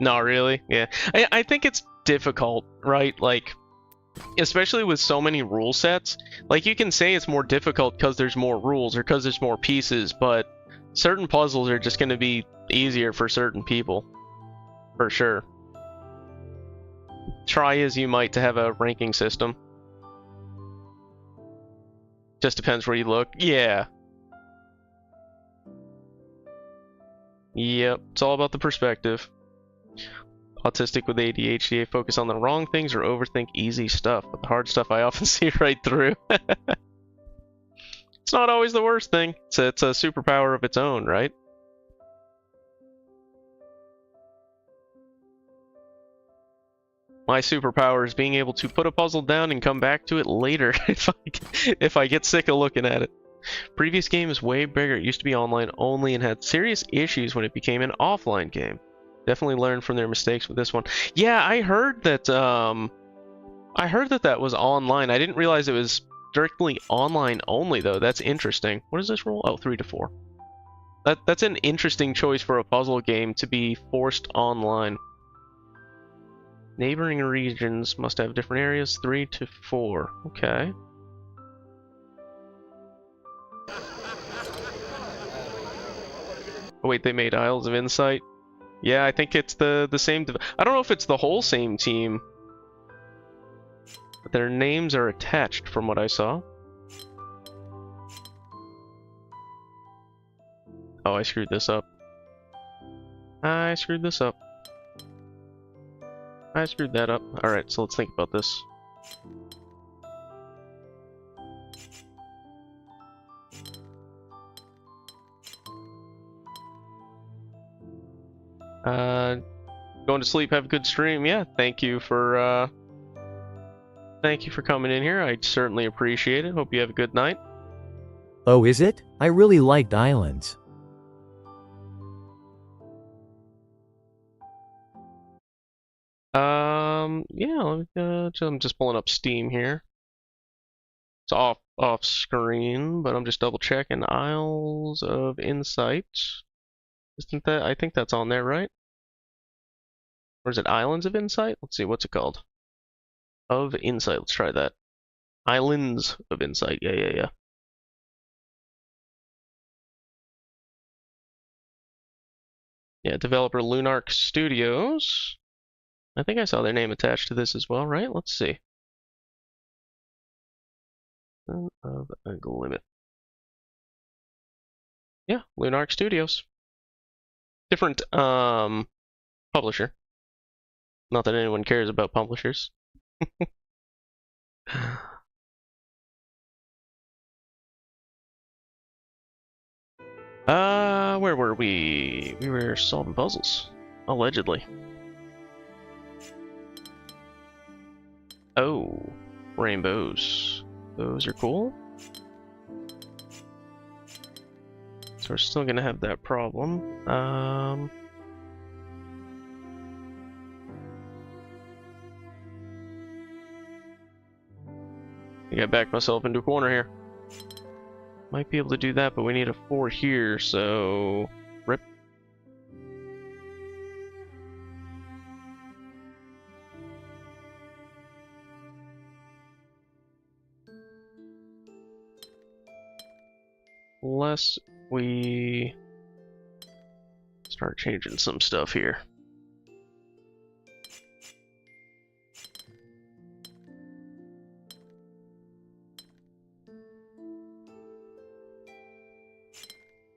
Not really, yeah. I think it's difficult, right? Like, especially with so many rule sets. Like, you can say it's more difficult because there's more rules or because there's more pieces, but certain puzzles are just going to be easier for certain people. For sure. try as you might to have a ranking system. Just depends where you look. Yeah. Yep, it's all about the perspective. Autistic with ADHD, I focus on the wrong things or overthink easy stuff, but the hard stuff I often see right through. It's not always the worst thing. It's a superpower of its own, right? My superpower is being able to put a puzzle down and come back to it later if I get sick of looking at it. Previous game is way bigger. It used to be online only and had serious issues when it became an offline game. Definitely learned from their mistakes with this one. Yeah, I heard that that was online. I didn't realize it was strictly online only though. That's interesting. What is this roll? Oh, 3 to 4. That's an interesting choice for a puzzle game to be forced online. Neighboring regions must have different areas. 3 to 4. Okay. Oh wait, they made Isles of Insight. Yeah, I think it's the same. I don't know if it's the whole same team, but their names are attached from what I saw. Oh, I screwed this up. I screwed this up. I screwed that up. Alright, so let's think about this. Going to sleep, have a good stream. Yeah, thank you for coming in here. I certainly appreciate it. Hope you have a good night. Oh, is it? I really liked Islands. Yeah, I'm just pulling up Steam here. It's off screen, but I'm just double checking. Isles of Insight. Isn't that? I think that's on there, right? Or is it Islands of Insight? Let's see, what's it called? Of Insight. Let's try that. Islands of Insight. Yeah. Yeah, developer Lunark Studios. I think I saw their name attached to this as well, right? Let's see. Of Glimmith. Yeah, Lunark Studios. Different publisher. Not that anyone cares about publishers. Where were we? We were solving puzzles. Allegedly. Oh, rainbows. Those are cool. So we're still gonna have that problem. I gotta back myself into a corner here. Might be able to do that, but we need a 4 here, so... Rip. Unless we start changing some stuff here.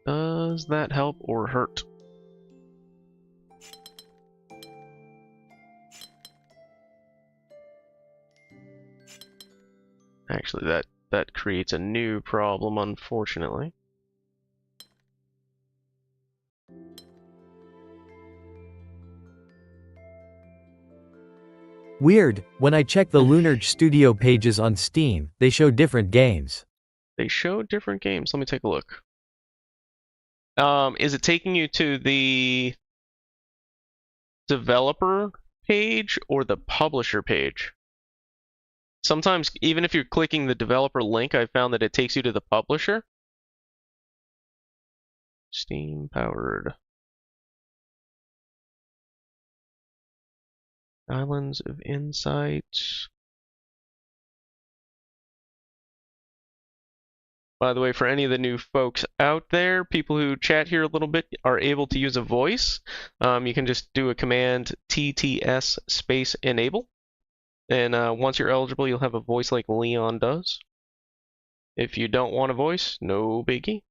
Does that help or hurt? Actually, that creates a new problem, unfortunately. Weird, when I check the Lunark Studio pages on Steam, they show different games. They show different games. Let me take a look. Is it taking you to the developer page or the publisher page? Sometimes, even if you're clicking the developer link, I found that it takes you to the publisher. Steam powered. Islands of Insight. By the way, for any of the new folks out there, people who chat here a little bit are able to use a voice. You can just do a command TTS space enable, And once you're eligible, you'll have a voice like Leon does. If you don't want a voice, no biggie.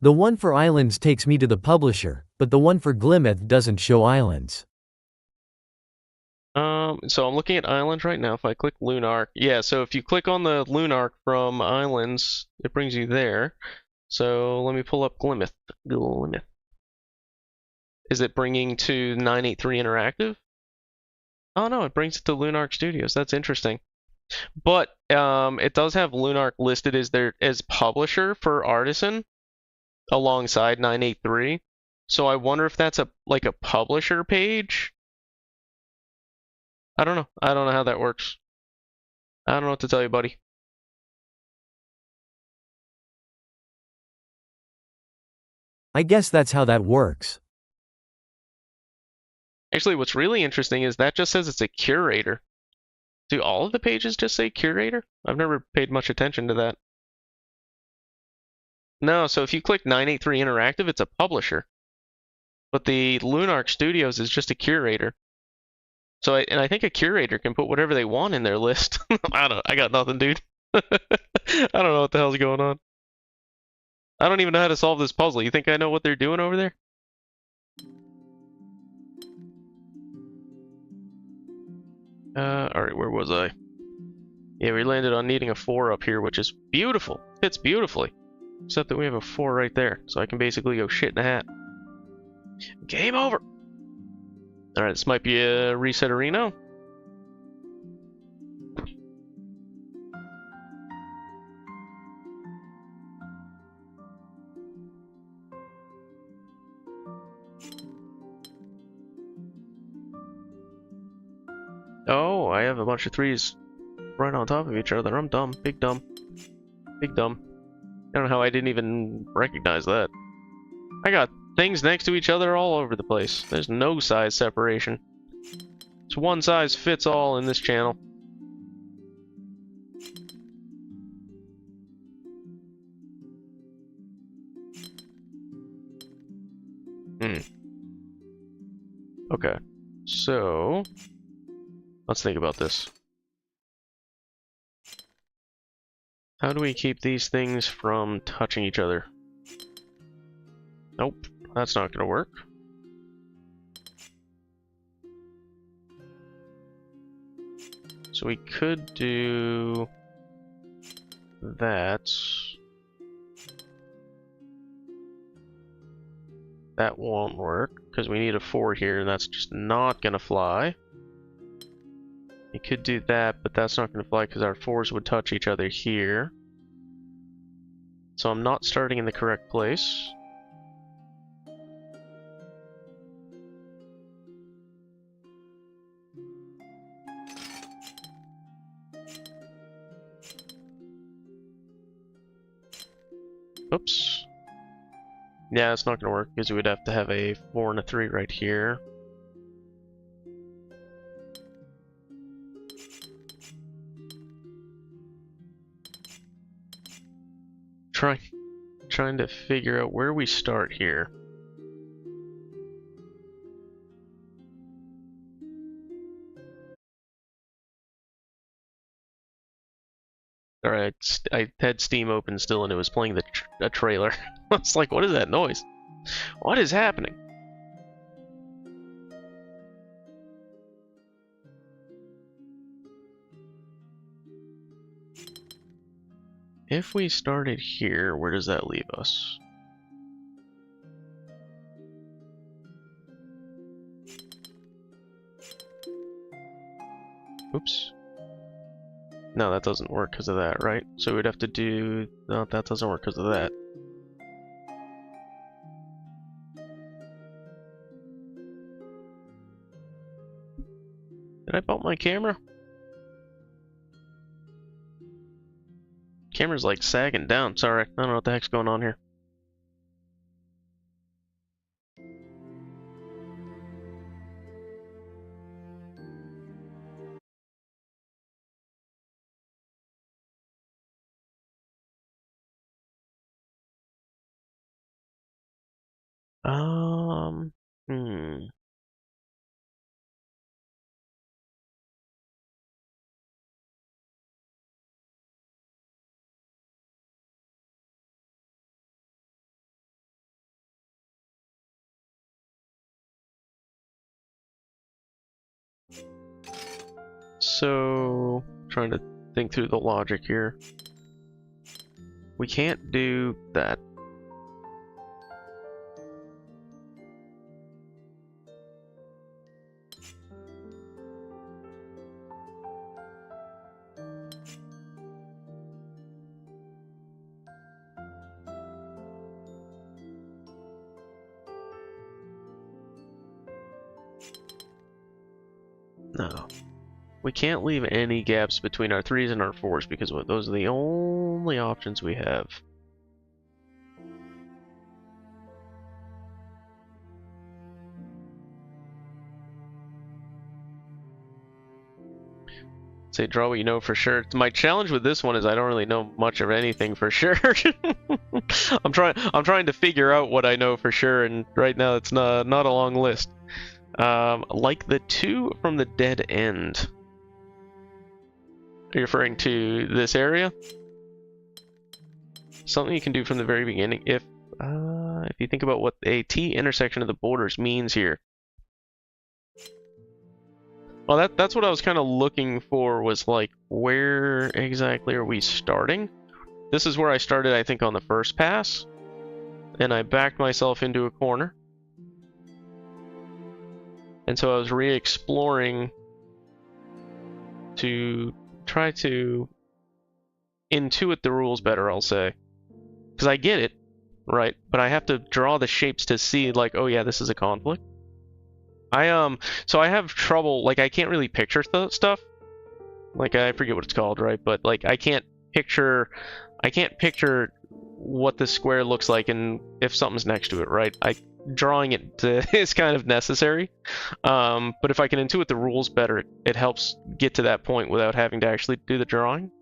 The one for islands takes me to the publisher, but the one for Glimmith doesn't show islands. So I'm looking at islands right now. If I click Lunark, yeah, so if you click on the Lunark from islands, it brings you there. So let me pull up Glimmith. Glimmith. Is it bringing to 983 Interactive? Oh no, it brings it to Lunark Studios. That's interesting. But it does have Lunark listed as publisher for Artisan alongside 983. So I wonder if that's like a publisher page. I don't know. I don't know how that works. I don't know what to tell you, buddy. I guess that's how that works. Actually, what's really interesting is that just says it's a curator. Do all of the pages just say curator? I've never paid much attention to that. No, so if you click 983 Interactive, it's a publisher. But the Lunark Studios is just a curator. So, I think a curator can put whatever they want in their list. I got nothing, dude. I don't know what the hell's going on. I don't even know how to solve this puzzle. You think I know what they're doing over there? Alright, where was I? Yeah, we landed on needing a 4 up here, which is beautiful. Fits beautifully. Except that we have a 4 right there, so I can basically go shit in a hat. Game over! Alright, this might be a reset arena. Oh, I have a bunch of 3s right on top of each other. I'm dumb. Big dumb. Big dumb. I don't know how I didn't even recognize that. I got things next to each other all over the place. There's no size separation. It's one size fits all in this channel. Okay. So, let's think about this. How do we keep these things from touching each other? Nope, that's not gonna work. So we could do that. That won't work, because we need a 4 here, and that's just not gonna fly. You could do that, but that's not gonna fly because our 4s would touch each other here. So I'm not starting in the correct place. Oops. Yeah, it's not gonna work because we would have to have a 4 and a 3 right here. Trying to figure out where we start here. Alright, I had Steam open still and it was playing a trailer. I was like, what is that noise? What is happening? If we started here, where does that leave us? Oops. No, that doesn't work because of that, right? So we'd have to do... No, that doesn't work because of that. Did I bump my camera? Camera's like sagging down. Sorry, I don't know what the heck's going on here. Um, hmm. So, trying to think through the logic here. We can't do that. No. We can't leave any gaps between our 3s and our 4s because those are the only options we have. Say draw what you know for sure. My challenge with this one is I don't really know much of anything for sure. I'm trying to figure out what I know for sure, and right now it's not a long list. Like the 2 from the dead end. Are you referring to this area? Something you can do from the very beginning. If you think about what a T intersection of the borders means here. Well, that's what I was kind of looking for, was like, where exactly are we starting? This is where I started, I think, on the first pass. And I backed myself into a corner. And so I was re-exploring to try to intuit the rules better, I'll say. Because I get it, right? But I have to draw the shapes to see, like, oh yeah, this is a conflict. So I have trouble, like, I can't really picture stuff. Like, I forget what it's called, right? But, like, I can't picture what the square looks like and if something's next to it, right? Drawing it is kind of necessary. But if I can intuit the rules better, it helps get to that point without having to actually do the drawing.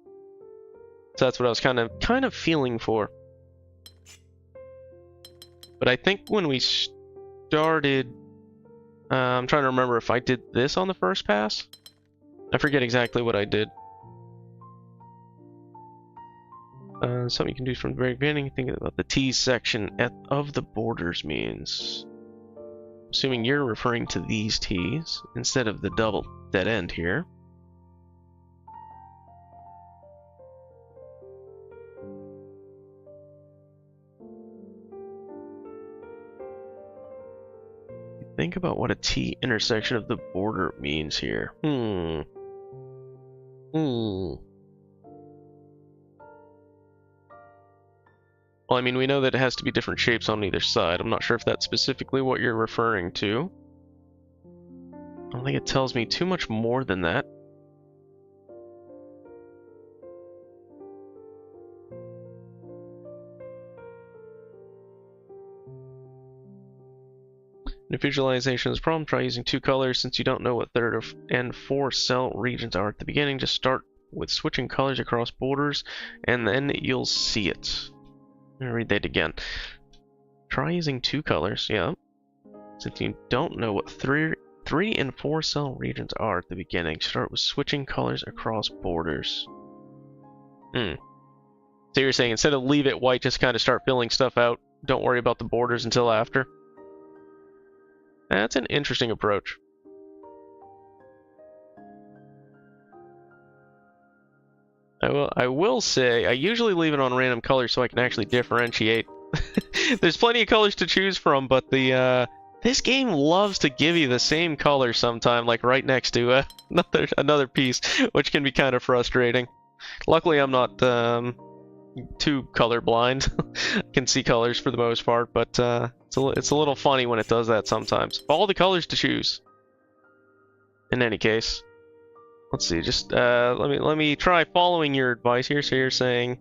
So that's what I was kind of feeling for. But I think when we started, I'm trying to remember if I did this on the first pass. I forget exactly what I did. Something you can do from the very beginning. Think about the T section of the borders means. Assuming you're referring to these T's instead of the double dead end here. Think about what a T intersection of the border means here. Well, I mean, we know that it has to be different shapes on either side. I'm not sure if that's specifically what you're referring to. I don't think it tells me too much more than that. In visualization of this problem, try using 2 colors. Since you don't know what 3rd and 4th cell regions are at the beginning, just start with switching colors across borders, and then you'll see it. Let me read that again. Try using 2 colors, yeah. Since you don't know what 3 and 4 cell regions are at the beginning, start with switching colors across borders. So you're saying instead of leave it white, just kind of start filling stuff out. Don't worry about the borders until after. That's an interesting approach. I will say, I usually leave it on random colors so I can actually differentiate. There's plenty of colors to choose from, but this game loves to give you the same color sometime, like right next to another piece, which can be kind of frustrating. Luckily, I'm not too colorblind. I can see colors for the most part, but it's a little funny when it does that sometimes. All the colors to choose. In any case. Let's see, just let me try following your advice here. So you're saying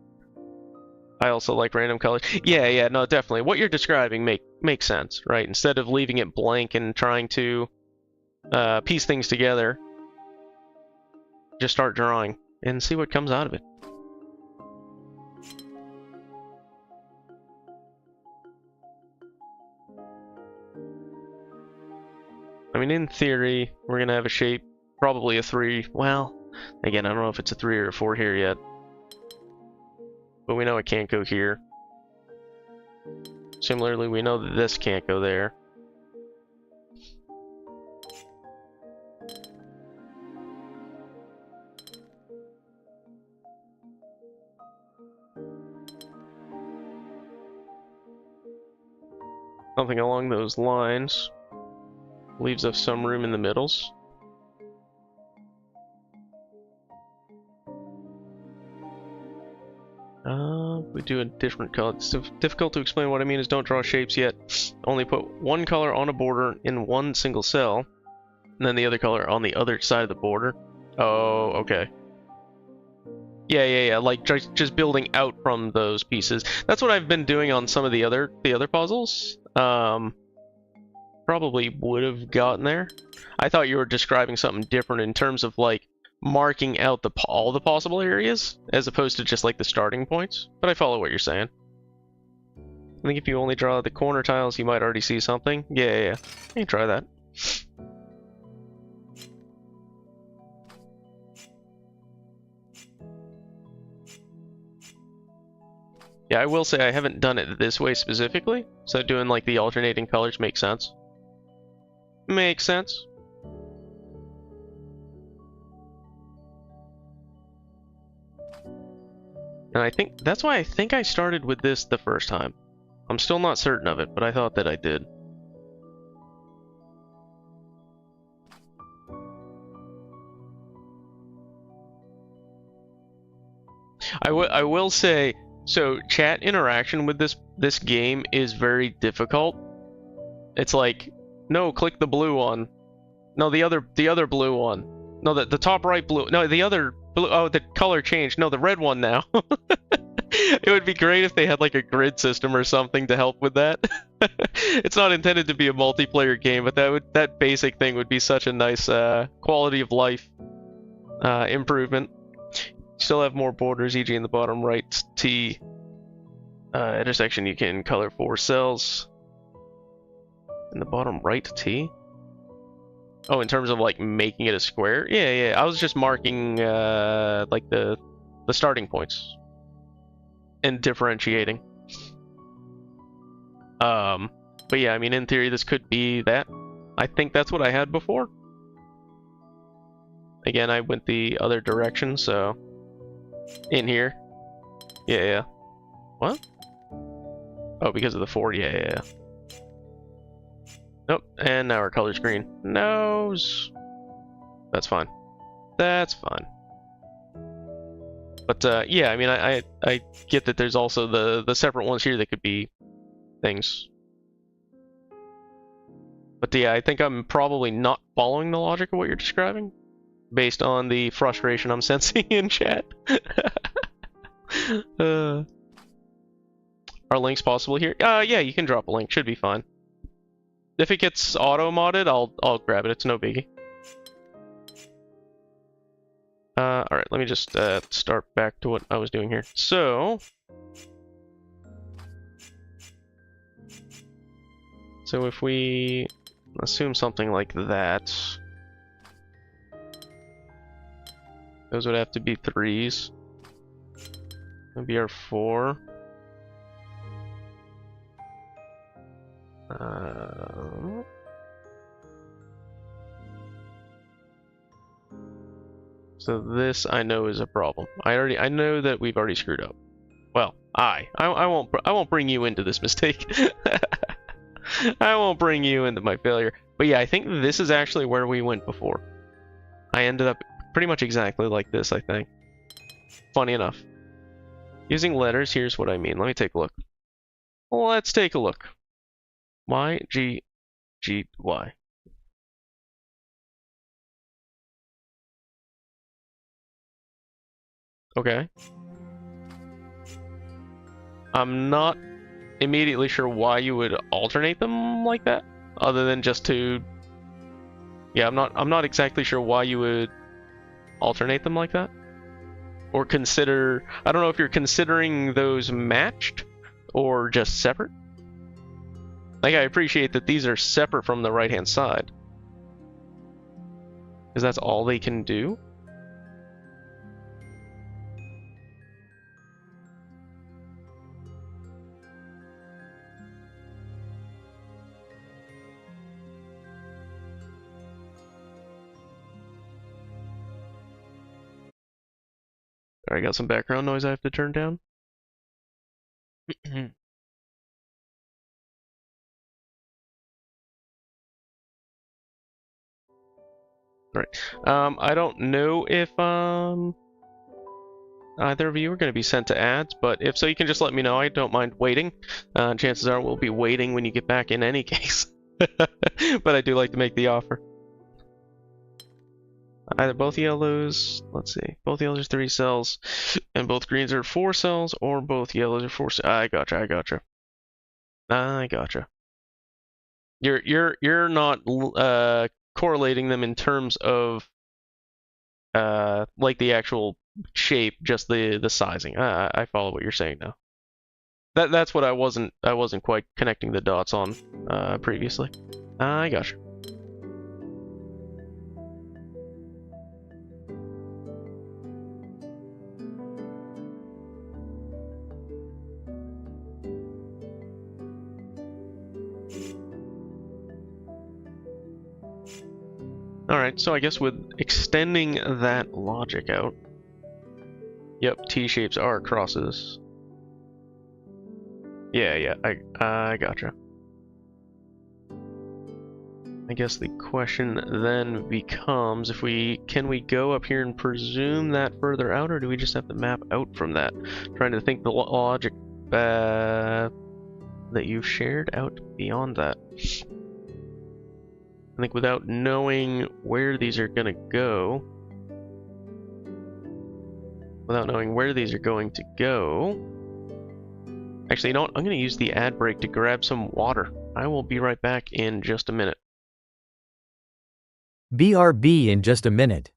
I also like random colors. Yeah, no, definitely. What you're describing makes sense, right? Instead of leaving it blank and trying to piece things together, just start drawing and see what comes out of it. I mean, in theory, we're gonna have a shape. Probably a 3. Well, again, I don't know if it's a 3 or a 4 here yet. But we know it can't go here. Similarly, we know that this can't go there. Something along those lines. Leaves us some room in the middles. We do a different color. It's difficult to explain. What I mean is don't draw shapes yet. Only put one color on a border in one single cell, and then the other color on the other side of the border. Oh, okay. Yeah. Like just building out from those pieces. That's what I've been doing on some of the other puzzles. Probably would have gotten there. I thought you were describing something different in terms of like marking out all the possible areas as opposed to just like the starting points. But I follow what you're saying. I think if you only draw the corner tiles, you might already see something. Yeah. You can try that. Yeah, I will say I haven't done it this way specifically, so doing like the alternating colors makes sense. Makes sense. And I think that's why I think I started with this the first time. I'm still not certain of it, but I thought that I did. I will say, so chat interaction with this game is very difficult. It's like, no, click the blue one. No, the other blue one. No, the top right blue. No, the other blue. Oh, the color changed. No, the red one now. It would be great if they had like a grid system or something to help with that. It's not intended to be a multiplayer game, but that basic thing would be such a nice quality of life improvement. Still have more borders, e.g. in the bottom right T intersection you can color 4 cells. In the bottom right T? Oh, in terms of like making it a square? Yeah. I was just marking like the starting points and differentiating. But yeah, I mean, in theory, this could be that. I think that's what I had before. Again, I went the other direction, so in here. Yeah. What? Oh, because of the 4. Yeah. Nope, and now our color's green. Nose. That's fine. That's fine. But yeah, I mean, I get that there's also the separate ones here that could be things. But yeah, I think I'm probably not following the logic of what you're describing, based on the frustration I'm sensing in chat. Are links possible here? Yeah, you can drop a link. Should be fine. If it gets auto-modded, I'll grab it. It's no biggie. Alright, let me just start back to what I was doing here. So if we assume something like that, those would have to be 3s. That'd be our 4. So this I know is a problem. I know that we've already screwed up. Well, I won't bring you into this mistake. I won't bring you into my failure. But yeah, I think this is actually where we went before. I ended up pretty much exactly like this, I think. Funny enough. Using letters, here's what I mean. Let me take a look. Let's take a look. Y, G, G, Y. Okay. I'm not immediately sure why you would alternate them like that, other than just to... Yeah, I'm not exactly sure why you would alternate them like that. Or consider... I don't know if you're considering those matched or just separate. Like, I appreciate that these are separate from the right-hand side, because that's all they can do. Alright, got some background noise I have to turn down. Right. I don't know if either of you are going to be sent to ads, but if so, you can just let me know. I don't mind waiting. Chances are we'll be waiting when you get back in any case. But I do like to make the offer. Either both yellows, let's see, both yellows are 3 cells, and both greens are 4 cells, or both yellows are 4 cells. I gotcha. You're not correlating them in terms of like the actual shape, just the sizing. I follow what you're saying now. That's what I wasn't quite connecting the dots on previously. I gotcha. Alright, so I guess with extending that logic out. Yep, T-shapes are crosses. Yeah, I gotcha. I guess the question then becomes can we go up here and presume that further out, or do we just have to map out from that? Trying to think the logic that you've shared out beyond that. I think without knowing where these are gonna go, actually, you know what? I'm gonna use the ad break to grab some water. I will be right back in just a minute. BRB in just a minute.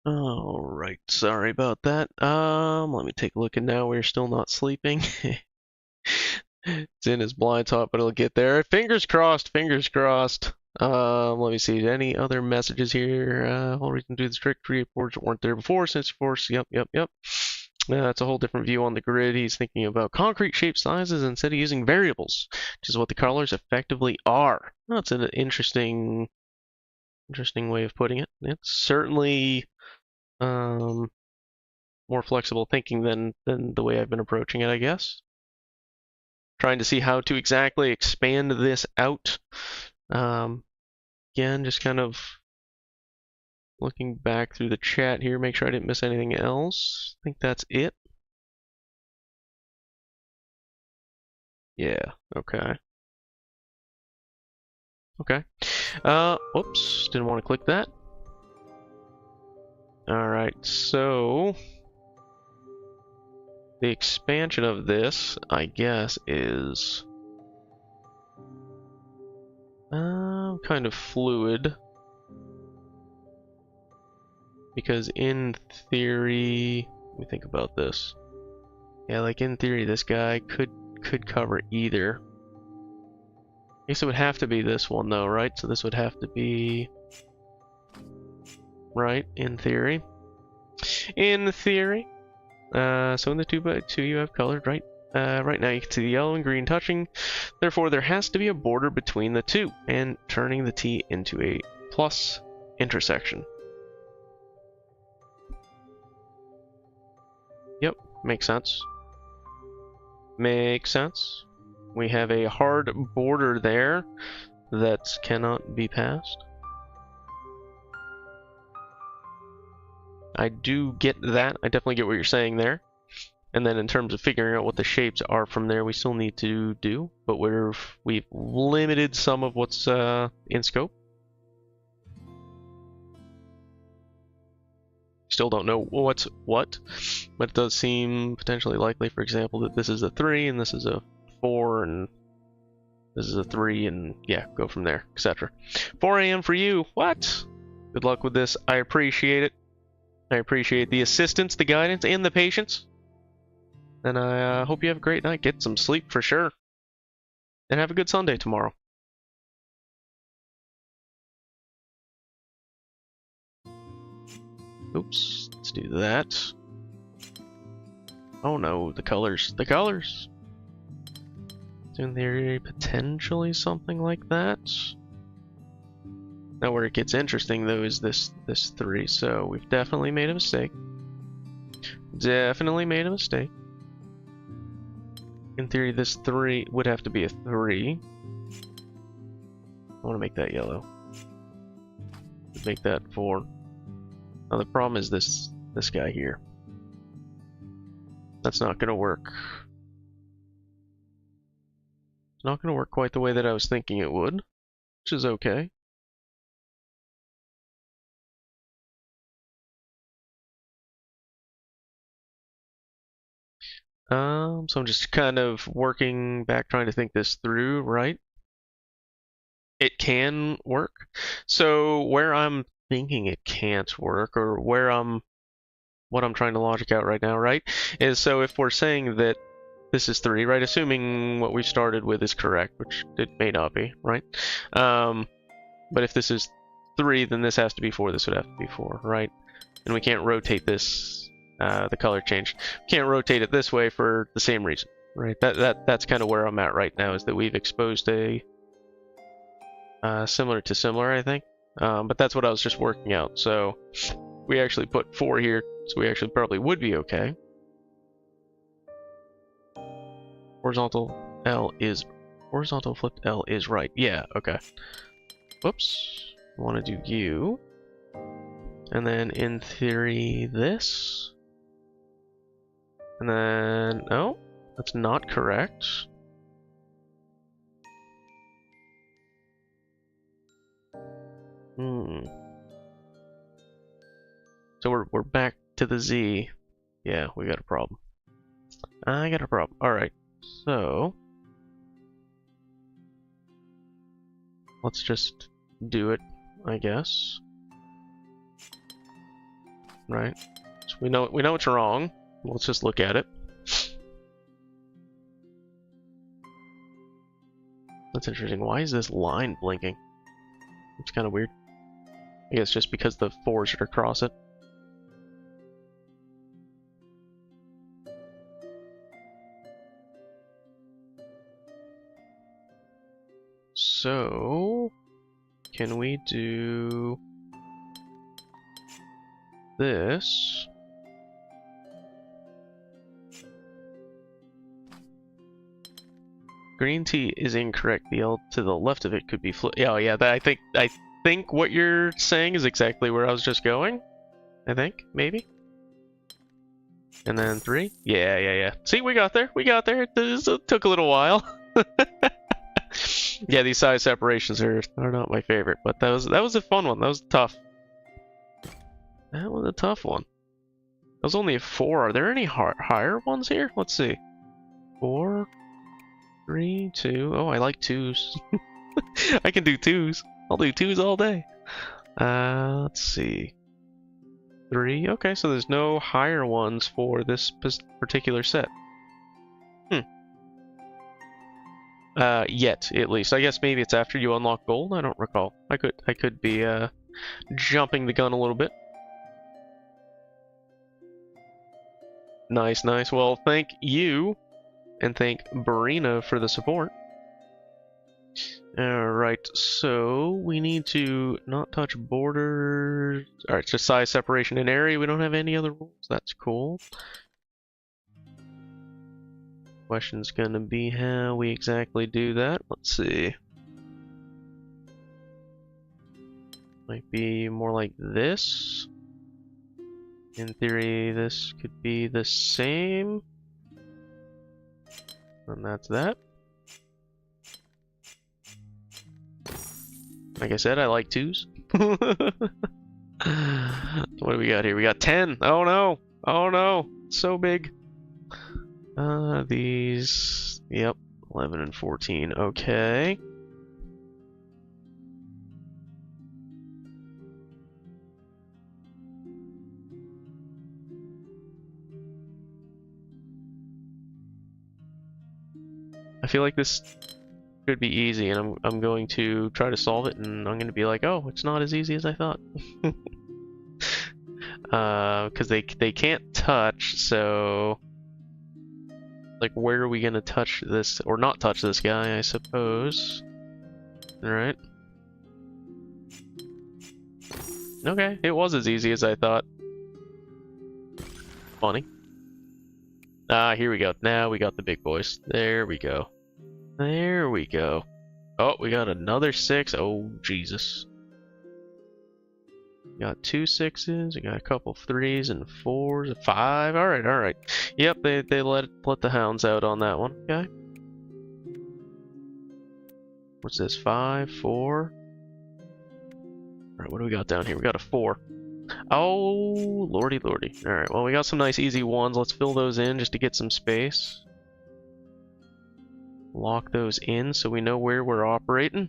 Alright, sorry about that. Let me take a look, and now we're still not sleeping. It's in his blind spot, but it'll get there. Fingers crossed, fingers crossed. Let me see. Any other messages here? Whole reason to do the strict reports weren't there before, since force. Yep. That's a whole different view on the grid. He's thinking about concrete shape sizes instead of using variables, which is what the colors effectively are. That's an interesting way of putting it. It's certainly more flexible thinking than the way I've been approaching it, I guess. Trying to see how to exactly expand this out. Again, just kind of looking back through the chat here, make sure I didn't miss anything else. I think that's it. Yeah, okay. Okay. Whoops, didn't want to click that. Alright, so the expansion of this, I guess, is kind of fluid. Because in theory, let me think about this. Yeah, like in theory, this guy could cover either. I guess it would have to be this one though, right? So this would have to be right in theory. In theory. So in the 2x2 you have colored, right? Right now you can see the yellow and green touching. Therefore, there has to be a border between the two and turning the T into a plus intersection. Yep, makes sense. Makes sense. We have a hard border there that cannot be passed. I do get that. I definitely get what you're saying there. And then in terms of figuring out what the shapes are from there, we still need to do, but we've limited some of what's in scope. Still don't know what's what, but it does seem potentially likely, for example, that this is a 3 and this is a 4 and this is a 3 and yeah, go from there, etc. 4 a.m. for you. What? Good luck with this. I appreciate it. I appreciate the assistance, the guidance, and the patience. And I hope you have a great night. Get some sleep for sure. And have a good Sunday tomorrow. Oops, let's do that. Oh no, the colors. The colors! So in theory, potentially something like that. Now where it gets interesting though is this 3. So we've definitely made a mistake. Definitely made a mistake. In theory, this 3 would have to be a 3. I want to make that yellow. Make that 4. Now the problem is this guy here. That's not going to work. It's not going to work quite the way that I was thinking it would, which is okay. So I'm just kind of working back, trying to think this through, right? It can work. So where I'm thinking it can't work, or what I'm trying to logic out right now, right, is so if we're saying that this is 3, right, assuming what we started with is correct, which it may not be, right? But if this is 3, then this has to be 4, this would have to be 4, right? And we can't rotate this, the color change. We can't rotate it this way for the same reason, right? That's kind of where I'm at right now, is that we've exposed a similar to similar, I think. But that's what I was just working out. So we actually put 4 here, so we actually probably would be okay. Horizontal flipped L is right. Yeah, okay. Whoops. I want to do U. And then in theory this. And then, no, that's not correct. So we're back to the Z. Yeah, we got a problem. I got a problem. Alright, so let's just do it, I guess. Right? So we know it's wrong. Let's just look at it. That's interesting. Why is this line blinking? It's kind of weird. I guess just because the 4s are across it. So, can we do this? Green tea is incorrect. The L to the left of it could be flip. Oh yeah, I think what you're saying is exactly where I was just going. I think maybe. And then 3. Yeah. See, we got there. We got there. It took a little while. Yeah, these size separations are not my favorite, but that was a fun one. That was tough. That was a tough one. That was only a 4. Are there any higher ones here? Let's see. 4, 3, 2. Oh, I like 2s. I can do 2s. I'll do 2s all day. Let's see. 3. Okay, so there's no higher ones for this particular set. Yet, at least. I guess maybe it's after you unlock gold. I don't recall. I could be jumping the gun a little bit. Nice. Well, thank you, and thank Barina for the support. Alright, so we need to not touch borders. Alright, just size, separation, and area. We don't have any other rules. That's cool. Question's gonna be how we exactly do that. Let's see. Might be more like this. In theory, this could be the same. And that's that. Like I said, I like 2s. What do we got here? We got 10. Oh no! Oh no! So big. These... Yep. 11 and 14. Okay. I feel like this should be easy, and I'm going to try to solve it, and I'm going to be like, oh, it's not as easy as I thought. Because they can't touch, so... Like, where are we going to touch this, or not touch this guy, I suppose. Alright. Okay, it was as easy as I thought. Funny. Ah, here we go. Now we got the big boys. There we go. There we go. Oh, we got another 6. Oh, Jesus. We got 2 6s. We got a couple 3s and 4s, a 5. Alright. Yep, they let the hounds out on that one. Okay. What's this? 5, 4. Alright, what do we got down here? We got a 4. Oh, lordy. Alright, well, we got some nice easy 1s. Let's fill those in just to get some space. Lock those in so we know where we're operating.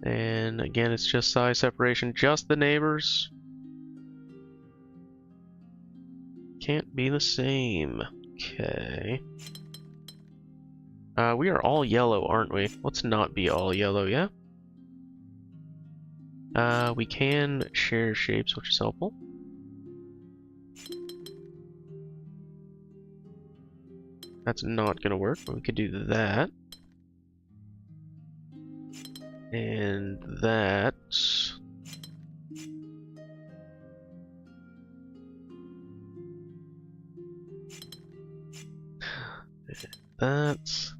And again, it's just size separation, just the neighbors. Can't be the same. Okay. We are all yellow, aren't we? Let's not be all yellow, yeah? We can share shapes, which is helpful. That's not gonna work, but we could do that. And that. That's.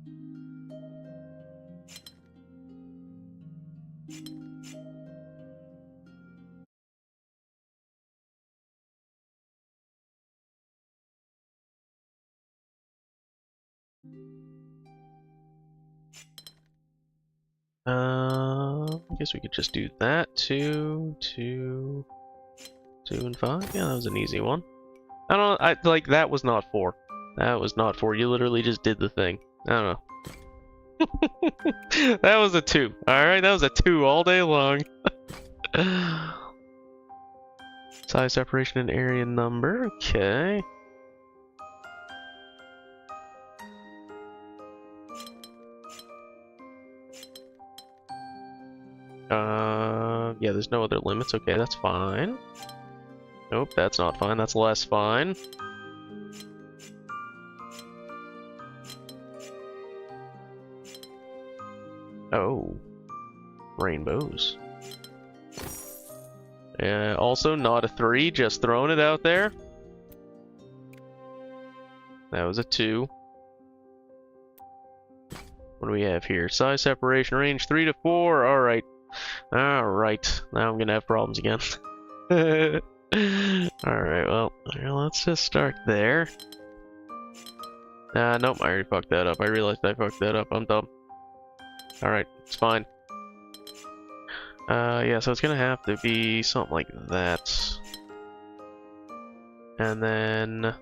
I guess we could just do that. 2, 2, 2, and 5. Yeah, that was an easy one. I like that was not 4. That was not 4. You literally just did the thing. I don't know. That was a 2. Alright, that was a 2 all day long. Size separation and area number. Okay. Yeah, there's no other limits. Okay, that's fine. Nope, that's not fine. That's less fine. Oh, rainbows. Also not a 3, just throwing it out there. That was a 2. What do we have here? Size separation range 3 to 4. Alright. Alright. Now I'm gonna have problems again. Alright, well, let's just start there. Nope, I already fucked that up. I realized I fucked that up. I'm dumb. Alright, it's fine. Yeah, so it's gonna have to be something like that. And then...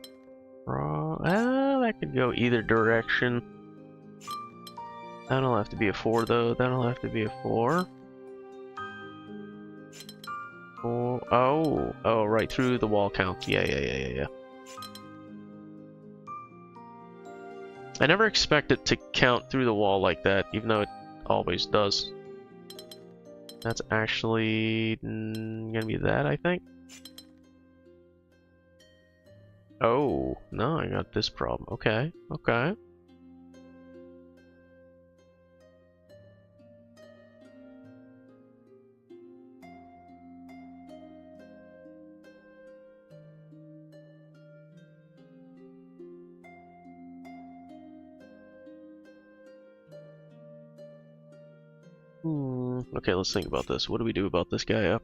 that could go either direction. That'll have to be a 4, though. That'll have to be a 4. Oh, right through the wall count. Yeah. I never expect it to count through the wall like that, even though it always does. That's actually gonna be that, I think. Oh, no, I got this problem. Okay. Okay, let's think about this. What do we do about this guy up?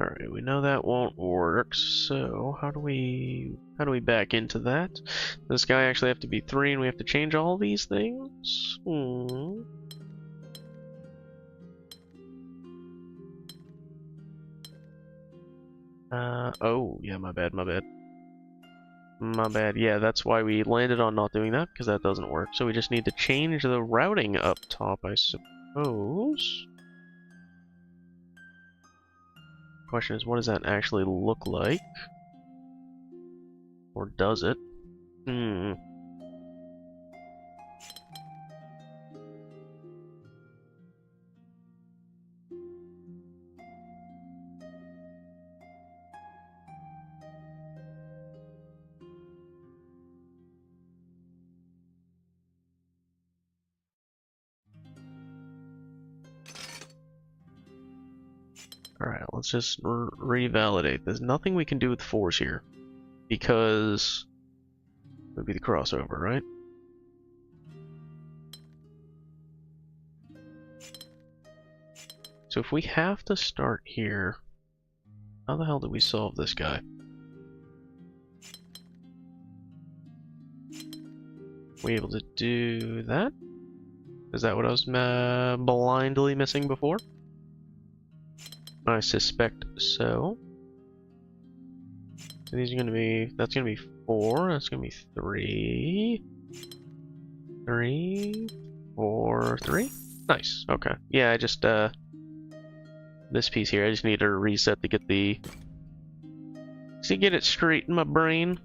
Alright, we know that won't work, so how do we back into that? Does this guy actually have to be 3 and we have to change all these things? Oh, yeah, my bad. Yeah, that's why we landed on not doing that, because that doesn't work. So we just need to change the routing up top, I suppose. Question is, what does that actually look like? Or does it? Alright, let's just revalidate. There's nothing we can do with 4s here. Because... it would be the crossover, right? So if we have to start here... how the hell do we solve this guy? We able to do that? Is that what I was blindly missing before? I suspect so. So these are gonna be, that's gonna be 4, that's gonna be 3. 3, 4, 3. Nice, okay. Yeah, I just, this piece here, I just need to reset to get the, to get it straight in my brain.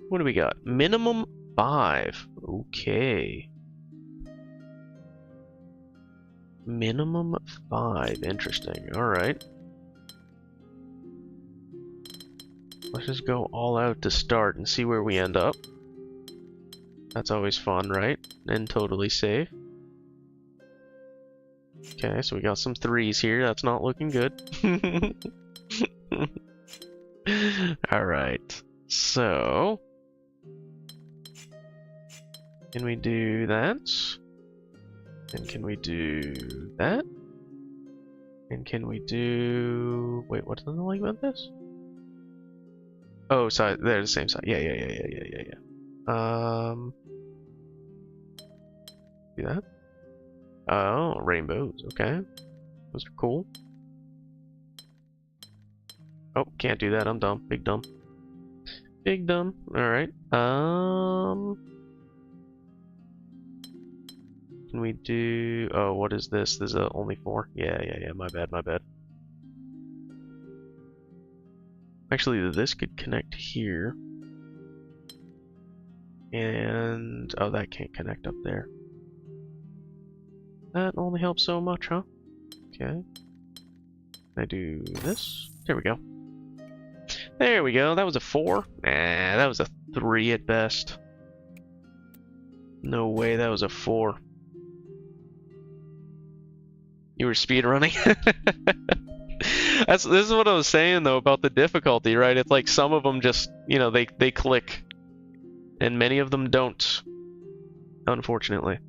What do we got? Minimum 5. Okay. Minimum 5. Interesting. Alright. Let's just go all out to start and see where we end up. That's always fun, right? And totally safe. Okay, so we got some 3s here. That's not looking good. Alright. So... can we do that? And can we do that? And can we do... wait, what doesn't like about this? Oh, side. They're the same side. Yeah. Do that? Oh, rainbows. Okay. Those are cool. Oh, can't do that. I'm dumb. Big dumb. Big dumb. Alright. Can we do... oh, what is this? There's only 4. Yeah. My bad. Actually, this could connect here. And... oh, that can't connect up there. That only helps so much, huh? Okay. I do this. There we go. There we go. That was a 4. Nah, that was a 3 at best. No way that was a 4. You were speedrunning? This is what I was saying, though, about the difficulty, right? It's like some of them just, you know, they click. And many of them don't. Unfortunately.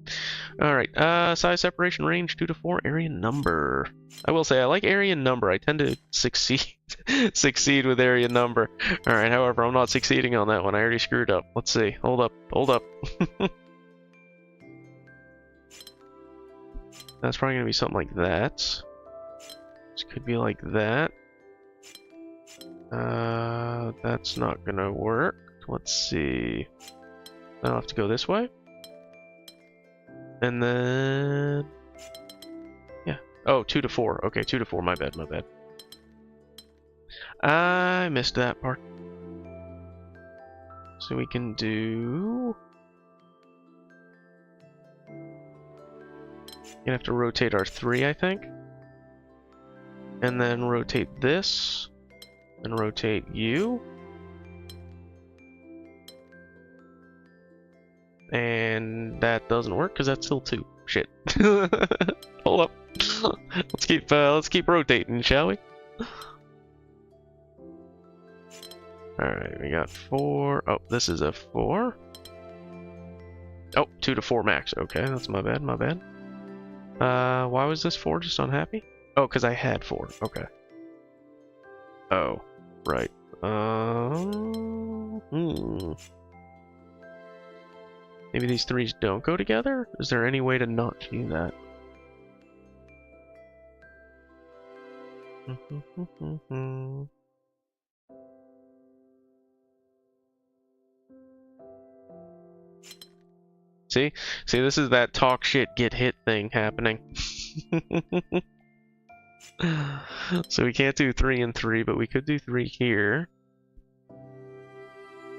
Alright, size, separation, range, 2 to 4, area number. I will say, I like area number. I tend to succeed with area number. Alright, however, I'm not succeeding on that one. I already screwed up. Let's see. Hold up. That's probably going to be something like that. This could be like that. That's not going to work. Let's see. I'll have to go this way. And then... yeah. Oh, 2 to 4. Okay, 2 to 4. My bad. I missed that part. So we can do... gonna have to rotate our 3, I think. And then rotate this. And rotate you. And that doesn't work because that's still 2. Shit. Hold up. Let's keep rotating, shall we? Alright, we got 4. Oh, this is a 4. Oh, 2 to 4 max. Okay, that's my bad. Why was this 4 just unhappy? Oh, because I had 4. Okay. Oh, right. Maybe these 3s don't go together? Is there any way to not do that? See, this is that talk shit, get hit thing happening. So we can't do 3 and 3, but we could do 3 here.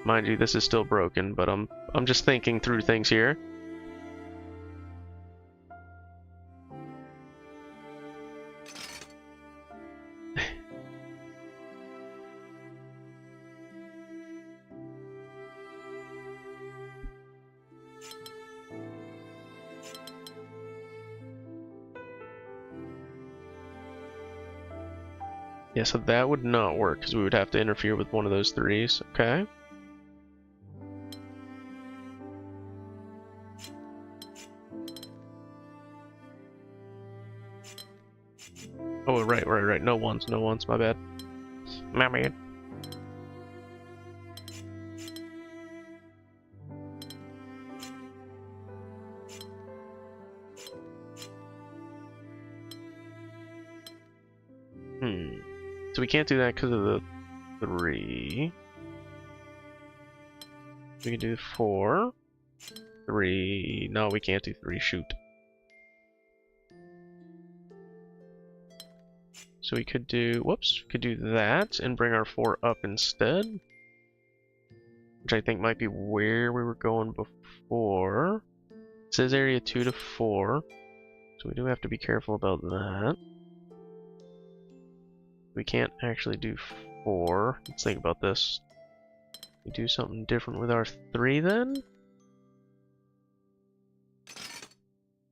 Mind you, this is still broken, but I'm just thinking through things here. Yeah, so that would not work, because we would have to interfere with one of those 3s. Okay. Oh, right. No ones, my bad. My bad. So we can't do that because of the 3. We can do 4. 3. No, we can't do 3. Shoot. So we could do, whoops, we could do that and bring our 4 up instead. Which I think might be where we were going before. It says area 2 to 4. So we do have to be careful about that. We can't actually do 4. Let's think about this. We do something different with our 3 then?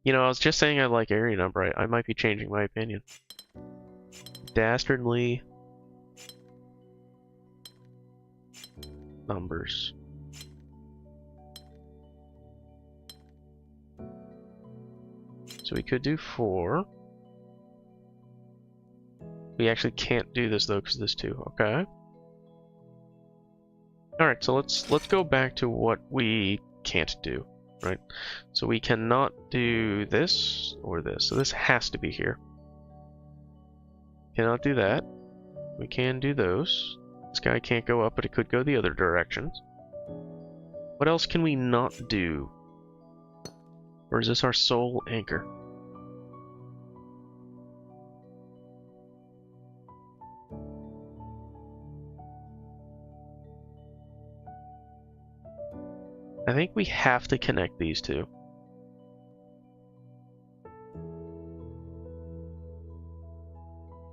You know, I was just saying I like area number. I might be changing my opinion. Dastardly numbers. So we could do 4. We actually can't do this though because this 2. Okay. All right, so let's go back to what we can't do, right? So we cannot do this or this. So this has to be here. Cannot do that. We can do those. This guy can't go up, but it could go the other directions. What else can we not do? Or is this our sole anchor? I think we have to connect these two.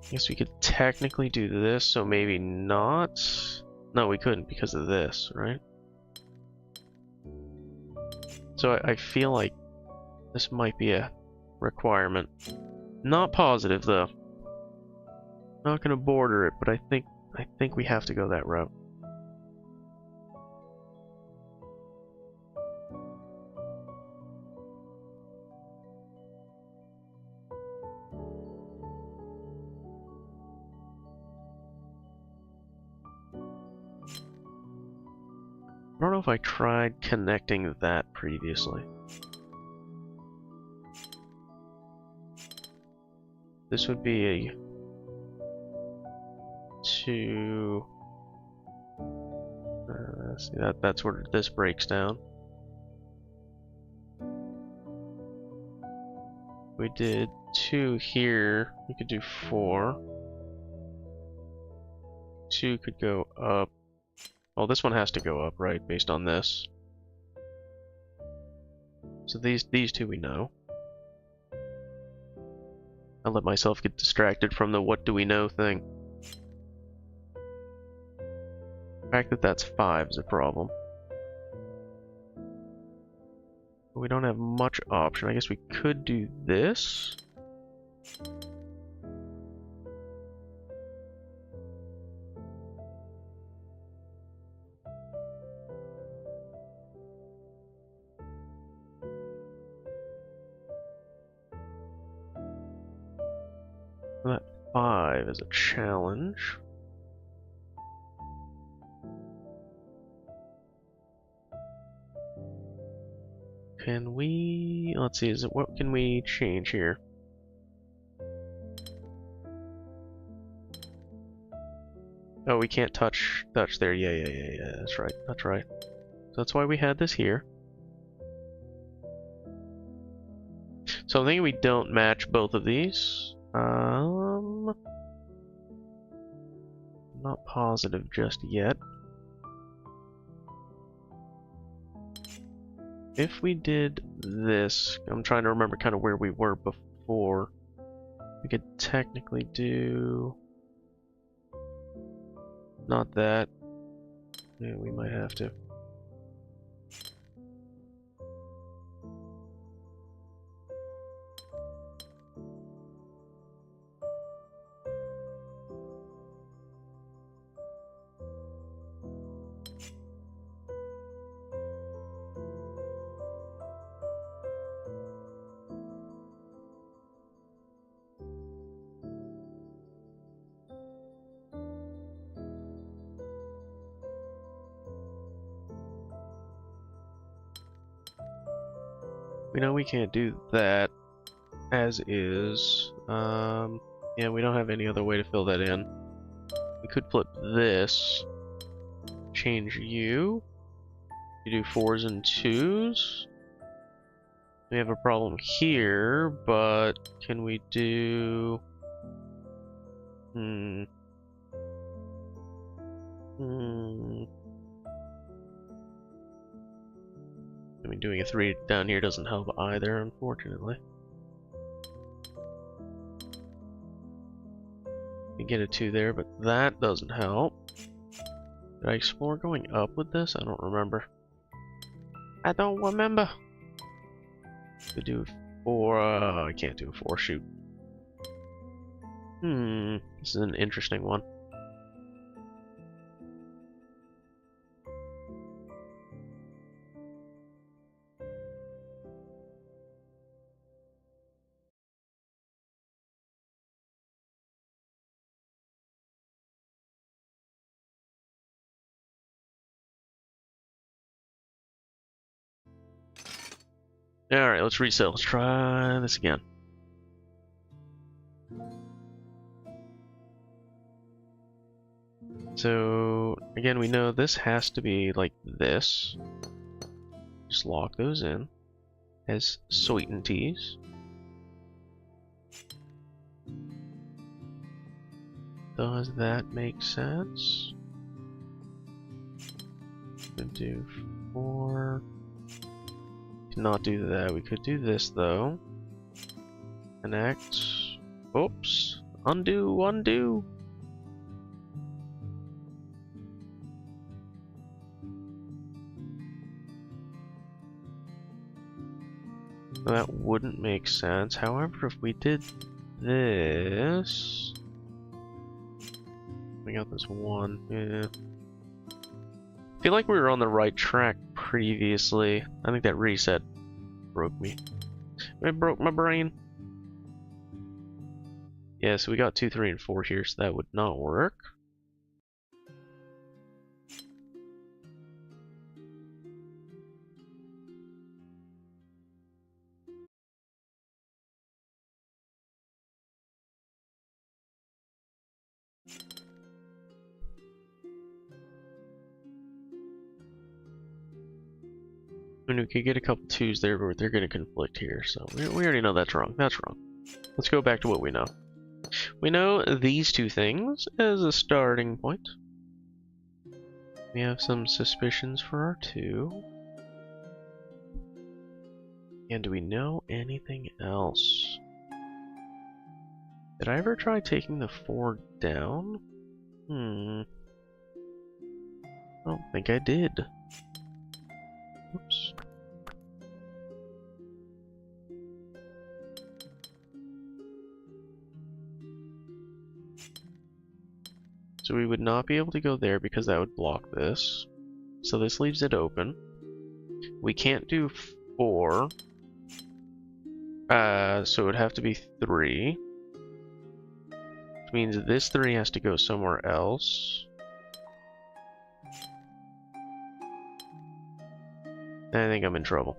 I guess we could technically do this, so maybe not. No, we couldn't because of this, right? So I feel like this might be a requirement. Not positive though. Not gonna border it, but I think we have to go that route. I don't know if I tried connecting that previously. This would be a 2. See that's where this breaks down. We did 2 here. We could do 4. 2 could go up. Oh, this one has to go up, right? Based on this. So these two we know. I let myself get distracted from the what do we know thing. The fact that that's 5 is a problem. But we don't have much option. I guess we could do this. That 5 is a challenge. Can we, let's see, what can we change here? Oh, we can't touch there. Yeah, that's right. That's right. So that's why we had this here. So I'm thinking we don't match both of these. Not positive just yet. If we did this, I'm trying to remember kind of where we were before. We could technically do not that. Yeah, we might have to. We know we can't do that as is. Yeah, we don't have any other way to fill that in. We could flip this, change you. You do 4s and 2s. We have a problem here, but can we do? I mean, doing a 3 down here doesn't help either, unfortunately. We get a 2 there, but that doesn't help. Did I explore going up with this? I don't remember. I don't remember. Could do 4. I can't do a 4 shoot. This is an interesting one. Alright, let's reset. Let's try this again. So, again, we know this has to be like this. Just lock those in as certainties. Does that make sense? We'll do 4. not do that. We could do this though. Connect. Oops. Undo, undo. That wouldn't make sense. However, if we did this... We got this one. Yeah. I feel like we were on the right track previously. I think that reset broke me. It broke my brain. Yeah, so we got 2, 3, and 4 here, so that would not work. And we could get a couple 2s there, but they're going to conflict here, so we already know that's wrong. That's wrong. Let's go back to what we know. We know these 2 things as a starting point. We have some suspicions for our 2. And do we know anything else? Did I ever try taking the 4 down? I don't think I did. Oops. So we would not be able to go there because that would block this. So this leaves it open. We can't do 4. So it would have to be 3. Which means this 3 has to go somewhere else. I think I'm in trouble.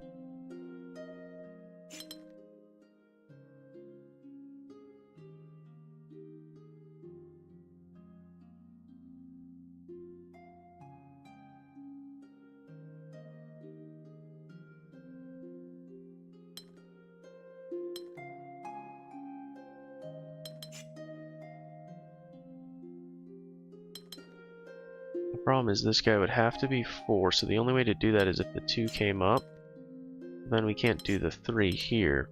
The problem is this guy would have to be 4, so the only way to do that is if the 2 came up. Then we can't do the 3 here.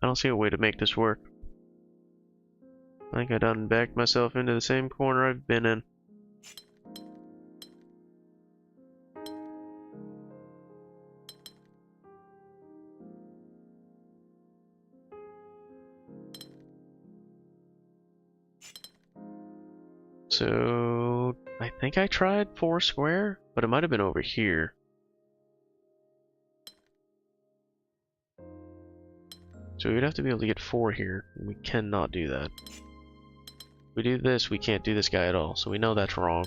I don't see a way to make this work. I think I done backed myself into the same corner I've been in. So I think I tried 4 square, but it might have been over here. So we'd have to be able to get 4 here, and we cannot do that. If we do this, we can't do this guy at all, so we know that's wrong.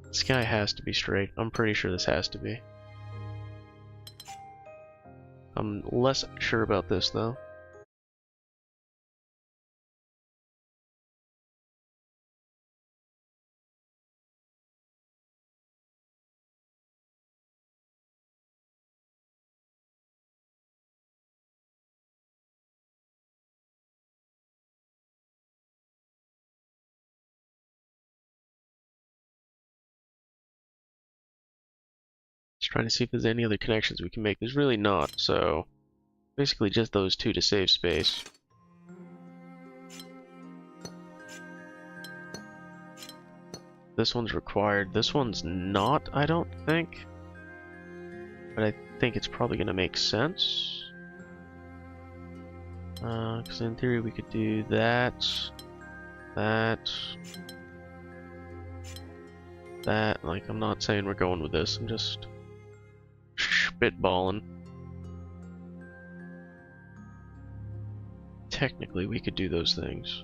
This guy has to be straight. I'm pretty sure this has to be. I'm less sure about this, though. Just trying to see if there's any other connections we can make. There's really not, so basically just those 2 to save space. This one's required. This one's not, I don't think. But I think it's probably going to make sense. Because in theory we could do that, that. Like, I'm not saying we're going with this. I'm just spitballing. Technically, we could do those things.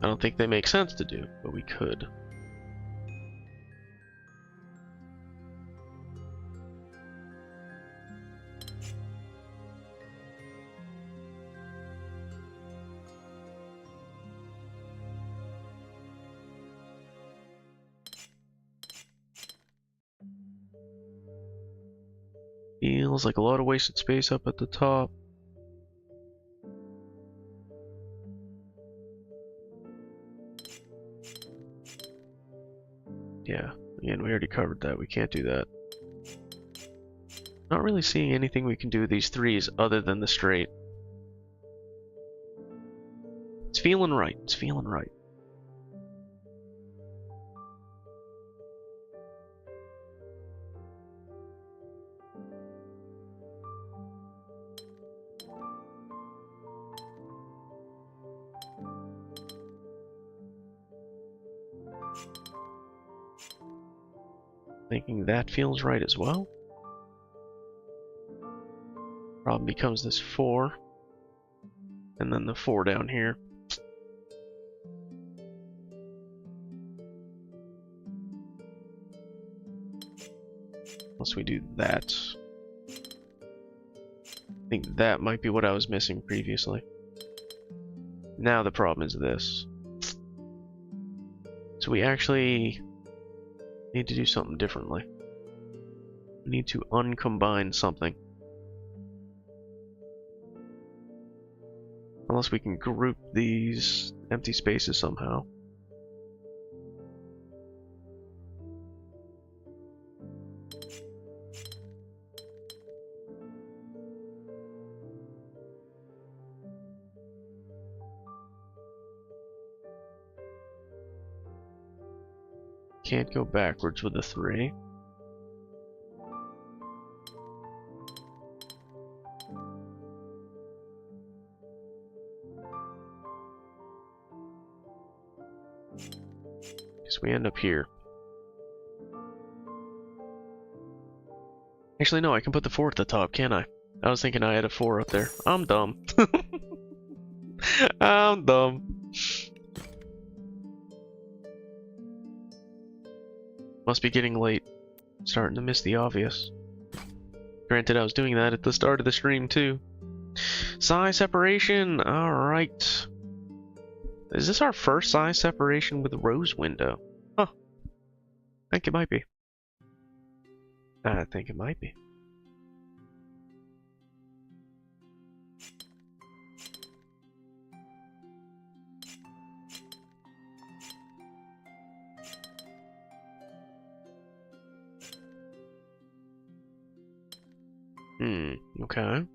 I don't think they make sense to do, but we could. Feel Feels like a lot of wasted space up at the top. Yeah, again, we already covered that. We can't do that. Not really seeing anything we can do with these threes other than the straight. It's feeling right. It's feeling right. Thinking that feels right as well. Problem becomes this 4. And then the 4 down here. Unless we do that. I think that might be what I was missing previously. Now the problem is this. So we actually need to do something differently. We need to uncombine something. Unless we can group these empty spaces somehow. Can't go backwards with a 3. Because we end up here. Actually, no, I can put the 4 at the top, can't I? I was thinking I had a 4 up there. I'm dumb. I'm dumb. Must be getting late. Starting to miss the obvious. Granted, I was doing that at the start of the stream, too. Size separation! Alright. Is this our first size separation with rose window? Huh. I think it might be. I think it might be. Okay.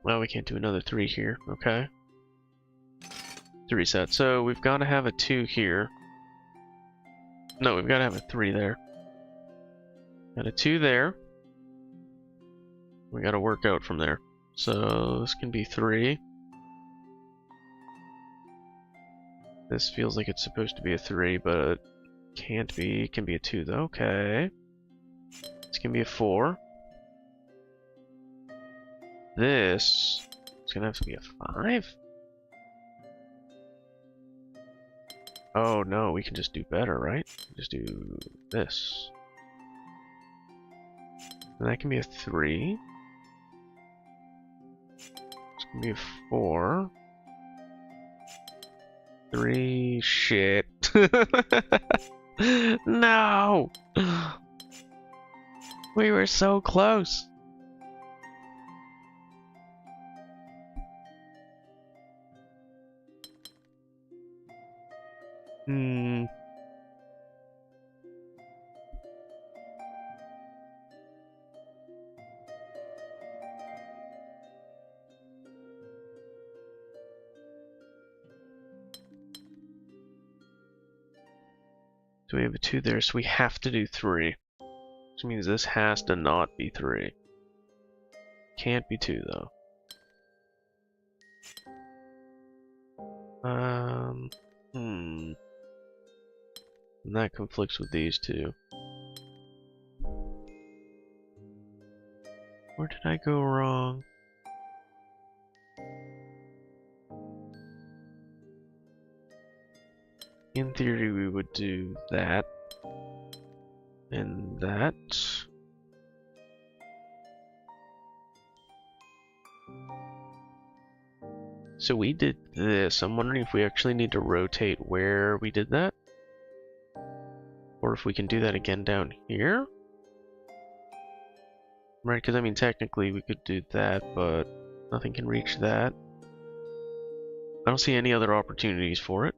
Well, we can't do another 3 here. Okay. 3 set. So we've got to have a 2 here. No, we've got to have a 3 there. Got a 2 there. We got to work out from there. So this can be 3. This feels like it's supposed to be a 3, but it can't be. It can be a 2 though. Okay. This can be a 4. This is gonna have to be a 5. Oh no, we can just do better, right? Just do this. And that can be a 3. It's gonna be a 4. 3. Shit. No! We were so close. So we have a 2 there, so we have to do 3. Which means this has to not be 3. Can't be 2 though. And that conflicts with these two. Where did I go wrong? In theory, we would do that. And that. So we did this. I'm wondering if we actually need to rotate where we did that. Or if we can do that again down here. Right, because I mean technically we could do that, but nothing can reach that. I don't see any other opportunities for it.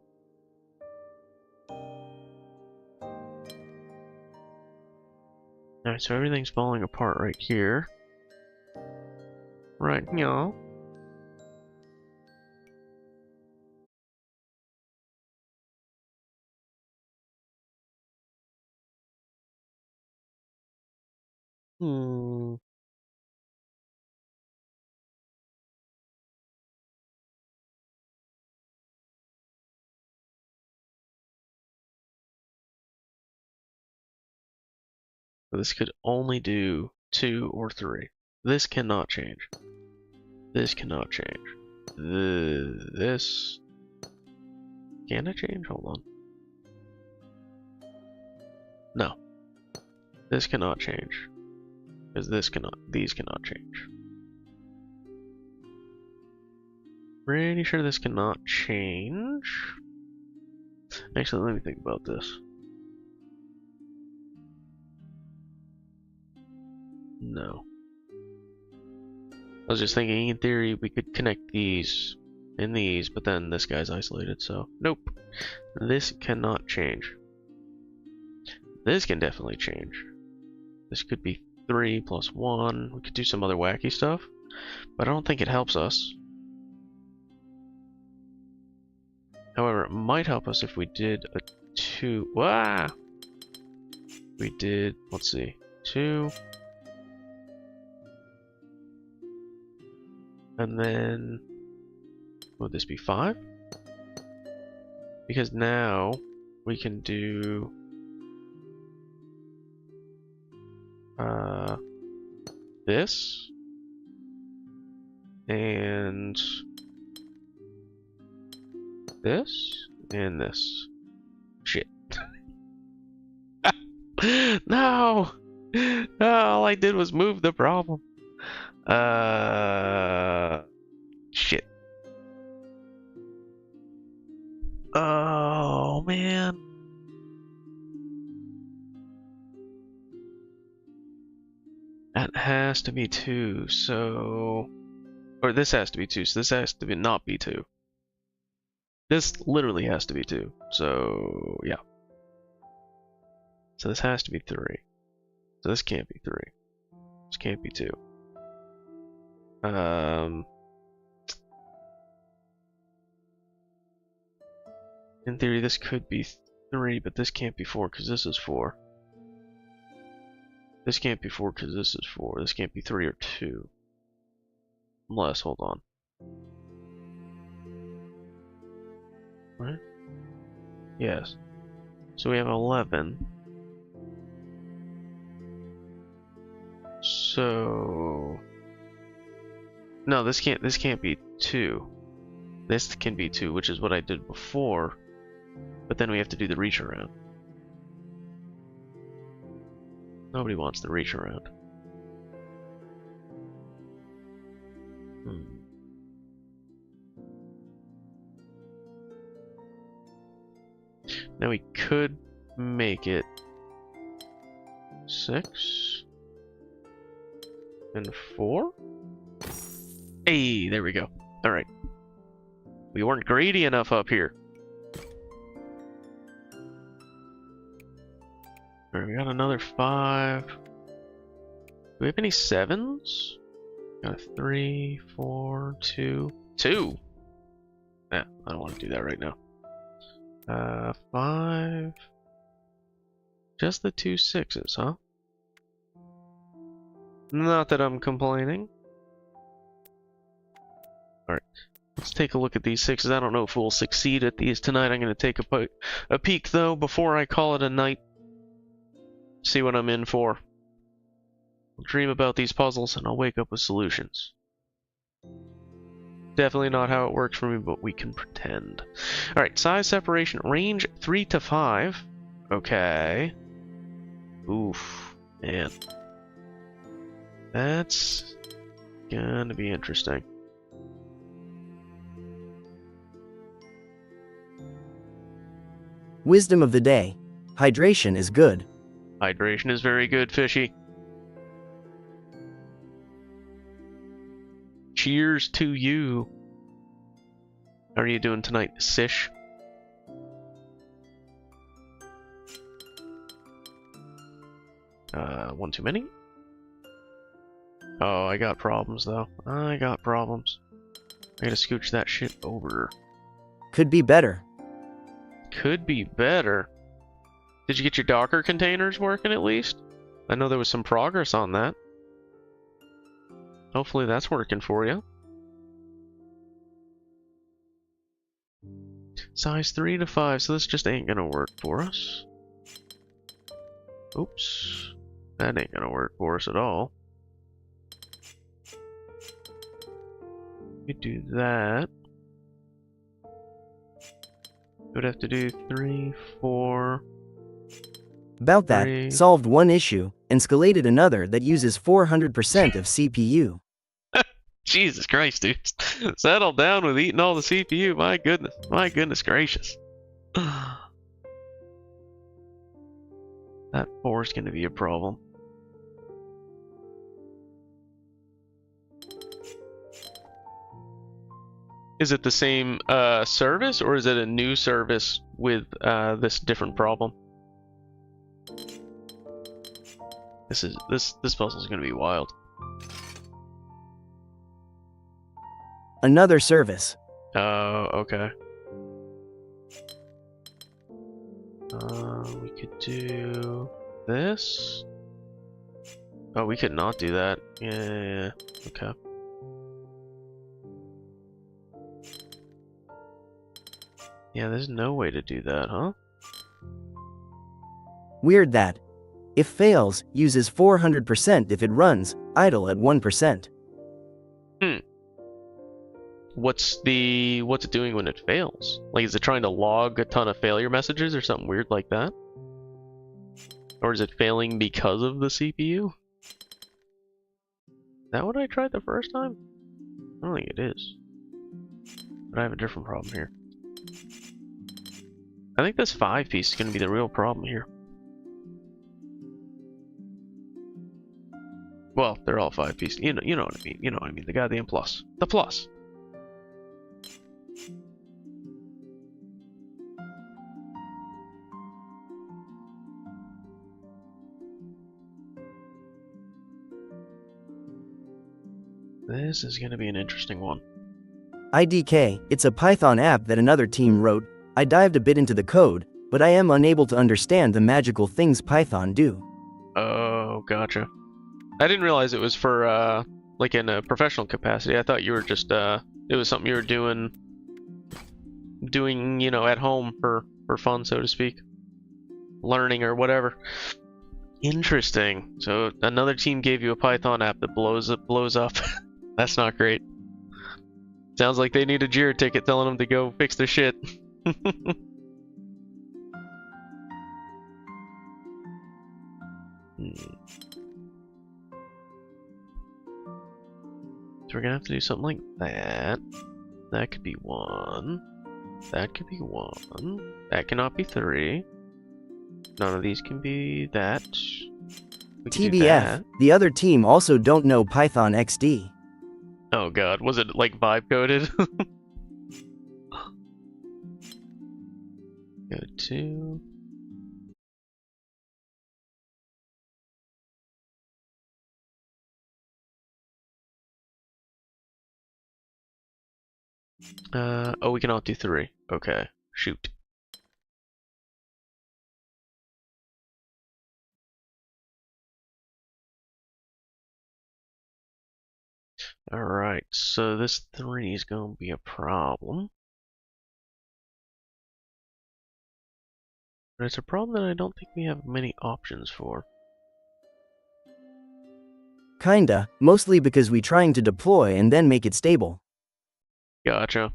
Alright, so everything's falling apart right here. Right, yeah. Hmm. This could only do 2 or 3. This cannot change. This cannot change. This... Can it change? Hold on. No. This cannot change. Because these cannot change. Pretty sure this cannot change. Actually, let me think about this. No. I was just thinking, in theory, we could connect these and these, but then this guy's isolated, so nope. This cannot change. This can definitely change. This could be 3 plus 1. We could do some other wacky stuff, but I don't think it helps us. However, it might help us if we did a 2. Ah! We did, let's see, 2. And then, would this be 5? Because now we can do this and this and this. Shit. No! All I did was move the problem. Shit. Oh, man. That has to be 2, so... Or this has to be 2, so this has to be not be 2. This literally has to be 2, so yeah. So this has to be 3. So this can't be 3. This can't be 2. In theory, this could be 3, but this can't be 4 because this is 4. This can't be 4 because this is 4. This can't be 3 or 2. Unless, hold on. Right? Yes. So we have 11. So... No, this can't be 2. This can be 2, which is what I did before. But then we have to do the reach around. Nobody wants the reach around. Now we could make it 6 and 4. Hey, there we go. All right. We weren't greedy enough up here. All right, we got another 5. Do we have any 7s? Got a 3, 4, 2. 2? Yeah, I don't want to do that right now. 5. Just the 2 6s, huh? Not that I'm complaining. Alright, let's take a look at these 6s. I don't know if we'll succeed at these tonight. I'm going to take a peek, though, before I call it a night. See what I'm in for. I'll dream about these puzzles, and I'll wake up with solutions. Definitely not how it works for me, but we can pretend. Alright, size separation, range 3 to 5. Okay. Oof, man. That's gonna be interesting. Wisdom of the day. Hydration is good. Hydration is very good, Fishy. Cheers to you. How are you doing tonight, Sish? One too many? Oh, I got problems, though. I got problems. I gotta scooch that shit over. Could be better. Could be better. Did you get your Docker containers working at least? I know there was some progress on that. Hopefully that's working for you. Size 3 to 5, so this just ain't gonna work for us. Oops. That ain't gonna work for us at all. We do that. Would have to do 3, 4. About that, 3. solved one issue, and escalated another that uses 400% of CPU. Jesus Christ, dude. Settle down with eating all the CPU. My goodness. My goodness gracious. That 4 is going to be a problem. Is it the same service, or is it a new service with this different problem? This puzzle is going to be wild. Another service. Oh, okay. We could do this. Oh, we could not do that. Yeah. Okay. Yeah, there's no way to do that, huh? Weird that. If fails, uses 400% if it runs, idle at 1%. What's it doing when it fails? Like, is it trying to log a ton of failure messages or something weird like that? Or is it failing because of the CPU? Is that what I tried the first time? I don't think it is. But I have a different problem here. I think this 5-piece is going to be the real problem here. Well, they're all 5-piece. You know what I mean. You know what I mean. The goddamn plus. The plus. This is going to be an interesting one. IDK, it's a Python app that another team wrote. I dived a bit into the code, but I am unable to understand the magical things Python do. Oh, gotcha. I didn't realize it was for, like in a professional capacity. I thought you were just, it was something you were doing, you know, at home for fun, so to speak. Learning or whatever. Interesting. So another team gave you a Python app that blows up. That's not great. Sounds like they need a Jira ticket telling them to go fix their shit. So we're gonna have to do something like that. That could be 1. That could be 1. That cannot be 3. None of these can be that. We can do TBF, that. the other team also don't know Python XD. Oh god, was it like vibe coded? Go to. Oh, we cannot do 3. Okay, shoot. Alright, so this 3 is going to be a problem. But it's a problem that I don't think we have many options for. Kinda, mostly because we trying to deploy and then make it stable. Gotcha.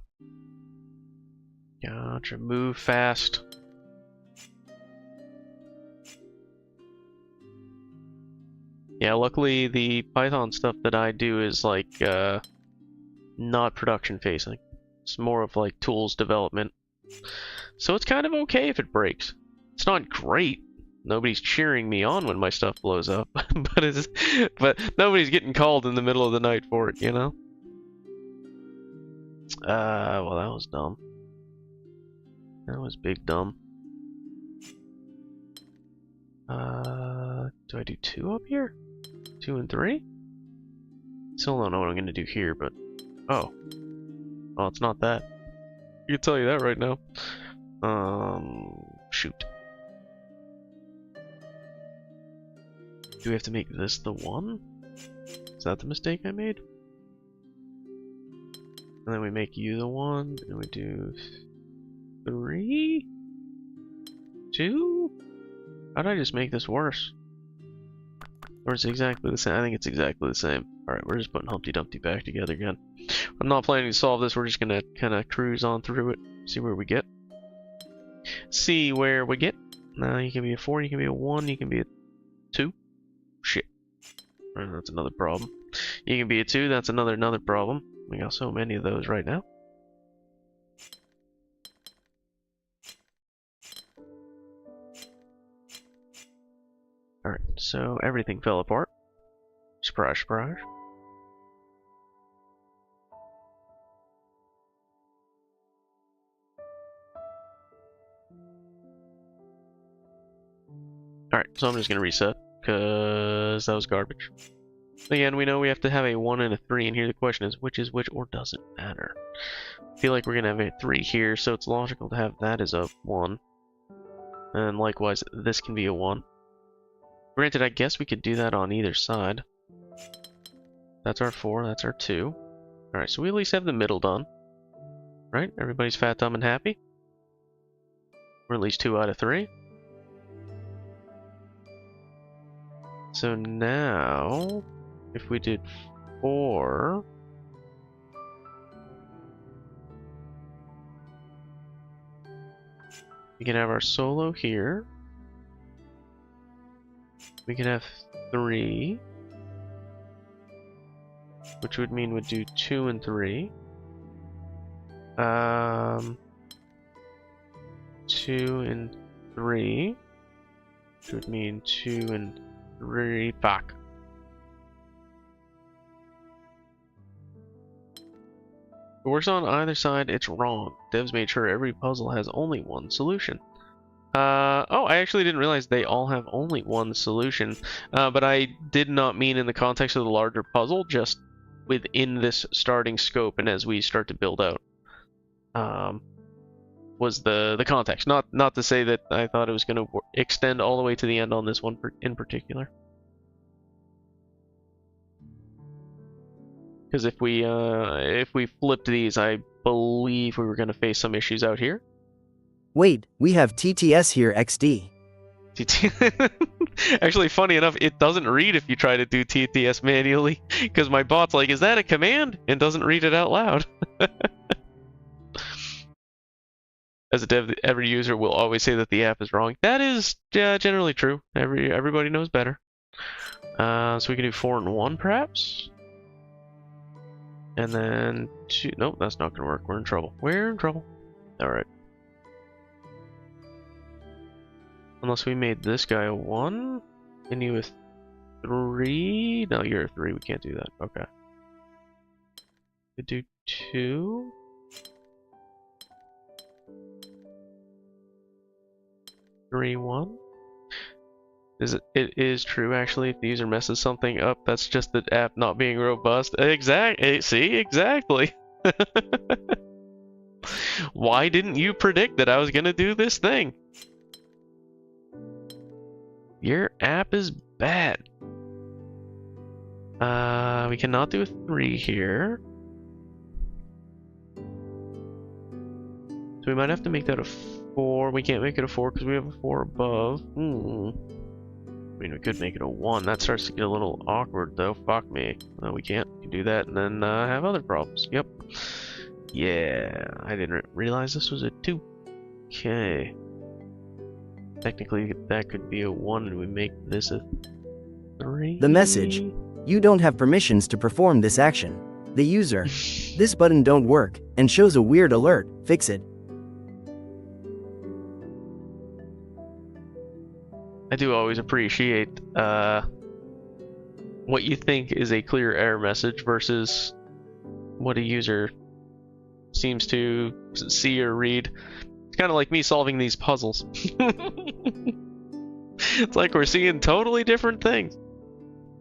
Gotcha, move fast. Yeah, luckily the Python stuff that I do is like not production facing. It's more of like tools development. So it's kind of okay if it breaks. It's not great. Nobody's cheering me on when my stuff blows up, but nobody's getting called in the middle of the night for it, you know? Well, that was dumb. That was big dumb. Do I do 2 up here? 2 and 3? Still don't know what I'm gonna do here, but... Oh. Oh, it's not that. I can tell you that right now. Shoot. Do we have to make this the 1? Is that the mistake I made? And then we make you the 1, and we do 3? 2? How did I just make this worse? Or is it exactly the same? I think it's exactly the same. Alright, we're just putting Humpty Dumpty back together again. I'm not planning to solve this, we're just gonna kinda cruise on through it. See where we get. See where we get. Now you can be a 4, you can be a 1, you can be a 2. Shit. That's another problem. You can be a 2, that's another problem. We got so many of those right now. Alright, so everything fell apart. Surprise, surprise. Alright, so I'm just gonna reset, because that was garbage. Again, we know we have to have a 1 and a 3, and here the question is, which is which, or does it matter? I feel like we're gonna have a 3 here, so it's logical to have that as a 1. And likewise, this can be a 1. Granted, I guess we could do that on either side. That's our 4, that's our 2. Alright, so we at least have the middle done. Right? Everybody's fat, dumb, and happy? Or at least 2 out of 3. So now, if we did 4... we can have our solo here. We can have 3, which would mean we'd do 2 and 3. 2 and 3, which would mean 2 and 3. Fuck. If it works on either side, it's wrong. Devs made sure every puzzle has only one solution. Oh, I actually didn't realize they all have only one solution, but I did not mean in the context of the larger puzzle, just within this starting scope and as we start to build out. Was the context, not to say that I thought it was going to extend all the way to the end on this one in particular. Because if we flipped these, I believe we were going to face some issues out here. Wait, we have TTS here XD. Actually, funny enough, it doesn't read if you try to do TTS manually, because my bot's like, is that a command? And doesn't read it out loud. As a dev, every user will always say that the app is wrong. That is generally true. Everybody knows better. So we can do 4 and 1, perhaps? And then 2... Nope, that's not going to work. We're in trouble. We're in trouble. Alright. Unless we made this guy a 1, and you a 3. No, you're a 3. We can't do that. Okay. We do 2. 3, 1. It is true, actually. If the user messes something up, that's just the app not being robust. See, exactly. Why didn't you predict that I was gonna do this thing? Your app is bad. We cannot do a 3 here. So we might have to make that a 4. We can't make it a 4 because we have a 4 above. I mean, we could make it a 1. That starts to get a little awkward, though. Fuck me. No, we can't. We can do that and then have other problems. Yep. Yeah, I didn't realize this was a 2. Okay. Technically, that could be a 1, and we make this a 3. The message. You don't have permissions to perform this action. The user. This button don't work, and shows a weird alert. Fix it. I do always appreciate what you think is a clear error message versus what a user seems to see or read. It's kind of like me solving these puzzles. It's like we're seeing totally different things.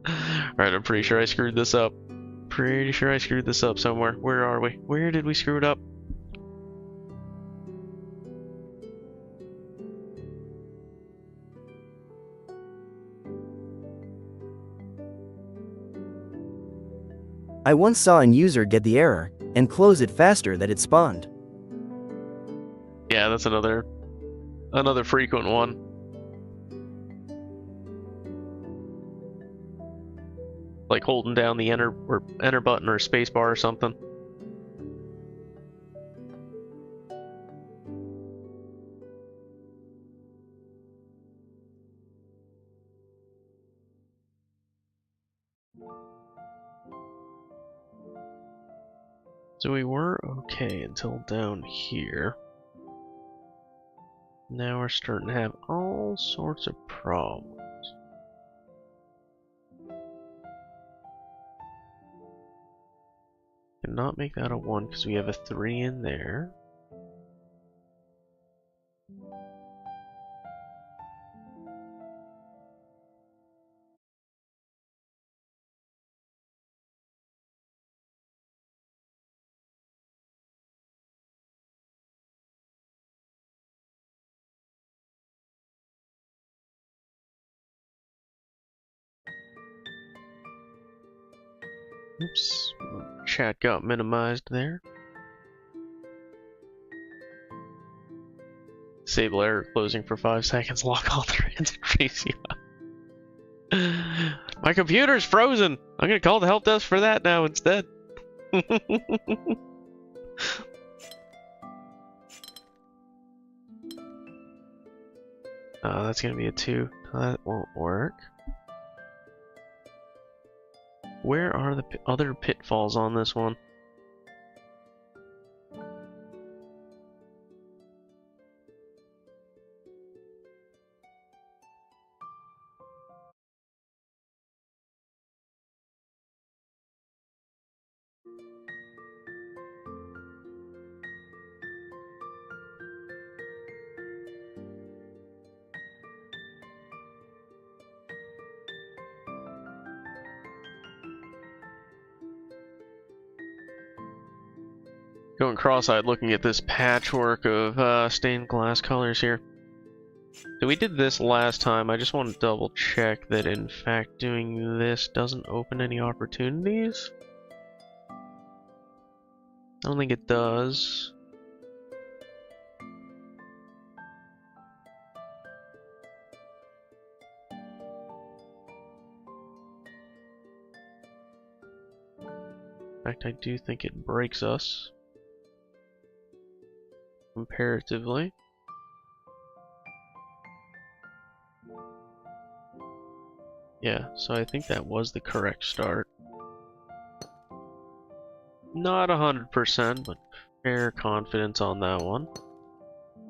Alright, I'm pretty sure I screwed this up. Pretty sure I screwed this up somewhere. Where are we? Where did we screw it up? I once saw an user get the error and close it faster than it spawned. Yeah, that's another frequent one. Like holding down the enter button or space bar or something. So we were okay until down here. Now we're starting to have all sorts of problems. Cannot make that a 1 because we have a 3 in there. Oops, chat got minimized there. Disable error closing for 5 seconds, lock all threads and freeze you up. My computer's frozen! I'm gonna call the help desk for that now instead. That's gonna be a 2. That won't work. Where are the other pitfalls on this one? Going cross-eyed looking at this patchwork of stained glass colors here. So we did this last time. I just want to double check that in fact doing this doesn't open any opportunities. I don't think it does. In fact, I do think it breaks us. Comparatively. Yeah, so I think that was the correct start. Not 100%, but fair confidence on that one.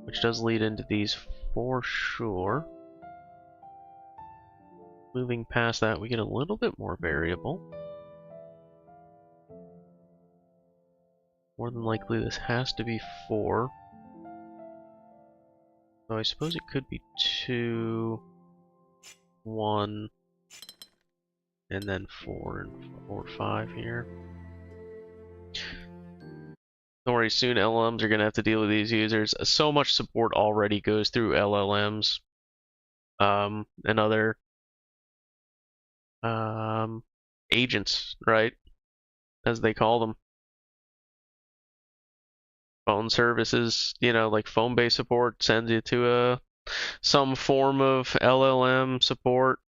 Which does lead into these for sure. Moving past that, we get a little bit more variable. More than likely this has to be 4. So I suppose it could be 2, 1, and then 4 and 4, 5 here. Don't worry, soon LLMs are going to have to deal with these users. So much support already goes through LLMs and other agents, right? As they call them. Phone services, you know, like phone-based support sends you to some form of LLM support.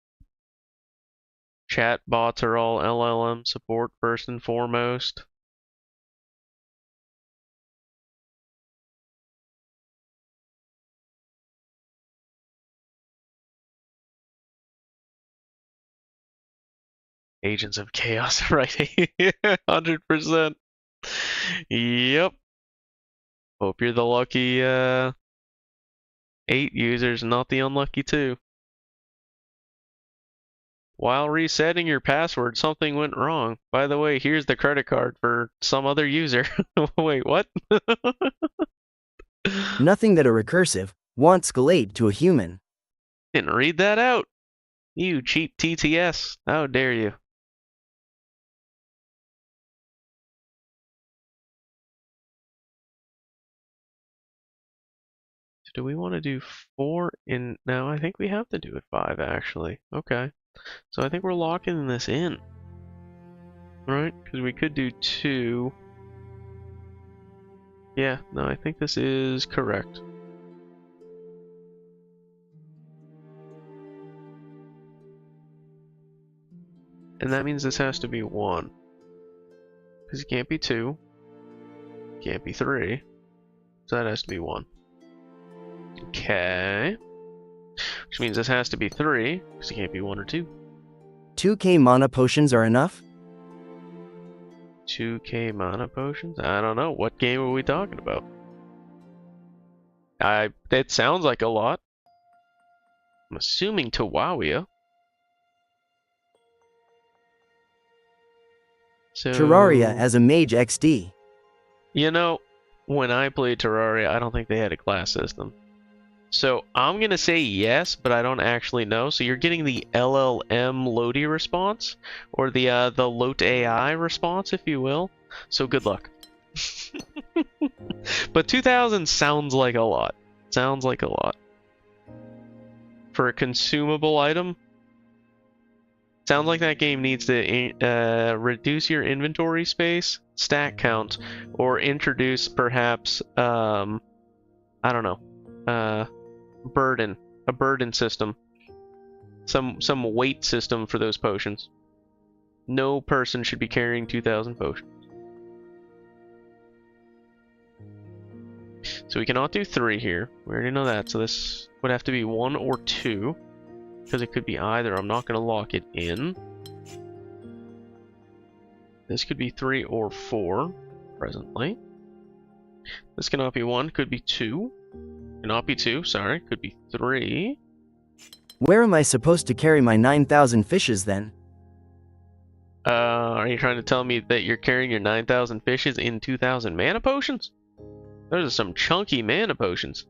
Chat bots are all LLM support first and foremost. Agents of chaos, right? 100%. Yep. Hope you're the lucky 8 users, not the unlucky 2. While resetting your password, something went wrong. By the way, here's the credit card for some other user. Wait, what? Nothing that a recursive wants escalate to a human. Didn't read that out. You cheap TTS. How dare you? Do we want to do 4 in... No, I think we have to do it 5, actually. Okay. So I think we're locking this in. Right? Because we could do 2. Yeah, no, I think this is correct. And that means this has to be 1. Because it can't be 2. Can't be 3. So that has to be 1. Okay. Which means this has to be 3, because it can't be 1 or 2. 2k mana potions are enough? 2k mana potions? I don't know. What game are we talking about? It sounds like a lot. I'm assuming Terraria. So, Terraria as a mage XD. You know, when I played Terraria, I don't think they had a class system. So I'm gonna say yes, but I don't actually know. So you're getting the LLM Lodi response, or the Lot AI response, if you will. So good luck. But 2,000 sounds like a lot. Sounds like a lot. For a consumable item, sounds like that game needs to reduce your inventory space, stack count, or introduce perhaps I don't know, a burden system, some weight system for those potions. No person should be carrying 2,000 potions. So we cannot do 3 here. We already know that. So this would have to be 1 or 2. Because it could be either. I'm not going to lock it in. This could be 3 or 4 presently. This cannot be 1. Could be 2. Cannot be 2. Sorry. Could be 3. Where am I supposed to carry my 9,000 fishes then? Are you trying to tell me that you're carrying your 9,000 fishes in 2,000 mana potions? Those are some chunky mana potions.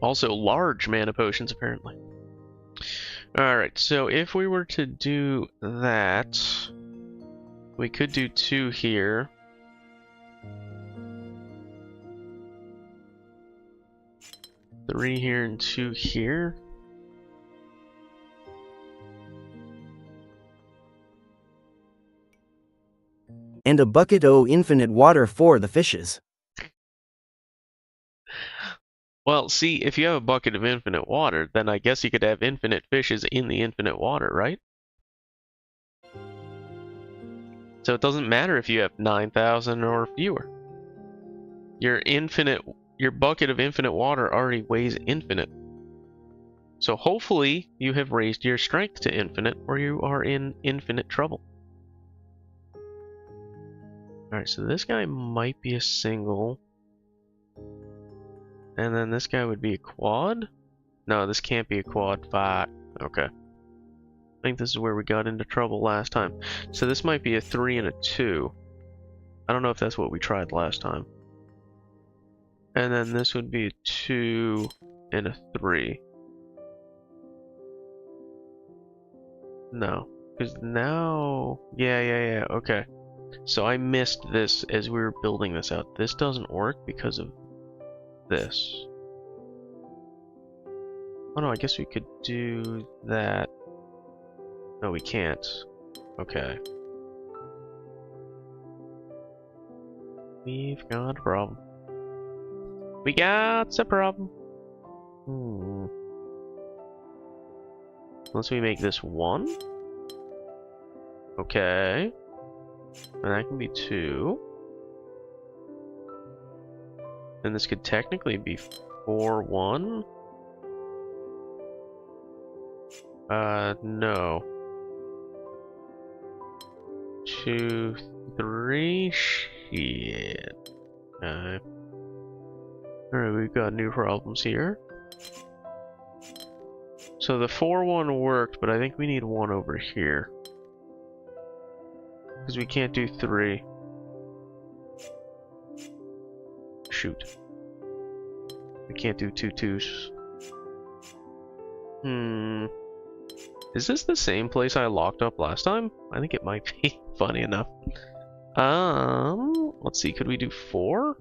Also large mana potions, apparently. Alright, so if we were to do that, we could do 2 here. Three here and 2 here. And a bucket o' infinite water for the fishes. Well, see, if you have a bucket of infinite water, then I guess you could have infinite fishes in the infinite water, right? So it doesn't matter if you have 9,000 or fewer. Your bucket of infinite water already weighs infinite. So hopefully you have raised your strength to infinite, or you are in infinite trouble. Alright, so this guy might be a single. And then this guy would be a quad? No, this can't be a quad. Fuck. Okay. I think this is where we got into trouble last time. So this might be a 3 and a 2. I don't know if that's what we tried last time. And then this would be a 2 and a 3. No. Because now... Yeah, okay. So I missed this as we were building this out. This doesn't work because of this. Oh no, I guess we could do that. No, we can't. Okay. We've got a problem. We got a problem. Unless we make this 1. Okay. And that can be 2. And this could technically be 4, 1. No. 2, 3. Shit. Alright, we've got new problems here. So the 4-1 worked, but I think we need 1 over here. Because we can't do 3. Shoot. We can't do 2 2s. Is this the same place I locked up last time? I think it might be. Funny enough. Let's see, could we do 4?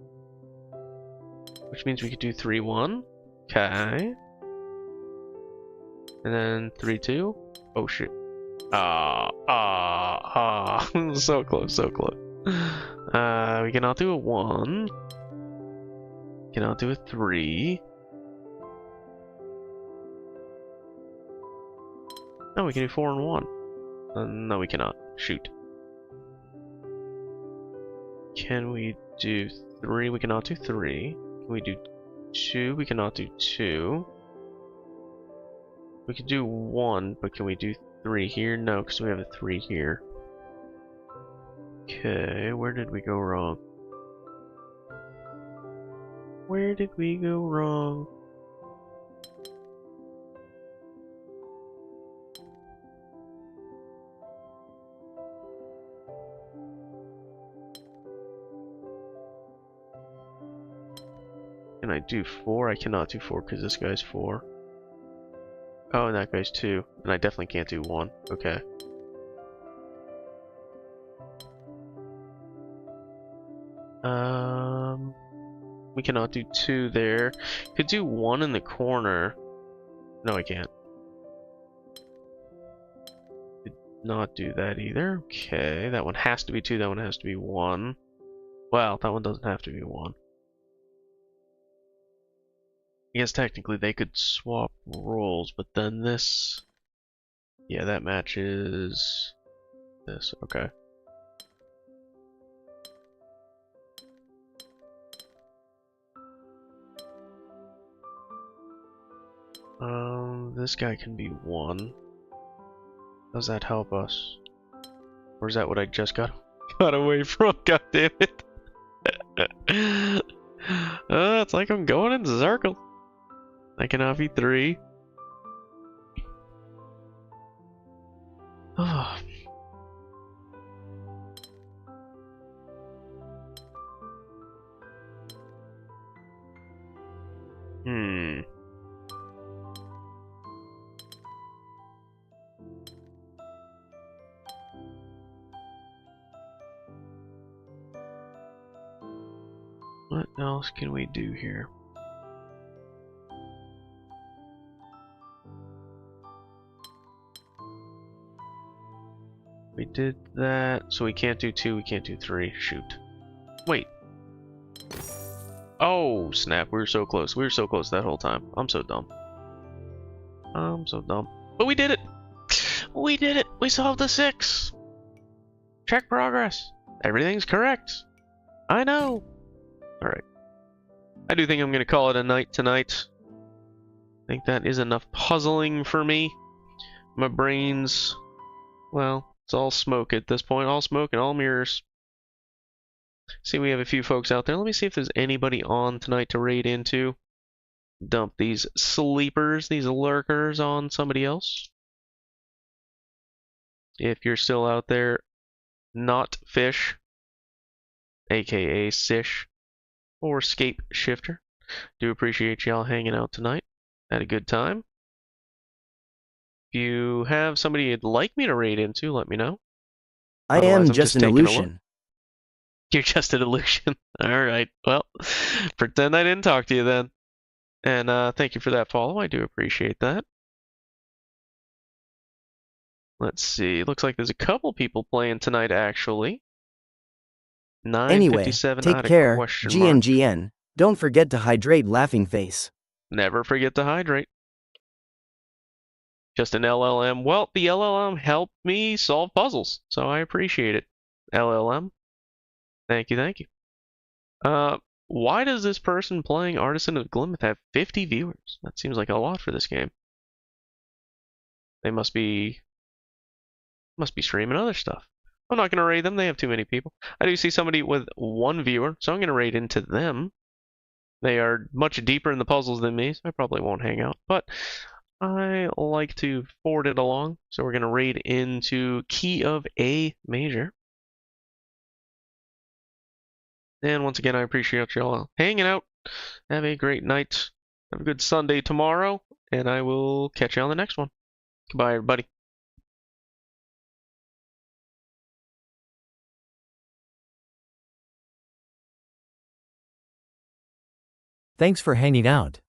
Which means we could do 3 1. Okay. And then 3 2. Oh shit. So close, so close. We cannot do a 1. Cannot do a 3. No, we can do 4 and 1. No, we cannot. Shoot. Can we do 3? We cannot do 3. Can we do 2? We cannot do 2. We could do 1, but can we do 3 here? No, because we have a 3 here. Okay, where did we go wrong? Where did we go wrong? Can I do 4? I cannot do 4 because this guy's 4. Oh, and that guy's 2. And I definitely can't do 1. Okay. We cannot do 2 there. Could do 1 in the corner. No, I can't. Could not do that either. Okay, that one has to be 2. That one has to be 1. Well, that one doesn't have to be 1. I guess technically they could swap roles, but then this... Yeah, that matches this. Okay. This guy can be 1. Does that help us? Or is that what I just got away from? God damn it. It's like I'm going in circles. I cannot be 3. Oh. What else can we do here? We did that, so we can't do 2, we can't do 3. Shoot. Wait. Oh, snap. We were so close. We were so close that whole time. I'm so dumb. I'm so dumb. But we did it! We did it! We solved the 6! Check progress. Everything's correct. I know. Alright. I do think I'm going to call it a night tonight. I think that is enough puzzling for me. My brain's... Well, it's all smoke at this point. All smoke and all mirrors. See, we have a few folks out there. Let me see if there's anybody on tonight to raid into. Dump these sleepers, these lurkers on somebody else. If you're still out there, not fish, aka Sish, or Scape Shifter. Do appreciate y'all hanging out tonight. Had a good time. If you have somebody you'd like me to raid into, let me know. I Otherwise, am I'm just an taking a look. illusion. You're just an illusion. Alright, well, pretend I didn't talk to you then. And thank you for that follow. I do appreciate that. Let's see. Looks like there's a couple people playing tonight, actually. Anyway, 957 take out of care, question mark. GNGN. Don't forget to hydrate, laughing face. Never forget to hydrate. Just an LLM. Well, the LLM helped me solve puzzles, so I appreciate it. LLM. Thank you, thank you. Why does this person playing Artisan of Glimmith have 50 viewers? That seems like a lot for this game. They must be streaming other stuff. I'm not going to raid them. They have too many people. I do see somebody with 1 viewer, so I'm going to raid into them. They are much deeper in the puzzles than me, so I probably won't hang out. But I like to forward it along, so we're going to raid into key of A major. And once again, I appreciate y'all hanging out. Have a great night. Have a good Sunday tomorrow, and I will catch you on the next one. Goodbye, everybody. Thanks for hanging out.